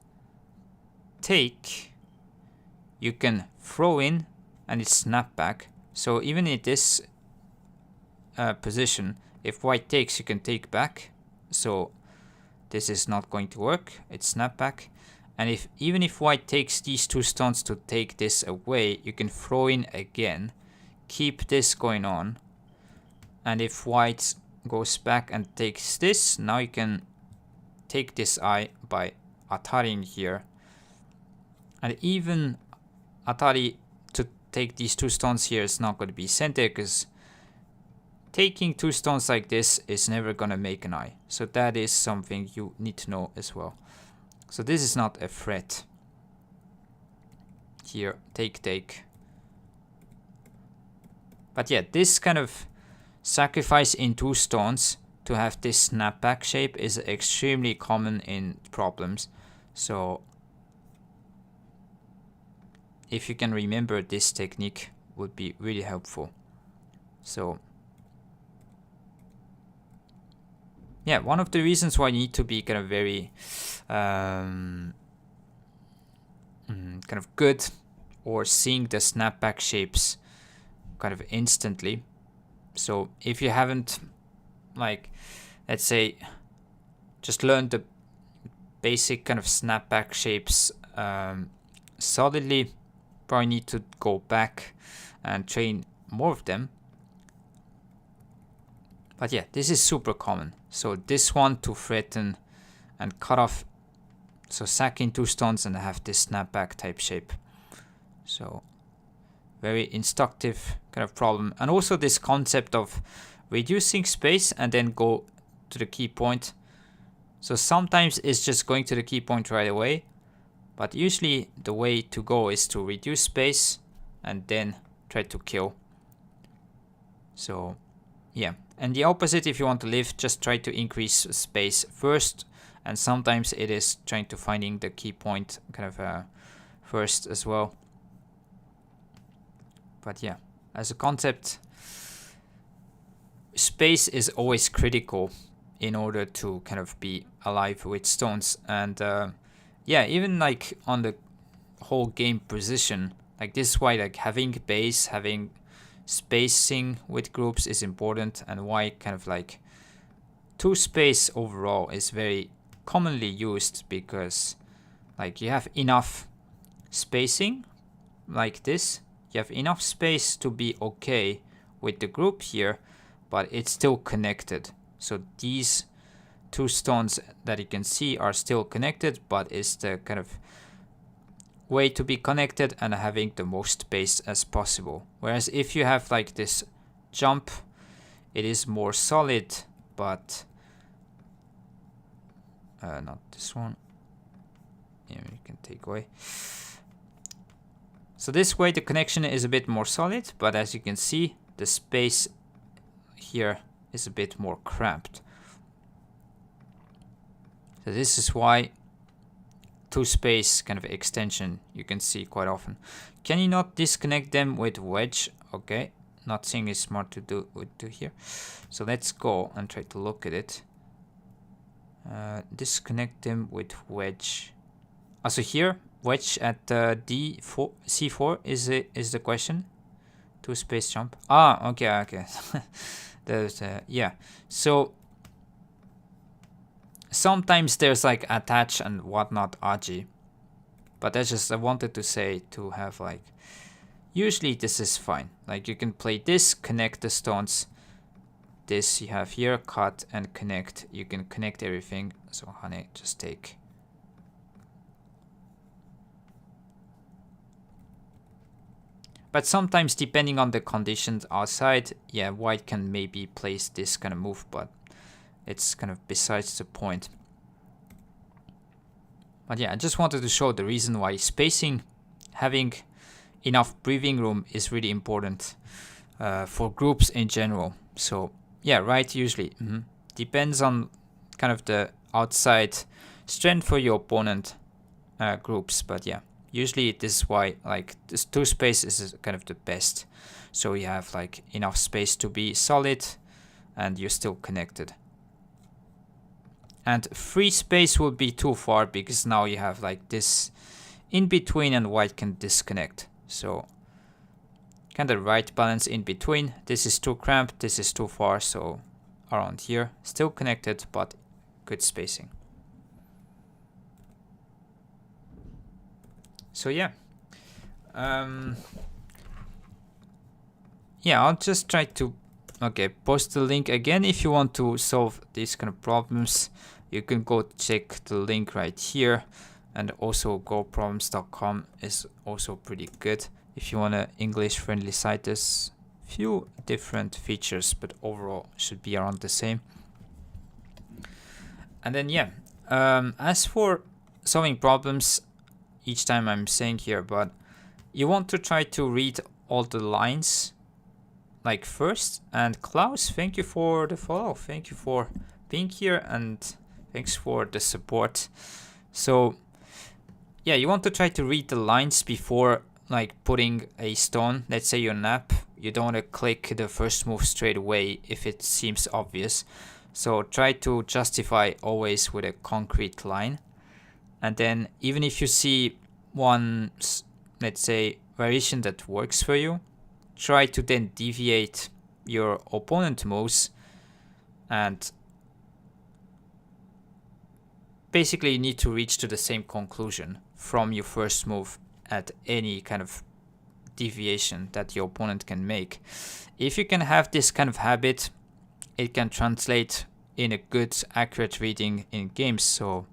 take, you can throw in and it's snap back. So even in this position, if white takes, you can take back. So this is not going to work. It's snap back. And even if white takes these 2 stones to take this away, you can throw in again. Keep this going on. And if white goes back and takes this, now you can take this eye by ataring here. And even atari to take these 2 stones here is not going to be center because taking 2 stones like this is never gonna make an eye. So that is something you need to know as well. So this is not a threat. Here, take. But yeah, this kind of sacrifice in 2 stones to have this snapback shape is extremely common in problems. So if you can remember this technique, would be really helpful. So yeah, one of the reasons why you need to be kind of very kind of good or seeing the snapback shapes kind of instantly. So if you haven't, like, let's say, just learned the basic kind of snapback shapes solidly, probably need to go back and train more of them. But yeah, this is super common. So this one to threaten and cut off. So sack in 2 stones and have this snapback type shape. So very instructive kind of problem. And also this concept of reducing space and then go to the key point. So sometimes it's just going to the key point right away. But usually the way to go is to reduce space and then try to kill. So yeah. And the opposite, if you want to live, just try to increase space first. And sometimes it is trying to finding the key point kind of first as well. But yeah, as a concept, space is always critical in order to kind of be alive with stones. And yeah, even like on the whole game position, like this is why like having base, having spacing with groups is important, and why kind of like 2 space overall is very commonly used, because like you have enough spacing like this. You have enough space to be okay with the group here, but it's still connected. So these two stones that you can see are still connected, but it's the kind of way to be connected and having the most space as possible. Whereas if you have like this jump, it is more solid, but not this one. Yeah, you can take away. So this way the connection is a bit more solid, but as you can see, the space here is a bit more cramped. So this is why two space kind of extension you can see quite often. Can you not disconnect them with wedge? Okay, not saying it's smart to do here. So let's go and try to look at it. Disconnect them with wedge. Also here, wedge at D4, C4 is the question. Two space jump. Ah, okay. There's yeah. So sometimes there's like attach and whatnot aji, but that's just I wanted to say to have like. Usually this is fine. Like you can play this, connect the stones. This you have here, cut and connect. You can connect everything. So honey, just take. But sometimes depending on the conditions outside, yeah, white can maybe place this kind of move, but it's kind of besides the point. But yeah, I just wanted to show the reason why spacing, having enough breathing room is really important for groups in general. So yeah, right, usually depends on kind of the outside strength for your opponent groups, but yeah. Usually this is why like this two space is kind of the best. So you have like enough space to be solid and you're still connected. And free space would be too far because now you have like this in between and white can disconnect. So kind of right balance in between. This is too cramped, this is too far, so around here. Still connected, but good spacing. So yeah, yeah, I'll just try to, post the link again. If you want to solve these kind of problems, you can go check the link right here, and also goproblems.com is also pretty good. If you want an English friendly site, there's few different features, but overall should be around the same. And then yeah, as for solving problems, each time I'm saying here, but you want to try to read all the lines like first. And Klaus, thank you for the follow, thank you for being here, and thanks for the support. So yeah, you want to try to read the lines before like putting a stone. Let's say your nap, you don't want to click the first move straight away if it seems obvious. So try to justify always with a concrete line. And then even if you see one, let's say, variation that works for you, try to then deviate your opponent moves, and basically you need to reach to the same conclusion from your first move at any kind of deviation that your opponent can make. If you can have this kind of habit, it can translate in a good, accurate reading in games. So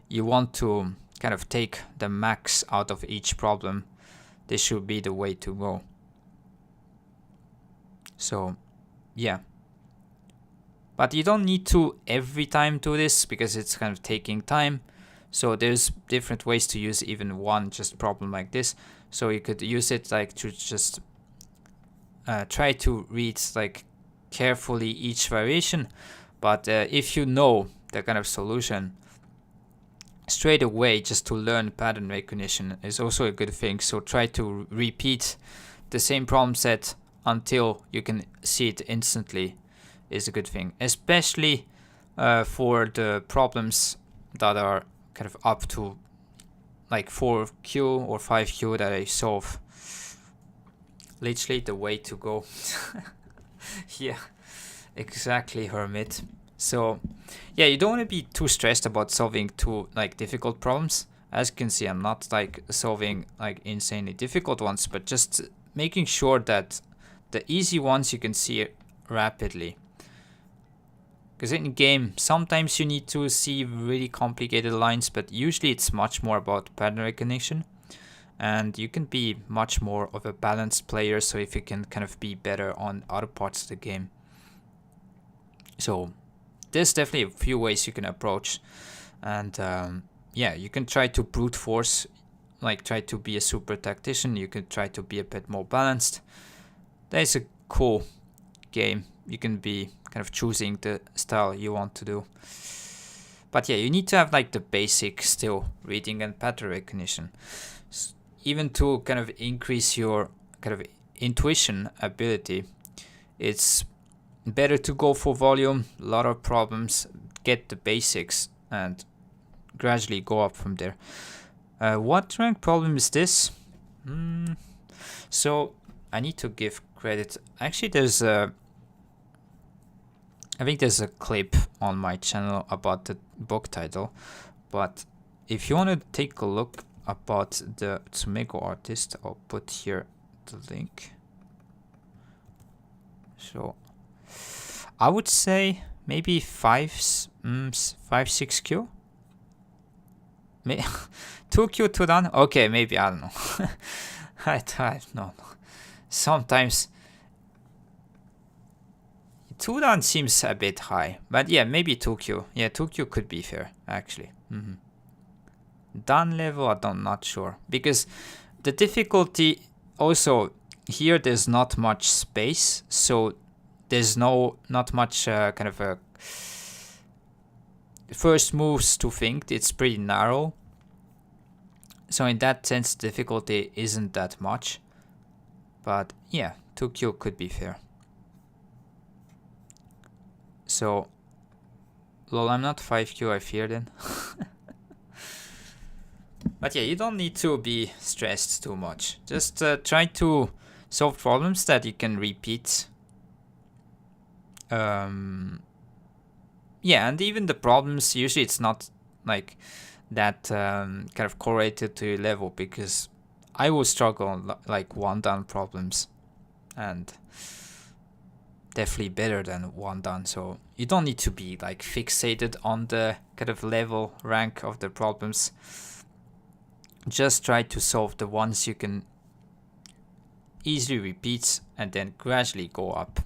you want to kind of take the max out of each problem. This should be the way to go. So yeah, but you don't need to every time do this because it's kind of taking time. So there's different ways to use even one just problem like this. So you could use it like to just try to read like carefully each variation. But if you know the kind of solution straight away, just to learn pattern recognition is also a good thing. So try to repeat the same problem set until you can see it instantly is a good thing, especially for the problems that are kind of up to like 4Q or 5Q that I solve. Literally the way to go. Yeah, exactly, Hermit. So yeah, you don't want to be too stressed about solving too like difficult problems. As you can see, I'm not like solving like insanely difficult ones, but just making sure that the easy ones you can see rapidly. Because in game, sometimes you need to see really complicated lines, but usually it's much more about pattern recognition. And you can be much more of a balanced player, so if you can kind of be better on other parts of the game. So there's definitely a few ways you can approach. And yeah, you can try to brute force, like try to be a super tactician. You can try to be a bit more balanced. That is a cool game. You can be kind of choosing the style you want to do. But yeah, you need to have like the basic still reading and pattern recognition. Even to kind of increase your kind of intuition ability, it's better to go for volume, a lot of problems, get the basics, and gradually go up from there. What rank problem is this? So I need to give credit. Actually, there's a I think there's a clip on my channel about the book title, but if you want to take a look about the Tsumego artist, I'll put here the link. So I would say maybe 5-6Q. 2Q 2 dan? Okay, maybe, I don't know. I don't know. Sometimes 2 dan seems a bit high, but yeah, maybe 2Q. Yeah, 2Q could be fair, actually. Dan level, I'm not sure, because the difficulty also here, there's not much space, so there's not much kind of a first moves to think. It's pretty narrow, so in that sense difficulty isn't that much, but yeah, 2Q could be fair. So lol, I'm not 5Q, I fear then. But yeah, you don't need to be stressed too much. Just try to solve problems that you can repeat. Yeah, and even the problems, usually it's not like that kind of correlated to your level, because I will struggle on like 1 dan problems, and definitely better than 1 dan. So you don't need to be like fixated on the kind of level rank of the problems. Just try to solve the ones you can easily repeat and then gradually go up.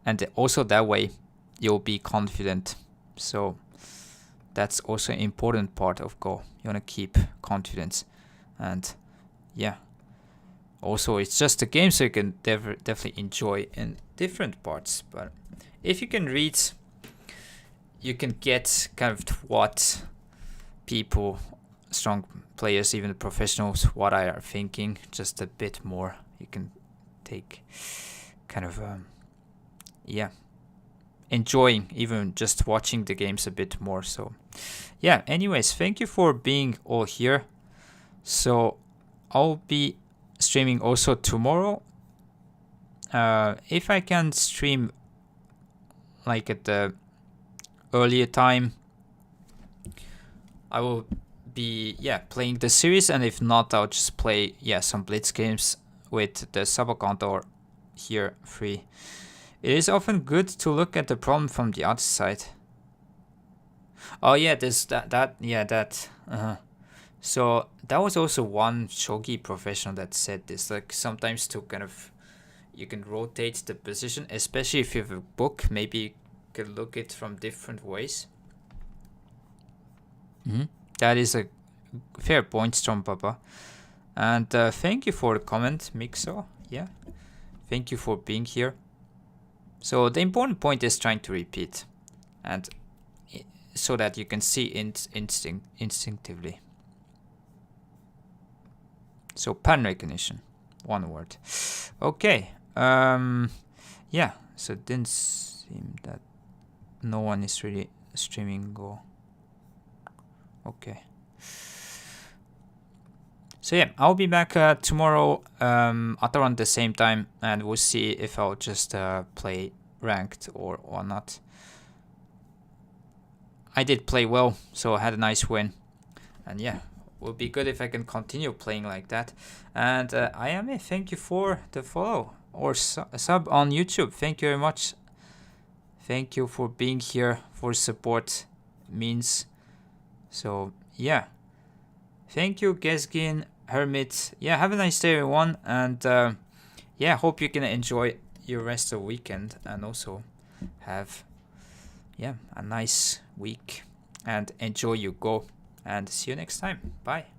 And also that way you'll be confident. So that's also an important part of Go. You want to keep confidence. And yeah, also it's just a game, so you can definitely enjoy in different parts. But if you can read, you can get kind of what people, strong players, even the professionals, what I are thinking just a bit more. You can take kind of yeah, enjoying even just watching the games a bit more. So yeah, anyways, thank you for being all here. So I'll be streaming also tomorrow. If I can stream like at the earlier time, I will be playing the series, and if not, I'll just play some blitz games with the sub account or here free. It is often good to look at the problem from the other side. Oh yeah, there's that. So that was also one shogi professional that said this, like sometimes to kind of, you can rotate the position, especially if you have a book, maybe you can look it from different ways. That is a fair point, Strong Papa. And thank you for the comment, Mixo. Yeah, thank you for being here. So the important point is trying to repeat, and so that you can see instinctively. So pattern recognition, one word. Okay. Yeah. So it didn't seem that no one is really streaming Go. Okay. So yeah, I'll be back tomorrow at around the same time, and we'll see if I'll just play ranked or not. I did play well, so I had a nice win, and yeah, would be good if I can continue playing like that. And I am it. Thank you for the follow or sub on YouTube. Thank you very much. Thank you for being here, for support means. So yeah, thank you, Gesgin, Hermit. Yeah, have a nice day, everyone, and yeah, hope you can enjoy your rest of the weekend and also have a nice week and enjoy your Go, and see you next time. Bye.